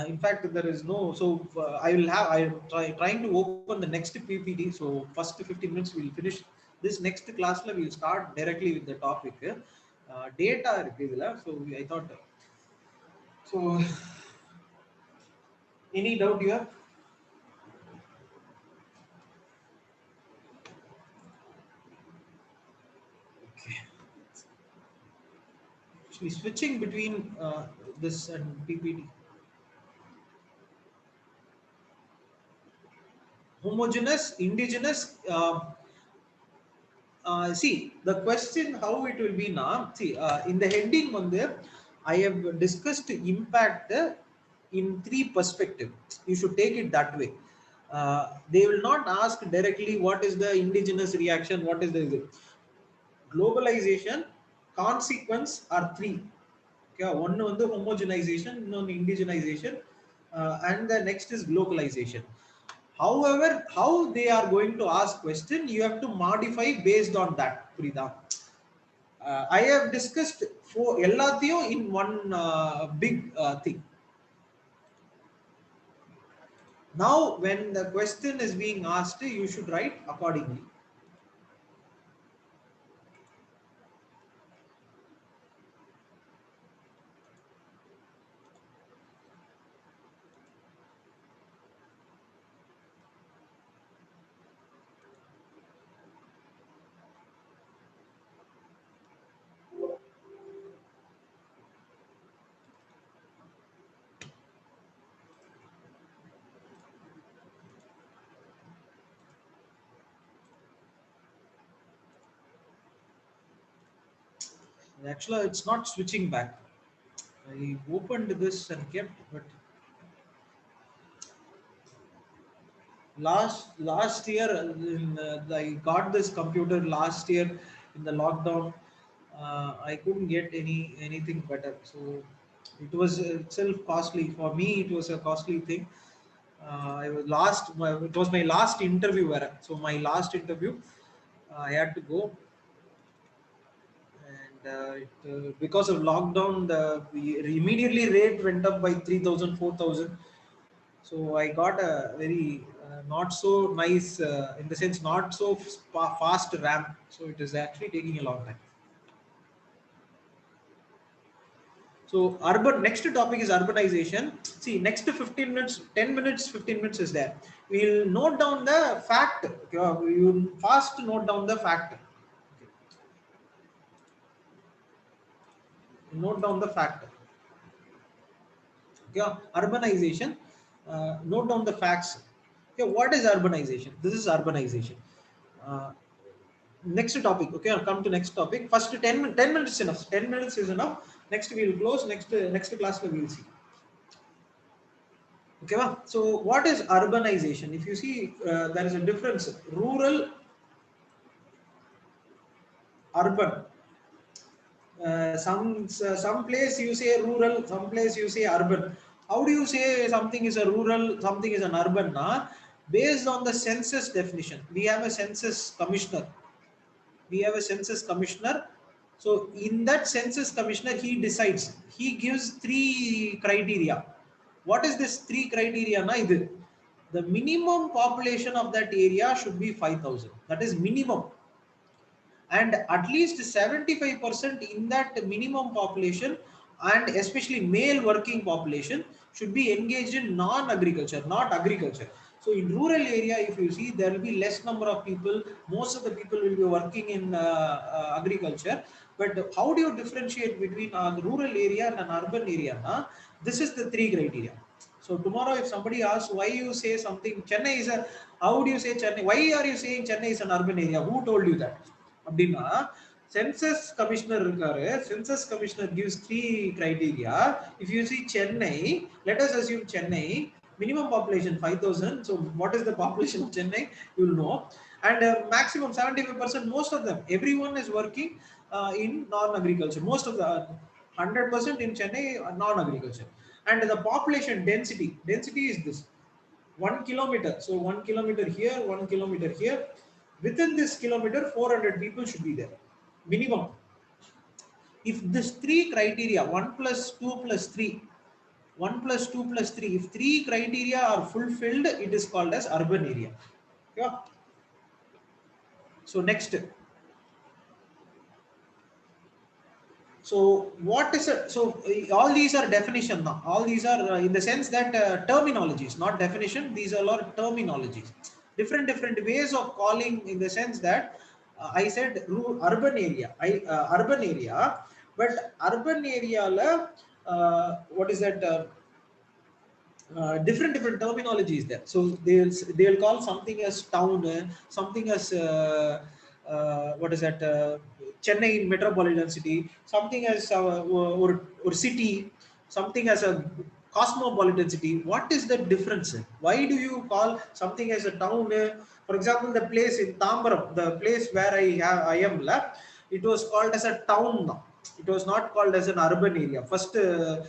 In fact, there is no. So trying to open the next PPT. So first 15 minutes we'll finish. This next class we'll start directly with the topic. Data. So I thought. So any doubt you have? Okay. Actually, switching between this and PPT. Homogeneous, indigenous. See the question how it will be now. See, in the heading on there, I have discussed impact in 3 perspectives. You should take it that way. They will not ask directly what is the indigenous reaction, what is the globalization consequence are 3. Okay, one on the homogenization, one indigenization, and the next is globalization. However, how they are going to ask question, you have to modify based on that, Prida. I have discussed for Ellathio in one big thing. Now, when the question is being asked, you should write accordingly. Actually, it's not switching back. I opened this and kept, but last year I got this computer last year in the lockdown. I couldn't get anything better, so it was itself costly for me. It was a costly thing. I was it was my last interview, so my last interview, I had to go. And because of lockdown, immediately rate went up by 3,000, 4,000. So I got a very not so nice, in the sense not so fast RAM. So it is actually taking a long time. So next topic is urbanization. See, next 15 minutes, 10 minutes, 15 minutes is there. We'll note down the fact. You fast note down the fact. Note down the fact. Okay, urbanization. Note down the facts. Okay, what is urbanization? This is urbanization. Uh, Next topic. Okay, I'll come to next topic. First 10 minutes is enough. 10 minutes is enough. Next we'll close. Next class we will see. Okay, so what is urbanization? If you see, there is a difference. Rural, urban. Some place you say rural, some place you say urban. How do you say something is a rural, something is an urban? Based on the census definition, we have a census commissioner. So in that census commissioner, he decides. He gives 3 criteria. What is this 3 criteria? The minimum population of that area should be 5,000. That is minimum. And at least 75% in that minimum population, and especially male working population, should be engaged in non-agriculture, not agriculture. So in rural area, if you see, there will be less number of people. Most of the people will be working in agriculture. But how do you differentiate between a rural area and an urban area? This is the three criteria. So tomorrow if somebody asks why you say something Chennai is a, how do you say Chennai, why are you saying Chennai is an urban area, who told you that அப்படின்னா census commissioner இருக்காரு, census commissioner gives three criteria. If you see Chennai, let us assume Chennai minimum population 5,000, so what is the population of Chennai, you will know. And maximum 75%, most of them, everyone is working in non-agriculture, most of the 100% in Chennai non-agriculture. And the population density is this 1 kilometer, so 1 kilometer here, 1 kilometer here, within this kilometer 400 people should be there minimum. If this three criteria, 1 plus 2 plus 3, 1 plus 2 plus 3, if three criteria are fulfilled, it is called as urban area. Yeah. So next, so what is it? So all these are definition now. All these are in the sense that terminologies, not definition. These are all terminologies. Different ways of calling, in the sense that I said urban area. Urban area, but urban area, what is that? Different terminologies there. So they'll call something as town, something as what is that? Chennai metropolitan city, something as or city, something as a cosmopolitan city. What is the difference? Why do you call something as a town? For example, the place in Tambaram, the place where I am left, it was called as a town now. It was not called as an urban area. First,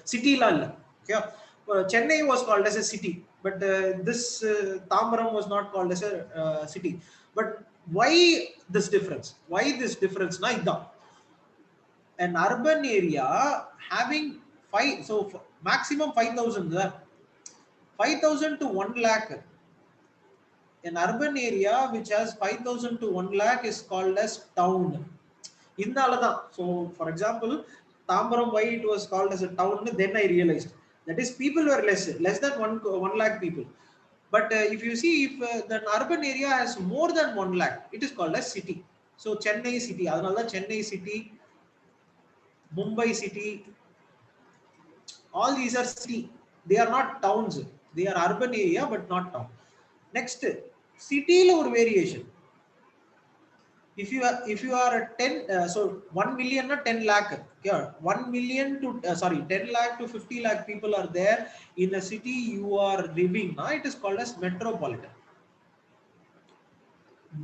city la. Yeah. Chennai was called as a city, but this Tambaram was not called as a city. But why this difference? Why this difference? An urban area having five, so maximum 5,000, 5,000 to 1 lakh. An urban area which has 5,000 to 1 lakh is called as town. So, for example, Tambaram, why it was called as a town, then I realized that is people were less than 1 lakh people. But if you see, if the urban area has more than 1 lakh, it is called as city. So Chennai city, Chennai city, Mumbai city, all these are city. They are not towns. They are urban area, but not town. Next, city or variation. If you are a 10, so 1 million or 10 lakh, yeah, 1 million to 10 lakh to 50 lakh people are there in a city you are living now, it is called as metropolitan.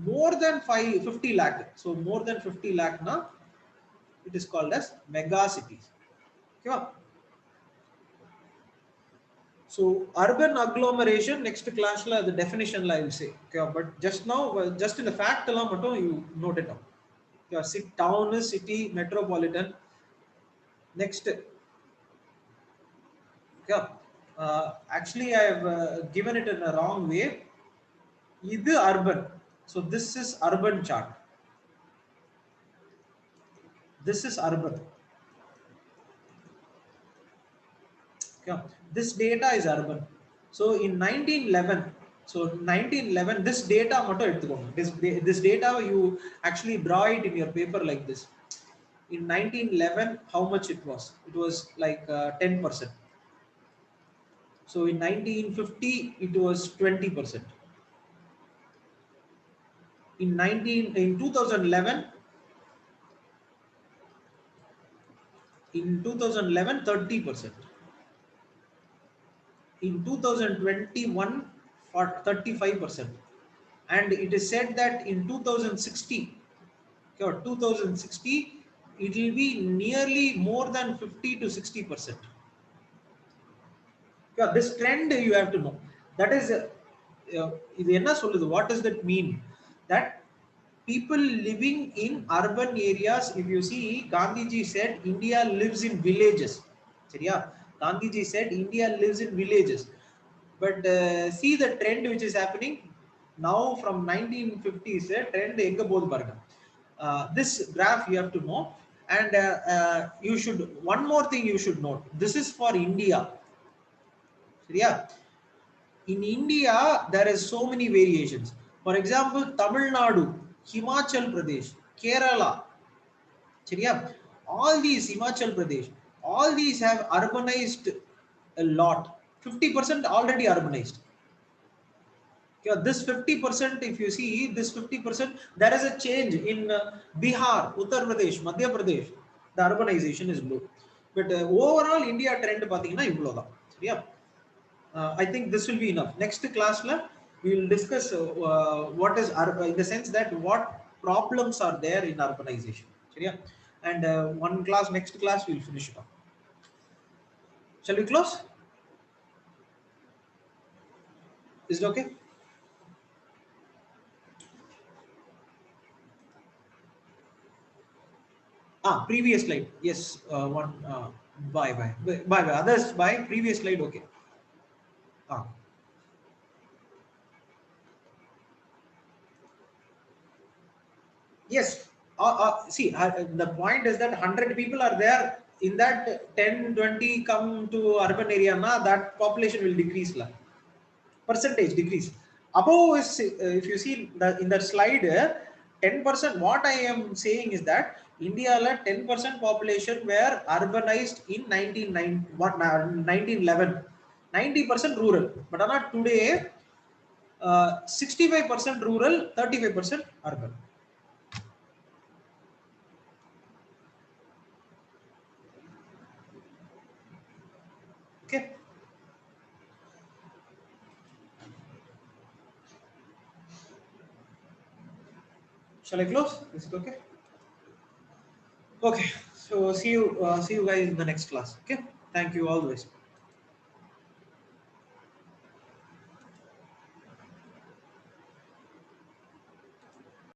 More than 50 lakh, so more than 50 lakh now, it is called as mega cities. Okay. So urban agglomeration, next class la the definition I will say. Okay, but just now, just in the fact you note it down. Yeah, town, city, metropolitan. Next, yeah, actually I have given it in a wrong way. This urban. So this is urban chart. This is urban. Yeah, this data is urban. So in 1911, this data, this data you actually draw it in your paper like this. In 1911, how much it was? It was like 10%. So in 1950, it was 20%. In 2011, 30%. In 2021, for 35%. And it is said that in 2060, or 2060, it will be nearly more than 50 to 60%. Yeah, this trend you have to know. That is, what does that mean? That people living in urban areas, if you see, Gandhiji said India lives in villages. Gandhiji said India lives in villages. But see the trend which is happening now from 1950s, trend enga bodhu paruga. This graph you have to know, and you should, one more thing you should note. This is for India. Yeah. In India, there is so many variations. For example, Tamil Nadu, Himachal Pradesh, Kerala, Chariya, all these Himachal Pradesh, all these have urbanized a lot. 50% already urbanized. Yeah, this 50%, if you see this 50%, there is a change in Bihar, Uttar Pradesh, Madhya Pradesh. The urbanization is low. But overall India trend pathina ivlo. Yeah. I think this will be enough. Next class we will discuss what is in the sense that what problems are there in urbanization. Yeah. And one class, next class we will finish it up. Shall we close? Is it okay? Previous slide. Yes, one. Bye. Others by previous slide. Okay. Ah, yes. See, the point is that 100 people are there. In that 10, 20 come to urban area, na, that population will decrease. La. Percentage decrease. Above is, if you see in that slide, 10%. What I am saying is that India 10% population were urbanized in 1911. 90% rural. But not today, 65% rural, 35% urban. Okay. Shall I close? Is it okay? Okay. So see you guys in the next class. Okay. Thank you always.